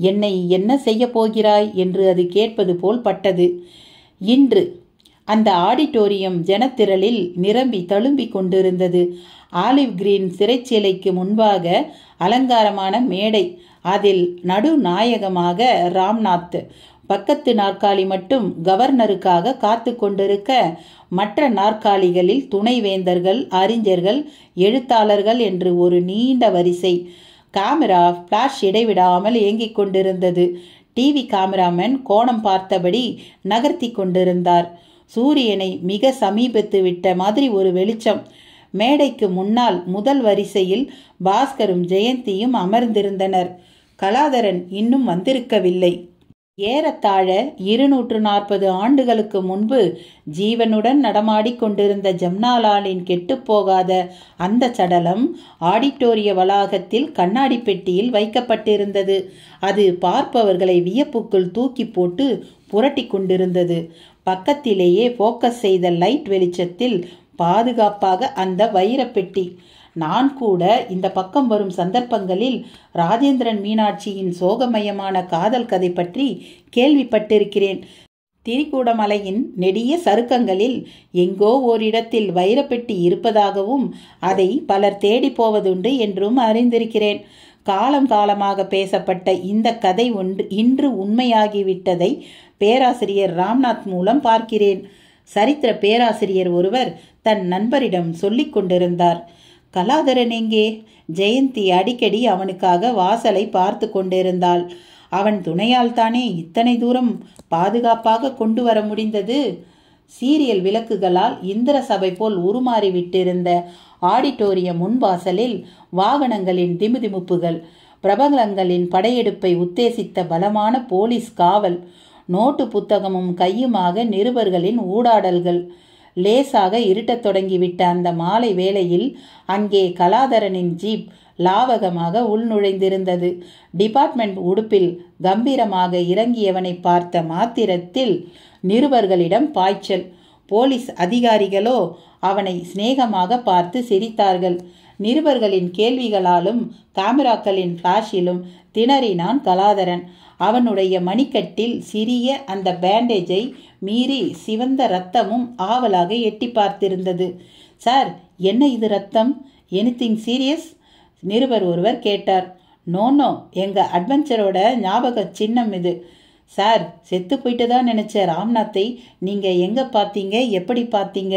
[SPEAKER 1] என்னை என்ன செய்ய போகிறாய் என்று அது கேட்பது போல் பட்டது. இன்று அந்த ஆடிட்டோரியம் ஜனத்திரளில் நிரம்பி தழும்பி கொண்டிருந்தது. ஆலிவ் கிரீன் சிறைச்சிலைக்கு முன்பாக அலங்காரமான மேடை. அதில் நடுநாயகமாக ராம்நாத். பக்கத்து நாற்காலி மட்டும் கவர்னருக்காக காத்து கொண்டிருக்க மற்ற நாற்காலிகளில் துணைவேந்தர்கள், அறிஞர்கள், எழுத்தாளர்கள் என்று ஒரு நீண்ட வரிசை. கேமரா பிளாஷ் இடைவிடாமல் இயங்கிக் கொண்டிருந்தது. டிவி கேமராமேன் கோணம் பார்த்தபடி நகர்த்தி கொண்டிருந்தார். சூரியனை மிக சமீபத்து விட்ட மாதிரி ஒரு வெளிச்சம். மேடைக்கு முன்னால் முதல் வரிசையில் பாஸ்கரும் ஜெயந்தியும் அமர்ந்திருந்தனர். கலாதரன் இன்னும் வந்திருக்கவில்லை. ஏறத்தாழ 240 ஆண்டுகளுக்கு முன்பு ஜீவனுடன் நடமாடி கொண்டிருந்த ஜம்னாலாலின் கெட்டுப்போகாத அந்த சடலம் ஆடிட்டோரிய வளாகத்தில் கண்ணாடி பெட்டியில் வைக்கப்பட்டிருந்தது. அது பார்ப்பவர்களை வியப்புக்குள் தூக்கி போட்டு புரட்டி கொண்டிருந்தது. பக்கத்திலேயே போக்கஸ் செய்த லைட் வெளிச்சத்தில் பாதுகாப்பாக அந்த வைரப்பெட்டி. நான் கூட இந்த பக்கம் வரும் சந்தர்ப்பங்களில் ராஜேந்திரன் மீனாட்சியின் சோகமயமான காதல் கதை பற்றி கேள்விப்பட்டிருக்கிறேன். திரிகூடமலையின் நெடிய சருக்கங்களில் எங்கோ ஓரிடத்தில் வைரப்பெட்டி இருப்பதாகவும் அதை பலர் தேடி போவதுண்டு என்றும் அறிந்திருக்கிறேன். காலம் காலமாக பேசப்பட்ட இந்த கதை இன்று உண்மையாகிவிட்டதை பேராசிரியர் ராம்நாத் மூலம் பார்க்கிறேன். சரித்திர பேராசிரியர் ஒருவர் தன் நண்பரிடம் சொல்லிக் கொண்டிருந்தார். கலாதரன் எங்கே? ஜெயந்தி அடிக்கடி அவனுக்காக வாசலை பார்த்து கொண்டிருந்தாள். அவன் துணையால் தானே இத்தனை தூரம் பாதுகாப்பாக கொண்டு வர முடிந்தது. சீரியல் விளக்குகளால் இந்திர சபை போல் உருமாறிவிட்டிருந்த ஆடிட்டோரியம் முன்வாசலில் வாகனங்களின் திமுதிமுப்புகள், பிரபலங்களின் படையெடுப்பை உத்தேசித்த பலமான போலீஸ் காவல், நோட்டு புத்தகமும் கையுமாக நிருபர்களின் ஊடாடல்கள். லேசாக இருட்டத் தொடங்கிவிட்ட அந்த மாலை வேளையில் அங்கே கலாதரனின் ஜீப் லாவகமாக உள்நுழைந்திருந்தது. டிபார்ட்மெண்ட் உடுப்பில் கம்பீரமாக இறங்கியவனை பார்த்த மாத்திரத்தில் நிருபர்களிடம் பாய்ச்சல். போலீஸ் அதிகாரிகளோ அவனை சிநேகமாக பார்த்து சிரித்தார்கள். நிருபர்களின் கேள்விகளாலும் கேமராக்களின் ஃபிளாஷிலும் திணறினான் கலாதரன். அவனுடைய மணிக்கட்டில் சிறிய அந்த பேண்டேஜை மீறி சிவந்த ரத்தமும் ஆவலாக எட்டி பார்த்திருந்தது. சார், என்ன இது ரத்தம்? Anything serious? நிருபர் ஒருவர் கேட்டார். நோ, எங்க அட்வென்ச்சரோட ஞாபக சின்னம் இது. சார், செத்து போயிட்டு தான் நினைச்ச ராம்நாத்தை நீங்க எங்க பார்த்தீங்க, எப்படி பார்த்தீங்க,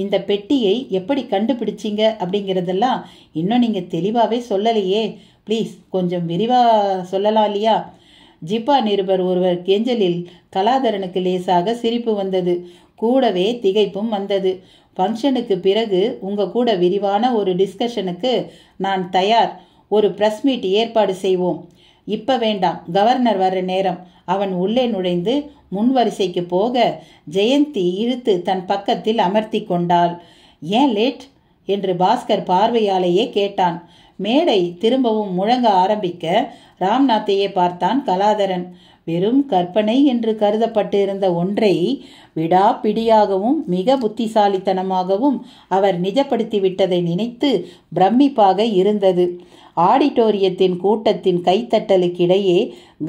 [SPEAKER 1] இந்த பெட்டியை எப்படி கண்டுபிடிச்சிங்க அப்படிங்கிறதெல்லாம் இன்னும் நீங்க தெளிவாகவே சொல்லலையே. ப்ளீஸ் கொஞ்சம் விரிவாக சொல்லலாம் இல்லையா? ஜிப்பா நிருபர் ஒருவர் கெஞ்சலில் கலாதரனுக்கு லேசாக சிரிப்பு வந்தது. கூடவே திகைப்பும் வந்தது. ஃபங்க்ஷனுக்கு பிறகு உங்க கூட விரிவான ஒரு டிஸ்கஷனுக்கு நான் தயார். ஒரு ப்ரெஸ் மீட் ஏற்பாடு செய்வோம். இப்ப வேண்டாம், கவர்னர் வர்ற நேரம். அவன் உள்ளே நுழைந்து முன்வரிசைக்கு போக ஜெயந்தி இழுத்து தன் பக்கத்தில் அமர்த்தி கொண்டாள். ஏன் லேட் என்று பாஸ்கர் பார்வையாலேயே கேட்டான். மேடை திரும்பவும் முழங்க ஆரம்பிக்க ராம்நாத்தையே பார்த்தான் கலாதரன். வெறும் கற்பனை என்று கருதப்பட்டிருந்த ஒன்றை விடாப்பிடியாகவும் மிக புத்திசாலித்தனமாகவும் அவர் நிஜப்படுத்திவிட்டதை நினைத்து பிரமிப்பாக இருந்தது. ஆடிட்டோரியத்தின் கூட்டத்தின் கைத்தட்டலுக்கிடையே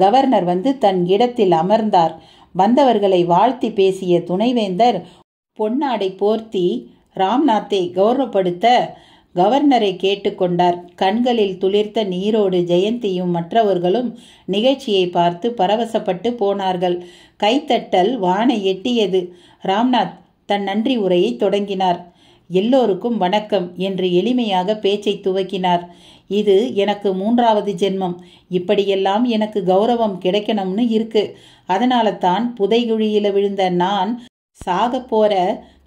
[SPEAKER 1] கவர்னர் வந்து தன் இடத்தில் அமர்ந்தார். வந்தவர்களை வாழ்த்தி பேசிய துணைவேந்தர் பொன்னாடை போர்த்தி ராம்நாத்தை கௌரவப்படுத்த கவர்னரை கேட்டுக்கொண்டார். கண்களில் துளிர்த்த நீரோடு ஜெயந்தியும் மற்றவர்களும் நிகழ்ச்சியை பார்த்து பரவசப்பட்டு போனார்கள். கைத்தட்டல் வானை எட்டியது. ராம்நாத் தன் நன்றி உரையை தொடங்கினார். எல்லோருக்கும் வணக்கம் என்று எளிமையாக பேச்சை துவக்கினார். இது எனக்கு 3வது ஜென்மம். இப்படியெல்லாம் எனக்கு கௌரவம் கிடைக்கணும்னு இருக்கு. அதனால தான் புதைகுழியில விழுந்த நான் சாக போற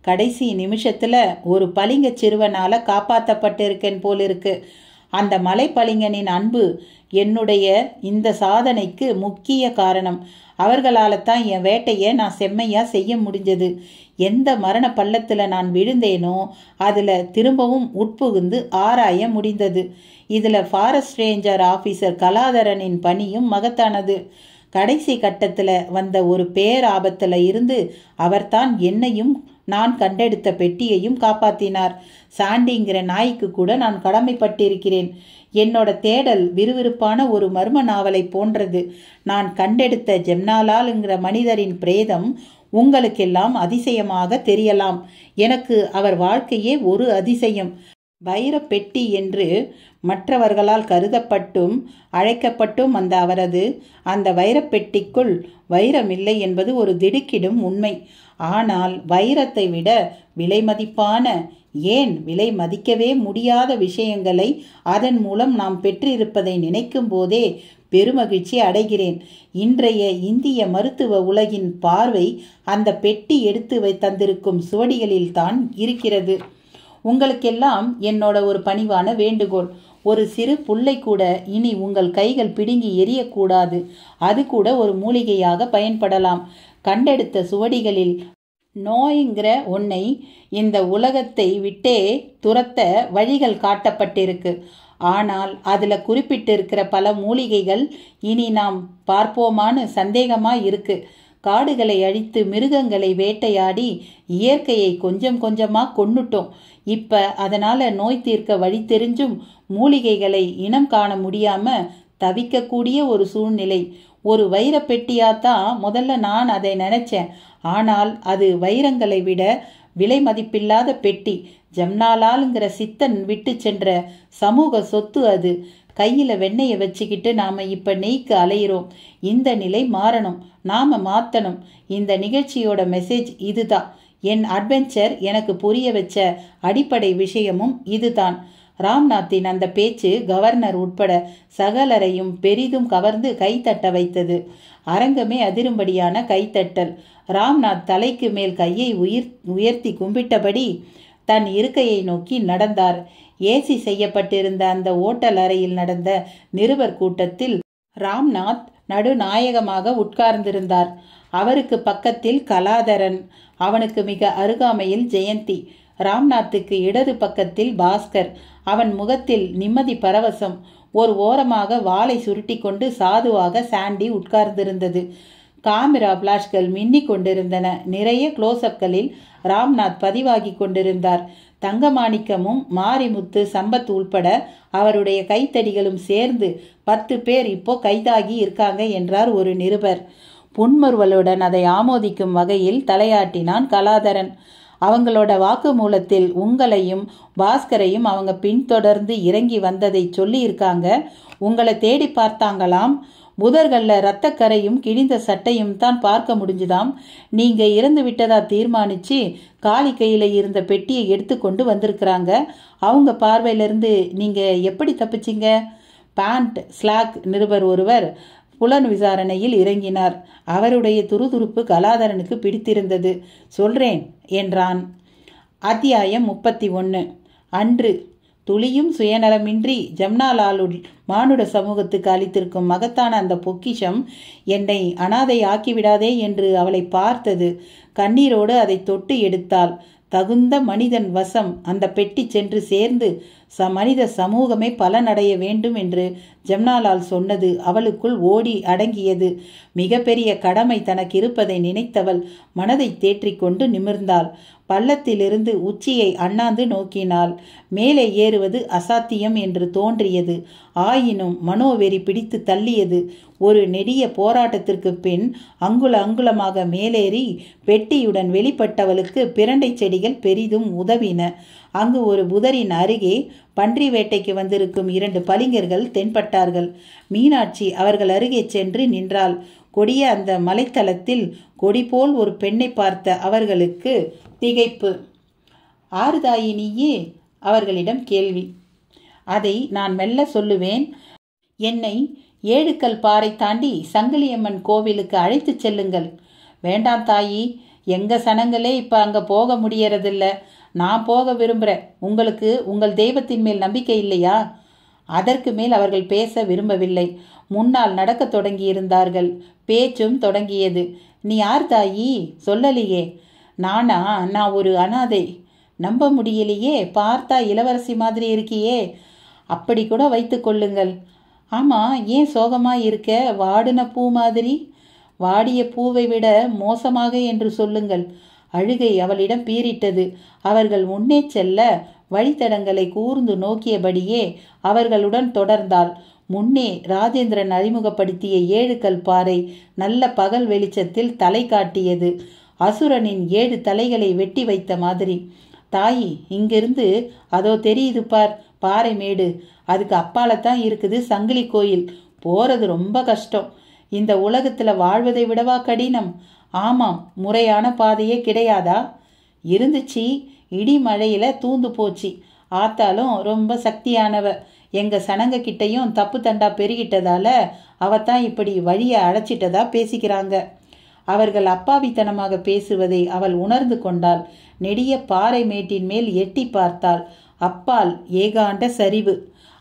[SPEAKER 1] கடைசி நிமிஷத்துல ஒரு பளிங்க சிறுவனால காப்பாற்றப்பட்டிருக்கேன் போலிருக்கு. அந்த மலை பளிங்கனின் அன்பு என்னுடைய இந்த சாதனைக்கு முக்கிய காரணம். அவர்களால தான் என் வேட்டையை நான் செம்மையா செய்ய முடிஞ்சது. எந்த மரண பள்ளத்துல நான் விழுந்தேனோ அதுல திரும்பவும் உட்புகுந்து ஆராய முடிந்தது. இதுல ஃபாரஸ்ட் ரேஞ்சர் ஆபீசர் கலாதரனின் பணியும் மகத்தானது. கடைசி கட்டத்துல வந்த ஒரு பேராபத்துல இருந்து அவர்தான் என்னையும் நான் கண்டெடுத்த பெட்டியையும் காப்பாத்தினார். சாண்டிங்கிற நாய்க்கு கூட நான் கடமைப்பட்டிருக்கிறேன். என்னோட தேடல் விறுவிறுப்பான ஒரு மர்ம நாவலை போன்றது. நான் கண்டெடுத்த ஜெம்னாலால்ங்கிற மனிதரின் பிரேதம் உங்களுக்கெல்லாம் அதிசயமாக தெரியலாம். எனக்கு அவர் வாழ்க்கையே ஒரு அதிசயம். வைரப்பெட்டி என்று மற்றவர்களால் கருதப்பட்டும் அழைக்கப்பட்டும் வந்த அவரது அந்த வைரப்பெட்டிக்குள் வைரமில்லை என்பது ஒரு திடுக்கிடும் உண்மை. ஆனால் வைரத்தை விட விலை மதிப்பான, ஏன் விலை மதிக்கவே முடியாத விஷயங்களை அதன் மூலம் நாம் பெற்றிருப்பதை நினைக்கும் போதே பெருமகிழ்ச்சி அடைகிறேன். இன்றைய இந்திய மருத்துவ உலகின் பார்வை அந்த பெட்டி எடுத்து தந்திருக்கும் சுவடிகளில் தான் இருக்கிறது. உங்களுக்கெல்லாம் என்னோட ஒரு பணிவான வேண்டுகோள். ஒரு சிறு புல்லை கூட இனி உங்கள் கைகள் பிடுங்கி எரியக்கூடாது. அது கூட ஒரு மூலிகையாக பயன்படலாம். கண்டெடுத்த சுவடிகளில் நோய்ங்கிற ஒன்னை இந்த உலகத்தை விட்டே துரத்த வழிகள் காட்டப்பட்டிருக்கு. ஆனால் அதுல குறிப்பிட்டிருக்கிற பல மூலிகைகள் இனி நாம் பார்ப்போமான்னு சந்தேகமா இருக்கு. காடுகளை அழித்து மிருகங்களை வேட்டையாடி இயற்கையை கொஞ்சம் கொஞ்சமா கொன்னுட்டோம். இப்ப அதனால நோய் தீர்க்க வழி தெரிஞ்சும் மூலிகைகளை இனம் காண முடியாம தவிக்கக்கூடிய ஒரு சூழ்நிலை. ஒரு வைர பெட்டியாத்தான் முதல்ல நான் அதை நினைச்சேன். ஆனால் அது வைரங்களை விட விலை மதிப்பில்லாத பெட்டி. ஜம்னாலால்ங்கிற சித்தன் விட்டு சென்ற சமூக சொத்து அது. கையில வெண்ணெயை வச்சுக்கிட்டு நாம இப்ப நெய்க்கு அலையிறோம். இந்த நிலை மாறணும், நாம மாத்தணும். இந்த நிகழ்ச்சியோட மெசேஜ் இதுதான். என் அட்வென்ச்சர் எனக்கு புரிய வச்ச அடிப்படை விஷயமும் இதுதான். ராம்நாத்தின் அந்த பேச்சு கவர்னர் உட்பட சகலரையும் பெரிதும் கவர்ந்து கைத்தட்ட வைத்தது. அரங்கமே அதிரும்படியான கைத்தட்டல். ராம்நாத் தலைக்கு மேல் கையை உயர்த்தி கும்பிட்டபடி தன் இருக்கையை நோக்கி நடந்தார். ஏசி செய்யப்பட்டிருந்த அந்த ஓட்டல் அறையில் நடந்த நிருபர் கூட்டத்தில் ராம்நாத் நடுநாயகமாக உட்கார்ந்திருந்தார். அவருக்கு பக்கத்தில் கலாதரன், அவனுக்கு மிக அருகாமையில் ஜெயந்தி. ராம்நாத்துக்கு இடது பக்கத்தில் பாஸ்கர். அவன் முகத்தில் நிம்மதி பரவசம். ஒரு ஓரமாக வாளை சுருட்டி கொண்டு சாதுவாக சாண்டி உட்கார்ந்திருந்தது. காமிரா பிளாஷ்கள் மின்னிக் கொண்டிருந்தன. நிறைய க்ளோஸ்அப்களில் ராம்நாத் பதிவாகி கொண்டிருந்தார். தங்கமாணிக்கமும் மாரிமுத்து சம்பத் உள்பட அவருடைய கைத்தடிகளும் சேர்ந்து 10 பேர் இப்போ கைதாகி இருக்காங்க என்றார் ஒரு நிருபர். புன்முறுவலுடன் அதை ஆமோதிக்கும் வகையில் தலையாட்டினான் கலாதரன். அவங்களோட வாக்குமூலத்தில் உங்களையும் பாஸ்கரையும் அவங்க பின்தொடர்ந்து இறங்கி வந்ததை சொல்லி இருக்காங்க. உங்களை தேடி பார்த்தாங்களாம். புதர்கள்ல இரத்தக்கரையும் கிழிந்த சட்டையும் தான் பார்க்க முடிஞ்சுதாம். நீங்க இறந்து விட்டதா தீர்மானிச்சு காலி கையில இருந்த பெட்டியை எடுத்துக்கொண்டு வந்திருக்கிறாங்க. அவங்க பார்வையிலிருந்து நீங்க எப்படி தப்பிச்சிங்க? பேண்ட் ஸ்லாக் நிருபர் ஒருவர் புலன் விசாரணையில் இறங்கினார். அவருடைய துருதுருப்பு கலாதரனுக்கு பிடித்திருந்தது. சொல்றேன் என்றான். அத்தியாயம் 31. அன்று துளியும் சுயநலமின்றி ஜம்னாலாலுள் மானுட சமூகத்துக்கு அளித்திருக்கும் மகத்தான அந்த பொக்கிஷம் என்னை அனாதை ஆக்கிவிடாதே என்று அவளை பார்த்தது. கண்ணீரோடு அதை தொட்டு எடுத்தாள். தகுந்த மனிதன் வசம் அந்த பெட்டி சென்று சேர்ந்து மனித சமூகமே பலனடைய வேண்டும் என்று ஜம்னாலால் சொன்னது அவளுக்குள் ஓடி அடங்கியது. மிகப்பெரிய கடமை தனக்கு இருப்பதை நினைத்தவள் மனதை தேற்றிக்கொண்டு நிமிர்ந்தாள். பள்ளத்திலிருந்து உச்சியை அண்ணாந்து நோக்கினாள். மேலே ஏறுவது அசாத்தியம் என்று தோன்றியது. ஆயினும் மனோவெறி பிடித்து தள்ளியது. ஒரு நெடிய போராட்டத்திற்கு பின் அங்குல அங்குலமாக மேலேறி பெட்டியுடன் வெளிப்பட்டவளுக்கு பிரண்டை செடிகள் பெரிதும் உதவின. அங்கு ஒரு புதரின் அருகே பன்றி வேட்டைக்கு வந்திருக்கும் 2 பளிங்கர்கள் தென்பட்டார்கள். மீனாட்சி அவர்கள் அருகே சென்று நின்றாள். கொடிய அந்த மலைத்தளத்தில் கொடி போல் ஒரு பெண்ணை பார்த்த அவர்களுக்கு திகைப்பு. ஆறுதாயி நீயே? அவர்களிடம் கேள்வி. அதை நான் மெல்ல சொல்லுவேன். என்னை 7 கல் பாறை தாண்டி சங்கிலியம்மன் கோவிலுக்கு அழைத்து செல்லுங்கள். வேண்டாம் தாயி, எங்க சனங்களே இப்ப அங்க போக முடியறதில்ல. நான் போக விரும்புகிறேன். உங்களுக்கு உங்கள் தெய்வத்தின் மேல் நம்பிக்கை இல்லையா? அதற்கு மேல் அவர்கள் பேச விரும்பவில்லை. முன்னால் நடக்க தொடங்கி இருந்தார்கள். பேச்சும் தொடங்கியது. நீ யார் தாயி? சொல்லலையே. நான் ஒரு அனாதை. நம்ப முடியலையே. பார்த்தா இளவரசி மாதிரி இருக்கியே. அப்படி கூட வைத்து கொள்ளுங்கள். ஆமா, ஏன் சோகமா இருக்க? வாடின பூ மாதிரி. வாடிய பூவை விட மோசமாக என்று சொல்லுங்கள். அழுகை அவளிடம் பீறிட்டது. அவர்கள் முன்னே செல்ல வழித்தடங்களை கூர்ந்து நோக்கியபடியே அவர்களுடன் தொடர்ந்தாள். முன்னே ராஜேந்திரன் அறிமுகப்படுத்திய 7 கல் பாறை நல்ல பகல் வெளிச்சத்தில் தலை காட்டியது. அசுரனின் 7 தலைகளை வெட்டி வைத்த மாதிரி. தாயி, இங்கிருந்து அதோ தெரியுது பார், பாறை மேடு. அதுக்கு அப்பாலத்தான் இருக்குது சங்கிலி கோயில். போறது ரொம்ப கஷ்டம். இந்த உலகத்துல வாழ்வதை விடவா கடினம்? ஆமாம், முறையான பாதையே கிடையாதா? இருந்துச்சு, இடி மழையில தூந்து போச்சு. ஆத்தாலும் ரொம்ப சக்தியானவ. எங்க சனங்க கிட்டையும் தப்பு தண்டா பெருகிட்டதால அவத்தான் இப்படி வழியை அழைச்சிட்டதா பேசிக்கிறாங்க. அவர்கள் அப்பாவித்தனமாக பேசுவதை அவள் உணர்ந்து கொண்டாள். நெடிய பாறை மேட்டின் மேல் எட்டி பார்த்தாள். அப்பால் ஏகாண்ட சரிவு.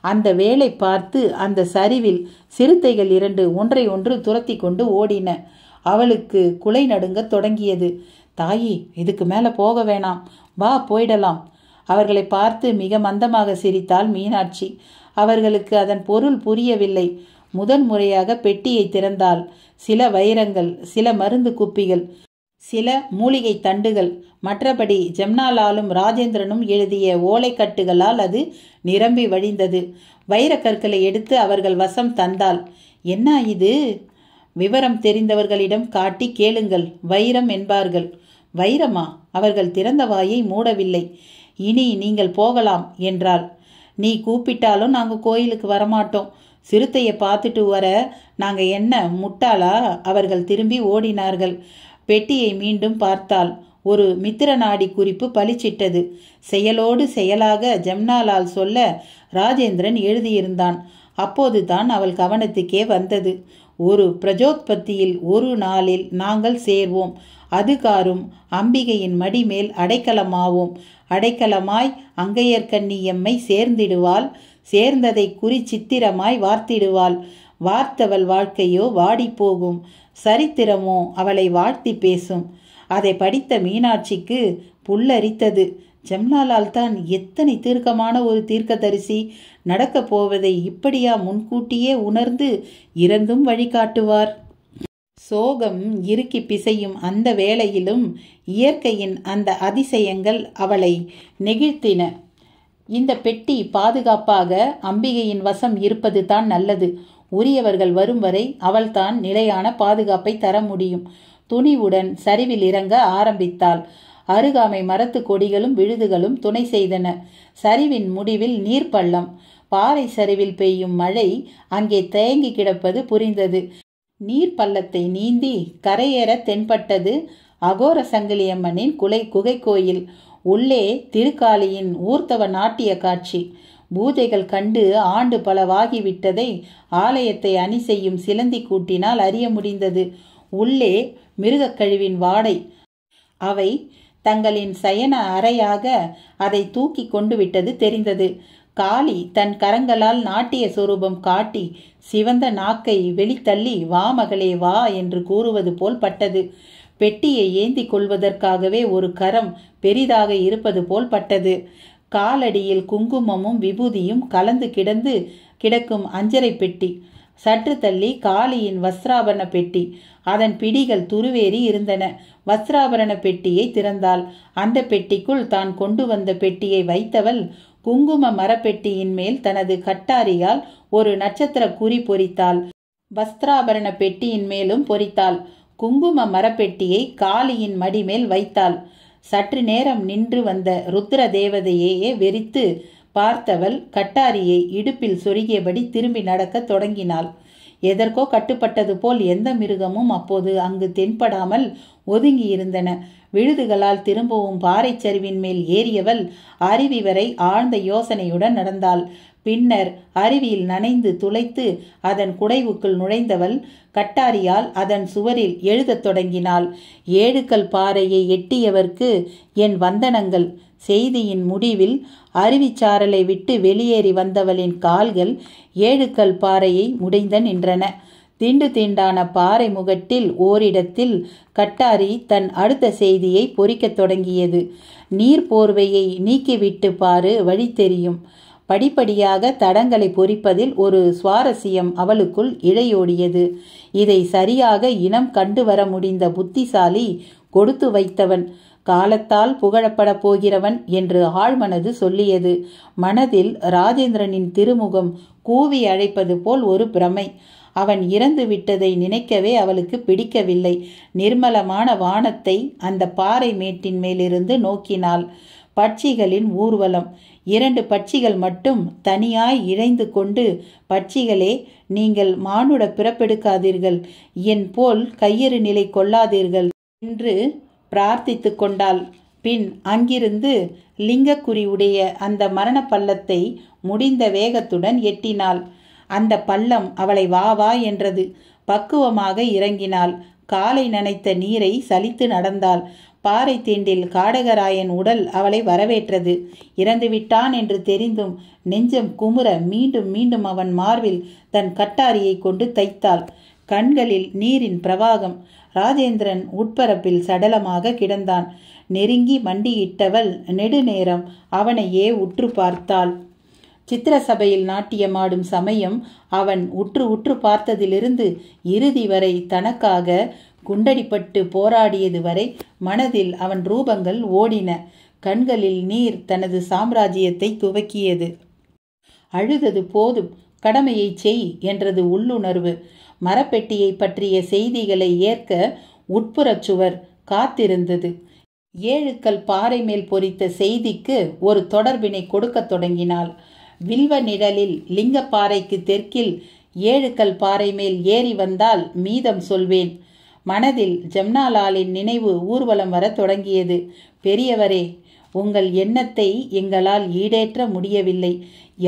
[SPEAKER 1] அந்த வேளை பார்த்து அந்த சரிவில் சிறுத்தைகள் 2 ஒன்றை ஒன்று துரத்தி கொண்டு ஓடின. அவளுக்கு குலை நடுங்க தொடங்கியது. தாயி, இதுக்கு மேல போக வேணாம், வா போயிடலாம். அவர்களை பார்த்து மிக மந்தமாக சிரித்தாள் மீனாட்சி. அவர்களுக்கு அதன் பொருள் புரியவில்லை. முதன் முறையாக பெட்டியை திறந்தாள். சில வைரங்கள், சில மருந்து குப்பிகள், சில மூலிகை தண்டுகள், மற்றபடி ஜம்னாலாலும் ராஜேந்திரனும் எழுதிய ஓலைக்கட்டுகளால் அது நிரம்பி வழிந்தது. வைரக்கற்களை எடுத்து அவர்கள் வசம் தந்தாள். என்ன இது? விவரம் தெரிந்தவர்களிடம் காட்டி கேளுங்கள், வைரம் என்பார்கள். வைரமா? அவர்கள் திறந்த வாயை மூடவில்லை. இனி நீங்கள் போகலாம் என்றாள். நீ கூப்பிட்டாலும் நாங்கள் கோயிலுக்கு வரமாட்டோம். சிறுத்தையை பார்த்துட்டு வர நாங்கள் என்ன முட்டாளா? அவர்கள் திரும்பி ஓடினார்கள். பெட்டியை மீண்டும் பார்த்தாள். ஒரு மித்திரநாடி குறிப்பு பளிச்சிட்டது. செயலோடு செயலாக ஜம்னாலால் சொல்ல ராஜேந்திரன் எழுதியிருந்தான். அப்போதுதான் அவள் கவனத்துக்கே வந்தது. ஒரு பிரஜோத்பத்தியில் ஒரு நாளில் நாங்கள் சேர்வோம். அதுகாரும் அம்பிகையின் மடிமேல் அடைக்கலமாவோம். அடைக்கலமாய் அங்கையர்கண்ணி எம்மை சேர்ந்திடுவாள். சேர்ந்ததை குறி சித்திரமாய் வார்த்திடுவாள். வார்த்தவள் வாழ்க்கையோ வாடிப்போகும். சரித்திரமோ அவளை வாழ்த்தி பேசும். அதை படித்த மீனாட்சிக்கு புல்லரித்தது. ஜம்னாலால் தான் எத்தனை தீர்க்கமான ஒரு தீர்க்கதரிசி! நடக்கப் போவதை இப்படியா முன்கூட்டியே உணர்ந்து இறந்தும் வழிகாட்டுவார்? சோகம் இறுக்கி பிசையும் அந்த வேளையிலும் இயற்கையின் அந்த அதிசயங்கள் அவளை நெகிழ்த்தின. இந்த பெட்டி பாதுகாப்பாக அம்பிகையின் வசம் இருப்பது தான் நல்லது. உரியவர்கள் வரும் வரை அவள்தான் நிலையான பாதுகாப்பை தர முடியும். துணிவுடன் சரிவில் இறங்க ஆரம்பித்தாள். அருகாமை மரத்து கொடிகளும் விழுதுகளும் துணை செய்தன. சரிவின் முடிவில் நீர்ப்பள்ளம். பாறை சரிவில் பெய்யும் மழை அங்கே தேங்கி கிடப்பது புரிந்தது. நீர்ப்பள்ளத்தை நீந்தி கரையேற தென்பட்டது அகோர சங்கிலியம்மனின் குகை கோயில். உள்ளே திருக்காளியின் ஊர்த்தவ நாட்டிய காட்சி. பூஜைகள் கண்டு ஆண்டு பலவாகிவிட்டதை ஆலயத்தை அணி செய்யும் சிலந்தி கூட்டினால் அறிய முடிந்தது. உள்ளே மிருகக்கழிவின் வாடை. அவை தங்களின் சயன அறையாக அதை தூக்கி கொண்டு விட்டது தெரிந்தது. காளி தன் கரங்களால் நாட்டிய சொரூபம் காட்டி சிவந்த நாக்கை வெளித்தள்ளி வா மகளே வா என்று கூறுவது போல் பட்டது. பெட்டியை ஏந்தி கொள்வதற்காகவே ஒரு கரம் பெரிதாக இருப்பது போல் பட்டது. காலடியில் குங்குமமும் விபூதியும் கலந்து கிடக்கும் அஞ்சரை பெட்டி. சற்று தள்ளி காளியின் வஸ்திராபரண பெட்டி. அதன் பிடிகள் துருவேறி இருந்தன. வஸ்திராபரண பெட்டியை திறந்தாள். அந்த பெட்டிக்குள் தான் கொண்டு வந்த பெட்டியை வைத்தவள் குங்கும மரப்பெட்டியின் மேல் தனது கட்டாரியால் ஒரு நட்சத்திர குறி பொறித்தாள். வஸ்திராபரண பெட்டியின் மேலும் பொறித்தாள். குங்கும மரப்பெட்டியை காளியின் மடிமேல் வைத்தாள். சற்று நேரம் நின்று வந்த ருத்ர தேவதையே வெறித்து பார்த்தவள் கட்டாரியை இடுப்பில் சொருகியபடி திரும்பி நடக்க தொடங்கினாள். எதற்கோ கட்டுப்பட்டது போல் எந்த மிருகமும் அப்போது அங்கு தென்படாமல் ஒதுங்கி இருந்தன. விழுதுகளால் திரும்பவும் பாறை சரிவின் மேல் ஏறியவள் அருவி வரை ஆழ்ந்த யோசனையுடன் நடந்தாள். பின்னர் அருவியில் நனைந்து துளைத்து அதன் குடைவுக்குள் நுழைந்தவள் கட்டாரியால் அதன் சுவரில் எழுதத் தொடங்கினாள். 7 கல் பாறையை எட்டியவர்க்கு என் வந்தனங்கள். செய்தியின் முடிவில் அருவிச்சாரலை விட்டு வெளியேறி வந்தவளின் கால்கள் 7 கல் பாறையை முடைந்த நின்றன. திண்டு திண்டான பாறை முகட்டில் ஓரிடத்தில் கட்டாரி தன் அடுத்த செய்தியை பொறிக்கத் தொடங்கியது. நீர் போர்வையை நீக்கிவிட்டு பாரு, வழி தெரியும். படிப்படியாக தடங்களை பொறிப்பதில் ஒரு சுவாரஸ்யம் அவளுக்குள் இழையோடியது. இதை சரியாக இனம் கண்டு வர முடிந்த புத்திசாலி கொடுத்து வைத்தவன், காலத்தால் புகழப்பட போகிறவன் என்று ஆழ்மனது சொல்லியது. மனதில் ராஜேந்திரனின் திருமுகம் கூவி அழைப்பது போல் ஒரு பிரமை. அவன் இறந்து விட்டதை நினைக்கவே அவளுக்கு பிடிக்கவில்லை. நிர்மலமான வானத்தை அந்த பாறை மேட்டின் மேலிருந்து நோக்கினாள். பட்சிகளின் ஊர்வலம். 2 பட்சிகள் மட்டும் தனியாய் இழைந்து கொண்டு, பட்சிகளே, நீங்கள் மானுட பிறப்பெடுக்காதீர்கள், என் போல் கையறு நிலை கொள்ளாதீர்கள் என்று பிரார்த்தித்து கொண்டாள். பின் அங்கிருந்து லிங்கக்குறி உடைய அந்த மரண பள்ளத்தை முடிந்த வேகத்துடன் எட்டினாள். அந்த பள்ளம் அவளை வா வா என்றது. பக்குவமாக இறங்கினாள். காலை நனைத்த நீரை சலித்து நடந்தாள். பாறை தீண்டில் காடகராயன் உடல் அவளை வரவேற்றது. இறந்துவிட்டான் என்று தெரிந்தும் நெஞ்சம் குமுற மீண்டும் மீண்டும் அவன் மார்பில் தன் கட்டாரியை கொண்டு தைத்தாள். கண்களில் நீரின் பிரவாகம். ராஜேந்திரன் உட்பரப்பில் சடலமாக கிடந்தான். நெருங்கி மண்டியிட்டவள் நெடுநேரம் அவனையே உற்று பார்த்தாள். சித்திரசபையில் நாட்டியமாடும் சமயம் அவன் உற்று உற்று பார்த்ததிலிருந்து இறுதி வரை தனக்காக குண்டடிப்பட்டு போராடியது வரை மனதில் அவன் ரூபங்கள் ஓடின. கண்களில் நீர் தனது சாம்ராஜ்யத்தை துவக்கியது. அழுதது போதும், கடமையை செய் என்றது உள்ளுணர்வு. மரப்பெட்டியை பற்றிய செய்திகளை ஏற்க உட்புறச் சுவர் காத்திருந்தது. 7 கல் பாறை மேல் பொறித்த செய்திக்கு ஒரு தொடர்பினை கொடுக்க தொடங்கினாள். வில்வ நிழலில் லிங்கப்பாறைக்கு தெற்கில் 7 கல் பாறை மேல் ஏறி வந்தால் மீதம் சொல்வேன். மனதில் ஜம்னாலாலின் நினைவு ஊர்வலம் வர தொடங்கியது. பெரியவரே, உங்கள் எண்ணத்தை எங்களால் ஈடேற்ற முடியவில்லை.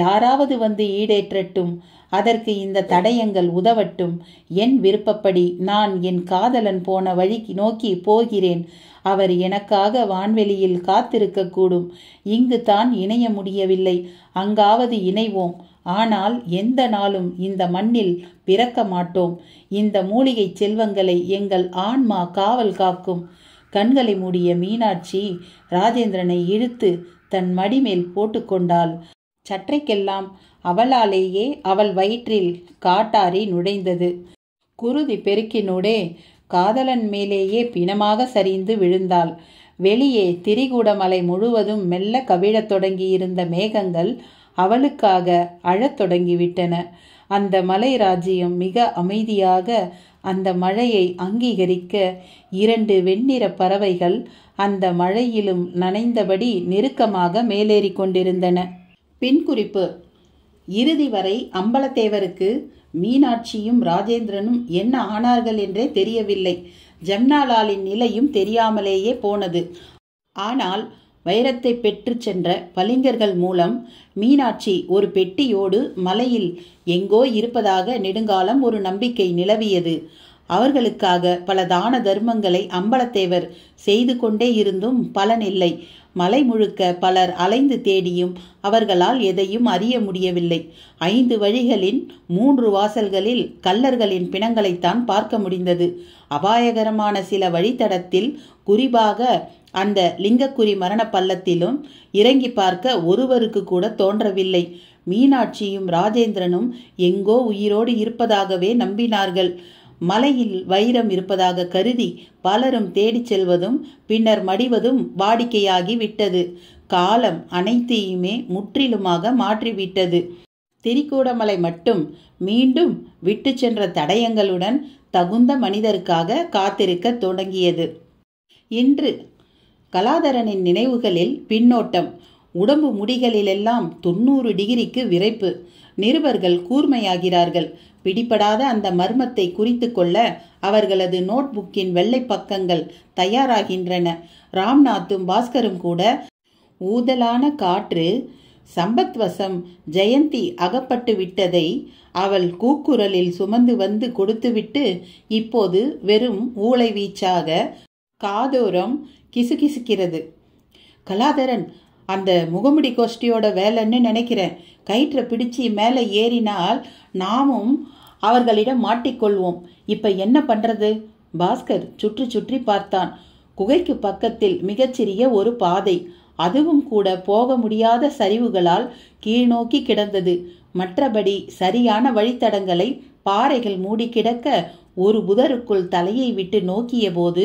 [SPEAKER 1] யாராவது வந்து ஈடேற்றட்டும். அதற்கு இந்த தடயங்கள் உதவட்டும். என் விருப்பப்படி நான் என் காதலன் போன வழி நோக்கி போகிறேன். அவர் எனக்காக வான்வெளியில் காத்திருக்கக்கூடும். இங்கு தான் இணைய முடியவில்லை. அங்காவது இணைவோம். ஆனால் எந்த நாளும் இந்த மண்ணில் பிறக்க மாட்டோம். இந்த மூலிகை செல்வங்களை எங்கள் ஆன்மா காவல் காக்கும். கண்களை மூடிய மீனாட்சி ராஜேந்திரனை இழுத்து தன் மடிமேல் போட்டுக்கொண்டாள். சற்றைக்கெல்லாம் அவளாலேயே அவள் வயிற்றில் காட்டாரி நுழைந்தது. குருதி பெருக்கினூடே காதலன் மேலேயே பிணமாக சரிந்து விழுந்தாள். வெளியே திரிகூடமலை முழுவதும் மெல்ல கவிழத் தொடங்கியிருந்த மேகங்கள் அவளுக்காக அழத் தொடங்கிவிட்டன. அந்த மலை ராஜ்யம் மிக அமைதியாக அந்த மழையை அங்கீகரிக்க 2 வெண்ணிற பறவைகள் அந்த மழையிலும் நனைந்தபடி நெருக்கமாக மேலேறி கொண்டிருந்தன. பின்குறிப்பு: இறுதி வரை அம்பலத்தேவருக்கு மீனாட்சியும் ராஜேந்திரனும் என்ன ஆனார்கள் என்றே தெரியவில்லை. ஜம்னாலாலின் நிலையும் தெரியாமலேயே போனது. ஆனால் வைரத்தை பெற்று சென்ற பளிங்கர்கள் மூலம் மீனாட்சி ஒரு பெட்டியோடு மலையில் எங்கோ இருப்பதாக நெடுங்காலம் ஒரு நம்பிக்கை நிலவியது. அவர்களுக்காக பல தான தர்மங்களை அம்பலத்தேவர் செய்து கொண்டே இருந்தும் பலனில்லை. மலை முழுக்க பலர் அலைந்து தேடியும் அவர்களால் எதையும் அறிய முடியவில்லை. 5 வழிகளின் 3 வாசல்களில் கள்ளர்களின் பிணங்களைத்தான் பார்க்க முடிந்தது. அபாயகரமான சில வழித்தடத்தில், குறிப்பாக அந்த லிங்கக்குறி மரண பள்ளத்திலும் இறங்கி பார்க்க ஒருவருக்கு கூட தோன்றவில்லை. மீனாட்சியும் ராஜேந்திரனும் எங்கோ உயிரோடு இருப்பதாகவே நம்பினார்கள். மலையில் வைரம் இருப்பதாக கருதி பலரும் தேடிச் செல்வதும் பின்னர் மடிவதும் வாடிக்கையாகி விட்டது. காலம் அனைத்தையுமே முற்றிலுமாக மாற்றிவிட்டது. திரிகூடமலை மட்டும் மீண்டும் விட்டு சென்ற தடயங்களுடன் தகுந்த மனிதருக்காக காத்திருக்க தொடங்கியது. இன்று கலாதரனின் நினைவுகளில் பின்னோட்டம். உடம்பு முடிகளிலெல்லாம் 90 டிகிரிக்கு விரைப்பு. நிருபர்கள் கூர்மையாகிறார்கள். பிடிபடாத அந்த மர்மத்தை குறித்து கொள்ள அவர்களது நோட் புக்கின் வெள்ளை பக்கங்கள் தயாராகின்றன. ராம்நாத்தும் பாஸ்கரும் கூட ஊதலான காற்று சம்பத்வசம் ஜெயந்தி அகப்பட்டு விட்டதை அவள் கூக்குரலில் சுமந்து வந்து கொடுத்துவிட்டு இப்போது வெறும் ஊளை வீச்சாக காதோரம் கிசுகிசுக்கிறது. கலாதரன், அந்த முகமுடி கோஷ்டியோட வேலைன்னு நினைக்கிறேன். கயிற்றை பிடிச்சி மேலே ஏறினால் நாமும் அவர்களிடம் மாட்டிக்கொள்வோம். இப்ப என்ன பண்றது? பாஸ்கர் சுற்றி சுற்றி பார்த்தான். குகைக்கு பக்கத்தில் மிகச்சிறிய ஒரு பாதை, அதுவும் கூட போக முடியாத சரிவுகளால் கீழ்நோக்கி கிடந்தது. மற்றபடி சரியான வழித்தடங்களை பாறைகள் மூடி கிடக்க ஒரு புதருக்குள் தலையை விட்டு நோக்கிய போது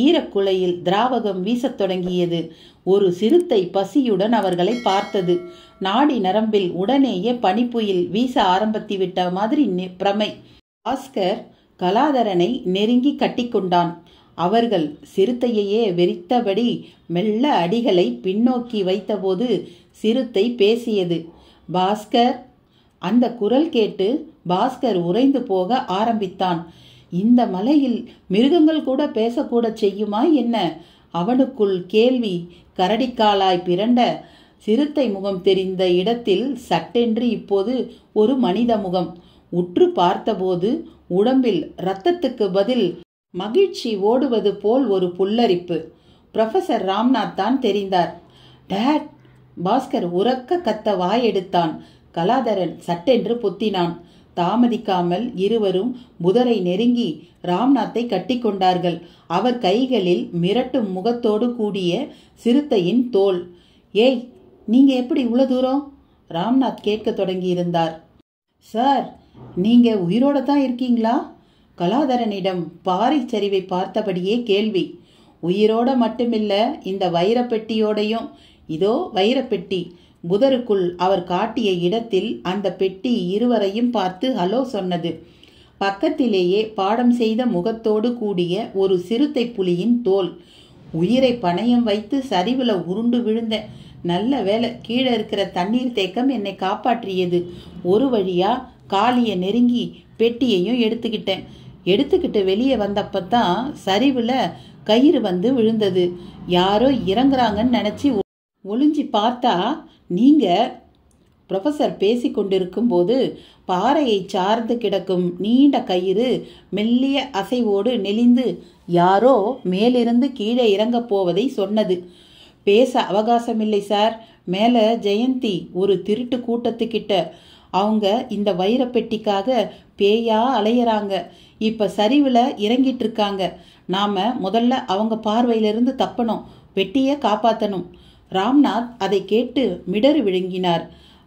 [SPEAKER 1] ஈரக்குலையில் திராவகம் வீசத் தொடங்கியது. ஒரு சிறுத்தை பசியுடன் அவர்களை பார்த்தது. நாடி நரம்பில் உடனேயே பனிப்புயில் வீச ஆரம்பித்துவிட்ட மாதிரி பிரமை. பாஸ்கர் கலாதரனை நெருங்கி கட்டிக்கொண்டான். அவர்கள் சிறுத்தையையே வெறித்தபடி மெல்ல அடிகளை பின்னோக்கி வைத்தபோது சிறுத்தை பேசியது. பாஸ்கர்! அந்த குரல் கேட்டு பாஸ்கர் உறைந்து போக ஆரம்பித்தான். இந்த மலையில் மிருகங்கள் கூட பேசக்கூட செய்யுமா என்ன? அவனுக்குள் கேள்வி கரடிக்காலாய் பிறண்ட. சிறுத்தை முகம் தெரிந்த இடத்தில் சட்டென்று இப்போது ஒரு மனித முகம். உற்று பார்த்தபோது உடம்பில் இரத்தத்துக்கு பதில் மகிழ்ச்சி ஓடுவது போல் ஒரு புல்லரிப்பு. புரொஃபசர் ராம்நாத் தான் தெரிந்தார். டேட்! பாஸ்கர் உரக்க கத்த வாயெடுத்தான். கலாதரன் சட்டென்று பொத்தினான். தாமதிக்காமல் இருவரும் புதரை நெருங்கி ராம்நாத்தை கட்டிக்கொண்டார்கள். அவர் கைகளில் மிரட்டும் முகத்தோடு கூடிய சிறுத்தையின் தோல். ஏய், நீங்க எப்படி இவ்வளவு தூரம்? ராம்நாத் கேட்க தொடங்கி இருந்தார். சார், நீங்க உயிரோட தான் இருக்கீங்களா? கலாதரனிடம் பாறை சரிவை பார்த்தபடியே கேள்வி. உயிரோட மட்டுமில்ல, இந்த வைரப்பெட்டியோடையும். இதோ வைரப்பெட்டி. புதருக்குள் அவர் காட்டிய இடத்தில் அந்த பெட்டி இருவரையும் பார்த்து ஹலோ சொன்னது. பக்கத்திலேயே பாடம் செய்த முகத்தோடு கூடிய ஒரு சிறுத்தை புலியின் தோல். உயிரை பணயம் வைத்து சரிவுல உருண்டு விழுந்தேன். நல்ல வேலை, கீழே இருக்கிற தண்ணீர் தேக்கம் என்னை காப்பாற்றியது. ஒரு வழியா காலியை நெருங்கி பெட்டியையும் எடுத்துக்கிட்டு வெளியே வந்தப்பதான் சரிவுல கயிறு வந்து விழுந்தது. யாரோ இறங்குறாங்கன்னு நினைச்சு ஒளிஞ்சி பார்த்தா நீங்க. ப்ரொஃபஸர் பேசி கொண்டிருக்கும் போது பாறையை சார்ந்து கிடக்கும் நீண்ட கயிறு மெல்லிய அசைவோடு நெளிந்து யாரோ மேலிருந்து கீழே இறங்கப் போவதை சொன்னது. பேச அவகாசமில்லை சார். மேல ஜெயந்தி ஒரு திருட்டு கூட்டத்துக்கிட்ட. அவங்க இந்த வைரப்பெட்டிக்காக பேயா அலையறாங்க. இப்ப சரிவுல இறங்கிட்டு இருக்காங்க. நாம முதல்ல அவங்க பார்வையிலிருந்து தப்பணும், பெட்டியை காப்பாத்தணும். ராம்நாத் அதை கேட்டு மிடறு விழுங்கினார்.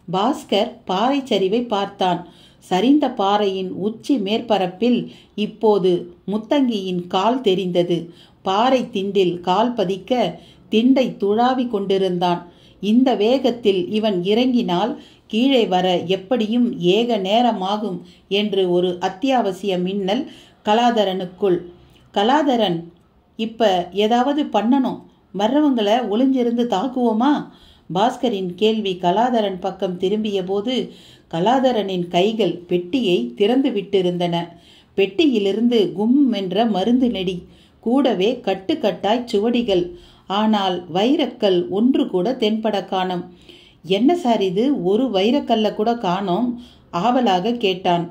[SPEAKER 1] பாஸ்கர் பாறை சரிவை பார்த்தான். சரிந்த பாறையின் உச்சி மேற்பரப்பில் இப்போது முத்தங்கியின் கால் தெரிந்தது. பாறை திண்டில் கால் பதிக்க திண்டை துழாவி கொண்டிருந்தான். இந்த வேகத்தில் இவன் இறங்கினால் கீழே வர எப்படியும் ஏக நேரமாகும் என்று ஒரு அத்தியாவசிய மின்னல் கலாதரனுக்குள். கலாதரன், இப்ப ஏதாவது பண்ணணும். வர்றவங்களை ஒளிஞ்சிருந்து தாக்குவோமா? பாஸ்கரின் கேள்வி கலாதரன் பக்கம் திரும்பிய போது கலாதரனின் கைகள் பெட்டியை திறந்து விட்டிருந்தன. பெட்டியிலிருந்து கும் என்ற மருந்து நெடி, கூடவே கட்டுக்கட்டாய் சுவடிகள். ஆனால் வைரக்கல் ஒன்று கூட தென்பட காணோம். என்ன சார் இது, ஒரு வைரக்கல்ல கூட காணோம்? ஆவலாக கேட்டான்.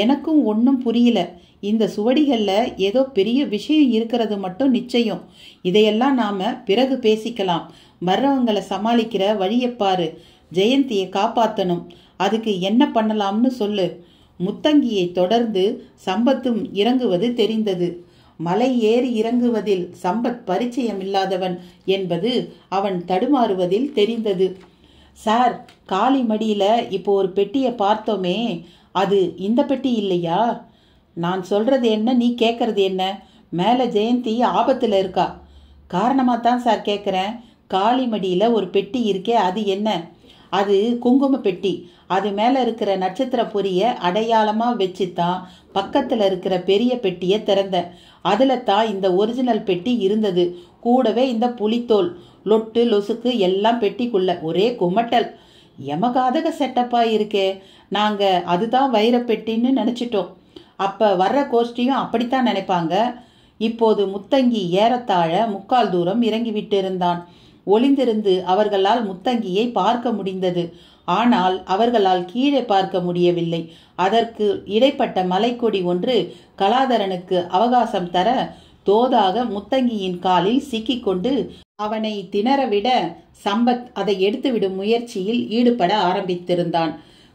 [SPEAKER 1] எனக்கும் ஒன்றும் புரியல. இந்த சுவடிகள்ல ஏதோ பெரிய விஷயம் இருக்கிறது மட்டும் நிச்சயம். இதையெல்லாம் நாம பிறகு பேசிக்கலாம். வர்றவங்களை சமாளிக்கிற வழியப்பாரு. ஜெயந்தியை காப்பாத்தணும். அதுக்கு என்ன பண்ணலாம்னு சொல்லு. முத்தங்கியை தொடர்ந்து சம்பத்தும் இறங்குவது தெரிந்தது. மலை ஏறி இறங்குவதில் சம்பத் பரிச்சயம் இல்லாதவன் என்பது அவன் தடுமாறுவதில் தெரிந்தது. சார், காளி மடியில இப்போ ஒரு பெட்டியை பார்த்தோமே, அது இந்த பெட்டி இல்லையா? நான் சொல்றது என்ன, நீ கேட்கறது என்ன? மேலே ஜெயந்தி ஆபத்தில் இருக்கா. காரணமாக தான் சார் கேட்குறேன். காளி மடியில் ஒரு பெட்டி இருக்கே, அது என்ன? அது குங்கும பெட்டி. அது மேலே இருக்கிற நட்சத்திர பொரிய அடையாளமாக வச்சு தான் பக்கத்தில் இருக்கிற பெரிய பெட்டியை திறந்தேன். அதில் தான் இந்த ஒரிஜினல் பெட்டி இருந்தது. கூடவே இந்த புலித்தோல், லொட்டு லொசுக்கு எல்லாம் பெட்டிக்குள்ள ஒரே குமட்டல். எமகாதக செட்டப்பாக இருக்கே. நாங்கள் அதுதான் வைரப்பெட்டின்னு நினச்சிட்டோம். அப்போ வர்ற கோஷ்டியும் அப்படித்தான் நினைப்பாங்க. இப்போது முத்தங்கி ஏறத்தாழ முக்கால் தூரம் இறங்கிவிட்டு இருந்தான். ஒளிந்திருந்து அவர்களால் முத்தங்கியை பார்க்க முடிந்தது. ஆனால் அவர்களால் கீழே பார்க்க முடியவில்லை. அதற்கு இடைப்பட்ட மலைக்கொடி ஒன்று கலாதரனுக்கு அவகாசம் தர தோதாக முத்தங்கியின் காலில் சிக்கிக்கொண்டு அவனை திணறவிட சம்பத் அதை எடுத்துவிடும் முயற்சியில் ஈடுபட ஆரம்பித்திருந்தான்.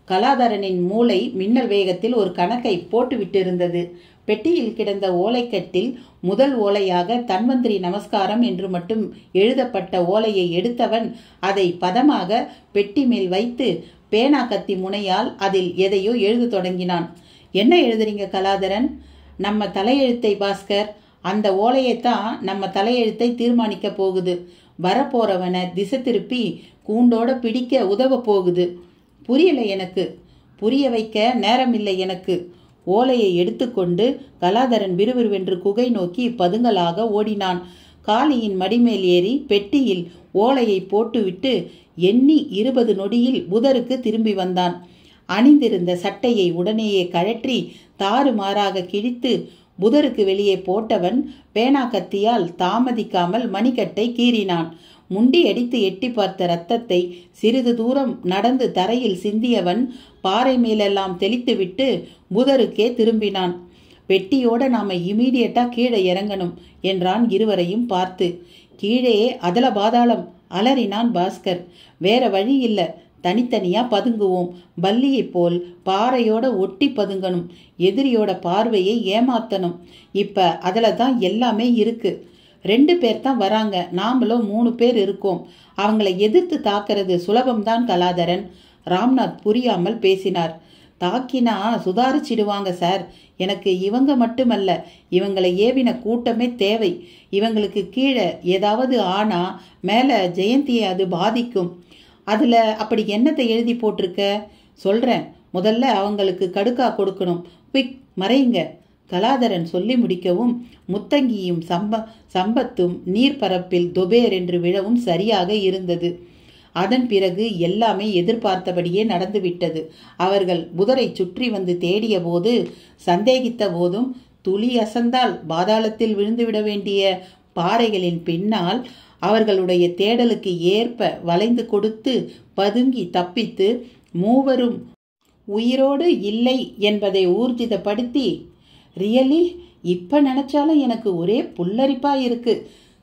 [SPEAKER 1] கலாதரனின் மூளை மின்னல் வேகத்தில் ஒரு கணக்கை போட்டு விட்டிருந்தது. பெட்டியில் கிடந்த ஓலைக்கட்டில் முதல் ஓலையாக தன்வந்திரி நமஸ்காரம் என்று மட்டும் எழுதப்பட்ட ஓலையை எடுத்தவன் அதை பதமாக பெட்டி மேல் வைத்து பேனா கத்தி முனையால் அதில் எதையோ எழுத தொடங்கினான். என்ன எழுதுறீங்க கலாதரன்? நம்ம தலையெழுத்தை பாஸ்கர். அந்த ஓலையைத்தான் நம்ம தலையெழுத்தை தீர்மானிக்க போகுது. வரப்போறவனை திசை திருப்பி கூண்டோட பிடிக்க உதவ போகுது. புரியலை எனக்கு. புரிய வைக்க நேரமில்லை எனக்கு. ஓலையை எடுத்துக்கொண்டு கலாதரன் விறுவிறுவென்று குகை நோக்கி பதுங்கலாக ஓடினான். காளியின் மடிமேல் ஏறி பெட்டியில் ஓலையை போட்டுவிட்டு எண்ணி 20 நொடியில் புதருக்கு திரும்பி வந்தான். அணிந்திருந்த சட்டையை உடனேயே கழற்றி தாறுமாறாக கிழித்து புதருக்கு வெளியே போட்டவன் பேனா கத்தியால் தாமதிக்காமல் மணிக்கட்டை கீறினான். முண்டி அடித்து எட்டி பார்த்த ரத்தத்தை சிறிது தூரம் நடந்து தரையில் சிந்தியவன் பாறை மேலெல்லாம் தெளித்துவிட்டு புதருக்கே திரும்பினான். பெட்டியோட நாம இமீடியட்டா கீழே இறங்கணும் என்றான் இருவரையும் பார்த்து. கீழே அதல பாதாளம் அலறினான் பாஸ்கர். வேற வழி இல்ல, தனித்தனியா பதுங்குவோம். பல்லியை போல் பாறையோட ஒட்டி பதுங்கணும். எதிரியோட பார்வையை ஏமாத்தணும். இப்ப அதுல தான் எல்லாமே இருக்கு. 2 பேர் தான் வராங்க, நாமளும் 3 பேர் இருக்கோம். அவங்கள எதிர்த்து தாக்குறது சுலபம்தான் கலாதரன். ராம்நாத் புரியாமல் பேசினார். தாக்கினா சுதாரிச்சிடுவாங்க சார். எனக்கு இவங்க மட்டுமல்ல, இவங்களை ஏவின கூட்டமே தேவை. இவங்களுக்கு கீழே ஏதாவது ஆனா மேல ஜெயந்தியை அது பாதிக்கும். அதுல அப்படி என்னத்தை எழுதி போட்டிருக்க? சொல்றேன். முதல்ல அவங்களுக்கு கடுக்கா கொடுக்கணும். குயிக், மறையுங்க. கலாதரன் சொல்லி முடிக்கவும் முத்தங்கியும் சம்பத்தும் நீர்பரப்பில் தொபேர் என்று விழவும் சரியாக இருந்தது. அதன் பிறகு எல்லாமே எதிர்பார்த்தபடியே நடந்துவிட்டது. அவர்கள் புதரை சுற்றி வந்து தேடிய போது, சந்தேகித்த போதும், துளி அசந்தால் பாதாளத்தில் விழுந்துவிட வேண்டிய பாறைகளின் பின்னால் அவர்களுடைய தேடலுக்கு ஏற்ப வளைந்து கொடுத்து பதுங்கி தப்பித்து மூவரும் உயிரோடு இல்லை என்பதை ஊர்ஜிதப்படுத்தி, ரியலி இப்ப நினைச்சாலும் எனக்கு ஒரே புல்லரிப்பா இருக்கு,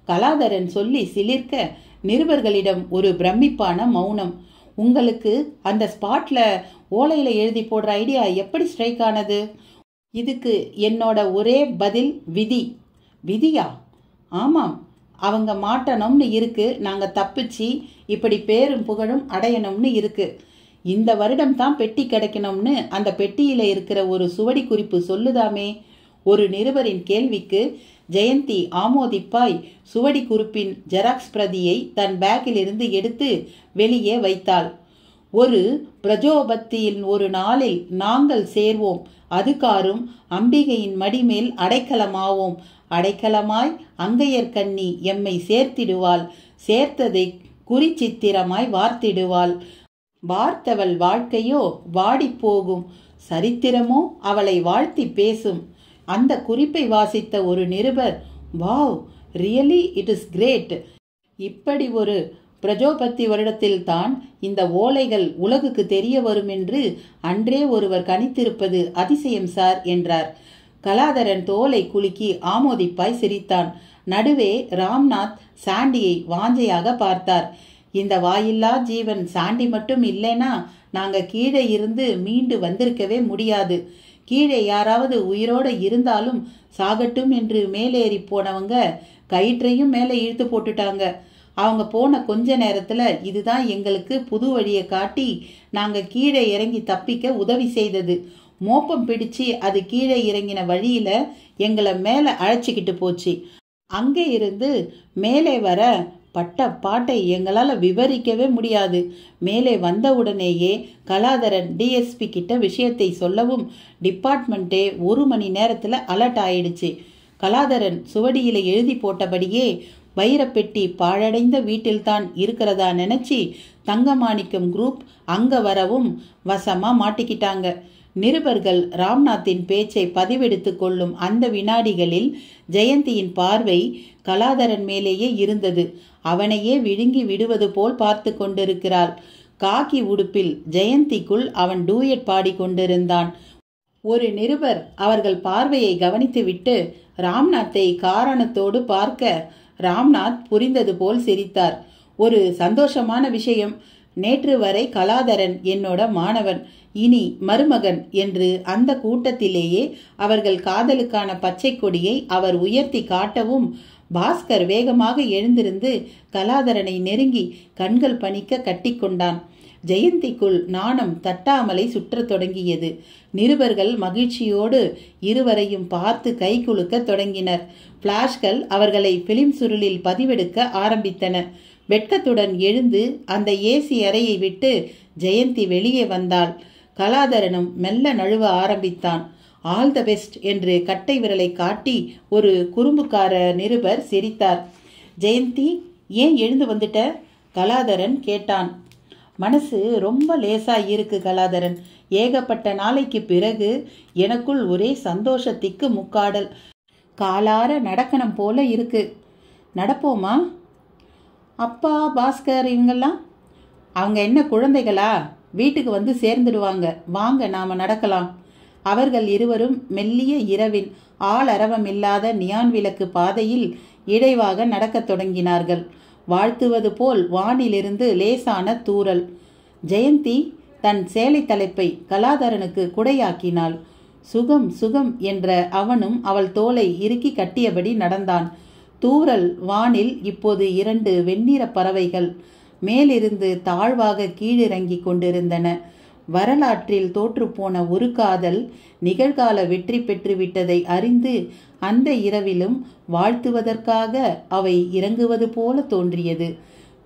[SPEAKER 1] கலாதரன் சொல்லி சிலிர்க்க நிருபர்களிடம் ஒரு பிரமிப்பான மௌனம். உங்களுக்கு அந்த ஸ்பாட்ல ஓலையில எழுதி போடுற ஐடியா எப்படி ஸ்ட்ரைக் ஆனது? இதுக்கு என்னோட ஒரே பதில் விதி. விதியா? ஆமாம், அவங்க மாட்டணும்னு இருக்கு. நாங்க தப்பிச்சு இப்படி பேரும் புகழும் அடையணும்னு இருக்கு. இந்த வருடம் தான் பெட்டி கிடைக்கணும்னு அந்த பெட்டியில இருக்கிற ஒரு சுவடி குறிப்பு சொல்லுதாமே. ஒரு நிருபரின் கேள்விக்கு ஜெயந்தி ஆமோதிப்பாய் சுவடி குறிப்பின் ஜெராக்ஸ் பிரதியை தன் பேக்கில் இருந்து எடுத்து வெளியே வைத்தாள். ஒரு பிரஜோபத்தியின் ஒரு நாளில் நாங்கள் சேர்வோம். அதுகாரும் அம்பிகையின் மடிமேல் அடைக்கலமாவோம். அடைக்கலமாய் அங்கையர்கண்ணி எம்மை சேர்த்திடுவாள். சேர்த்ததை குறிச்சித்திரமாய் வார்த்திடுவாள். வார்த்தவள் வாழ்க்கையோ வாடிப்போகும். சரித்திரமோ அவளை வாழ்த்தி பேசும். அந்த குறிப்பை வாசித்த ஒரு நிருபர், wow, really it is great. இப்படி ஒரு பிரஜோபத்தி வருடத்தில் தான் இந்த ஓலைகள் உலகுக்கு தெரிய வரும் என்று அன்றே ஒருவர் கணித்திருப்பது அதிசயம் சார் என்றார். கலாதரன் தோலை குலுக்கி ஆமோதிப்பாய் சிரித்தான். நடுவே ராம்நாத் சாண்டியை வாஞ்சையாக பார்த்தார். இந்த வாயில்லா ஜீவன் சாண்டி மட்டும் இல்லைனா நாங்க கீழே இருந்து மீண்டு வந்திருக்கவே முடியாது. கீழே யாராவது உயிரோட இருந்தாலும் சாகட்டும் என்று மேலேறி போனவங்க கயிற்றையும் மேலே இழுத்து போட்டுட்டாங்க. அவங்க போன கொஞ்ச நேரத்துல இதுதான் எங்களுக்கு புது வழியை காட்டி நாங்க கீழே இறங்கி தப்பிக்க உதவி செய்தது. மோப்பம் பிடிச்சு அது கீழே இறங்கின வழியில எங்களை மேல அழைச்சிக்கிட்டு போச்சு. அங்கே இருந்து மேலே வர பட்ட பாட்டை எங்களால் விவரிக்கவே முடியாது. மேலே வந்தவுடனேயே கலாதரன் டிஎஸ்பி கிட்ட விஷயத்தை சொல்லவும் டிபார்ட்மெண்ட்டே 1 மணி நேரத்தில் அலர்ட் ஆயிடுச்சு. கலாதரன் சுவடியில எழுதி போட்டபடியே வைரப்பெட்டி பாழடைந்த வீட்டில்தான் இருக்கிறதா நினைச்சி தங்கமாணிக்கம் குரூப் அங்க வரவும் வசமா மாட்டிக்கிட்டாங்க. நிருபர்கள் ராம்நாத்தின் பேச்சை பதிவெடுத்து கொள்ளும் அந்த வினாடிகளில் ஜெயந்தியின் பார்வை கலாதரன் மேலேயே இருந்தது. அவனையே விழுங்கி விடுவது போல் பார்த்து கொண்டிருக்கிறாள். காக்கி உடுப்பில் ஜெயந்திக்குள் அவன் டூயட் பாடி கொண்டிருந்தான். ஒரு நிருபர் அவர்கள் பார்வையை கவனித்துவிட்டு ராம்நாத்தை காரணத்தோடு பார்க்க ராம்நாத் புரிந்தது போல் சிரித்தார். ஒரு சந்தோஷமான விஷயம். நேற்று வரை கலாதரன் என்னோட மாணவன், இனி மருமகன் என்று அந்த கூட்டத்திலேயே அவர்கள் காதலுக்கான பச்சை கொடியை அவர் உயர்த்தி காட்டவும் பாஸ்கர் வேகமாக எழுந்திருந்து கலாதரனை நெருங்கி கண்கள் பணிக்க கட்டிக்கொண்டான். ஜெயந்திக்குள் நாணம் தட்டாமலை சுற்றத் தொடங்கியது. நிருபர்கள் மகிழ்ச்சியோடு இருவரையும் பார்த்து கை குலுக்க தொடங்கினர். பிளாஷ்கள் அவர்களை பிலிம் சுருளில் பதிவெடுக்க ஆரம்பித்தன. வெட்கத்துடன் எழுந்து அந்த ஏசி அறையை விட்டு ஜெயந்தி வெளியே வந்தாள். கலாதரனும் மெல்ல நழுவ ஆரம்பித்தான். ஆல் த பெஸ்ட் என்று கட்டை விரலை காட்டி ஒரு குறும்புக்கார நிருபர் சிரித்தார். ஜெயந்தி, ஏன் எழுந்து வந்துட்ட? கலாதரன் கேட்டான். மனசு ரொம்ப லேசா இருக்கு கலாதரன். ஏகப்பட்ட நாளைக்கு பிறகு எனக்குள் ஒரே சந்தோஷத்திற்கு முக்காடல். காலார நடக்கணும் போல இருக்கு. நடப்போமா? அப்பா, பாஸ்கர் இவங்கெல்லாம் அவங்க என்ன குழந்தைகளா? வீட்டுக்கு வந்து சேர்ந்துடுவாங்க. வாங்க, நாம நடக்கலாம். அவர்கள் இருவரும் மெல்லிய இரவின் ஆளரவமில்லாத நியான் விளக்கு பாதையில் இடைவாக நடக்கத் தொடங்கினார்கள். வாழ்த்துவது போல் வானிலிருந்து லேசான தூறல். ஜெயந்தி தன் சேலை தலைப்பை கலாதரனுக்கு குடையாக்கினாள். சுகம் சுகம் என்ற அவனும் அவள் தோலை இறுக்கி கட்டியபடி நடந்தான். தூறல் வானில் இப்போது 2 வெண்ணிற பறவைகள். மேலிருந்து தாழ்வாக கீழிறங்கி கொண்டிருந்தன. வரலாற்றில் தோற்றுப்போன ஒரு காதல் நிகழ்கால வெற்றி பெற்றுவிட்டதை அறிந்து அந்த இரவிலும் வாழ்த்துவதற்காக அவை இறங்குவது போல தோன்றியது.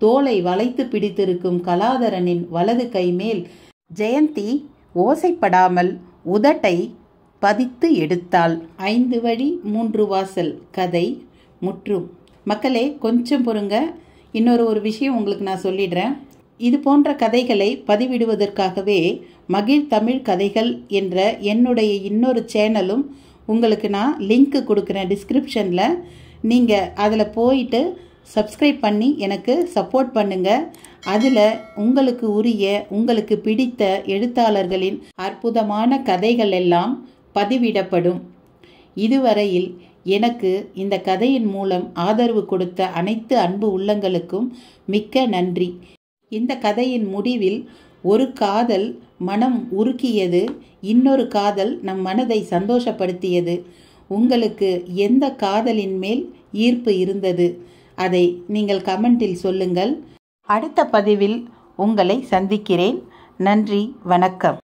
[SPEAKER 1] தோலை வளைத்து பிடித்திருக்கும் கலாதரனின் வலது கை மேல் ஜெயந்தி ஓசைப்படாமல் உதட்டை பதித்து எடுத்தாள். 5 வழி 3 வாசல் கதை முற்றும். மக்களே, கொஞ்சம் பொறுங்க. ஒரு விஷயம் உங்களுக்கு நான் சொல்லிடுறேன். இது போன்ற கதைகளை பதிவிடுவதற்காகவே மகிழ் தமிழ் கதைகள் என்ற என்னுடைய இன்னொரு சேனலும் உங்களுக்கு நான் லிங்க் கொடுக்குறேன் டிஸ்கிரிப்ஷனில். நீங்கள் அதில் போயிட்டு சப்ஸ்கிரைப் பண்ணி எனக்கு சப்போர்ட் பண்ணுங்கள். அதில் உங்களுக்கு உரிய, உங்களுக்கு பிடித்த எழுத்தாளர்களின் அற்புதமான கதைகள் எல்லாம் பதிவிடப்படும். இதுவரையில் எனக்கு இந்த கதையின் மூலம் ஆதரவு கொடுத்த அனைத்து அன்பு உள்ளங்களுக்கும் மிக்க நன்றி. இந்த கதையின் முடிவில் ஒரு காதல் மனம் உருக்கியது, இன்னொரு காதல் நம் மனதை சந்தோஷப்படுத்தியது. உங்களுக்கு எந்த காதலின் மேல் ஈர்ப்பு இருந்தது? அதை நீங்கள் கமெண்டில் சொல்லுங்கள். அடுத்த பதிவில் உங்களை சந்திக்கிறேன். நன்றி, வணக்கம்.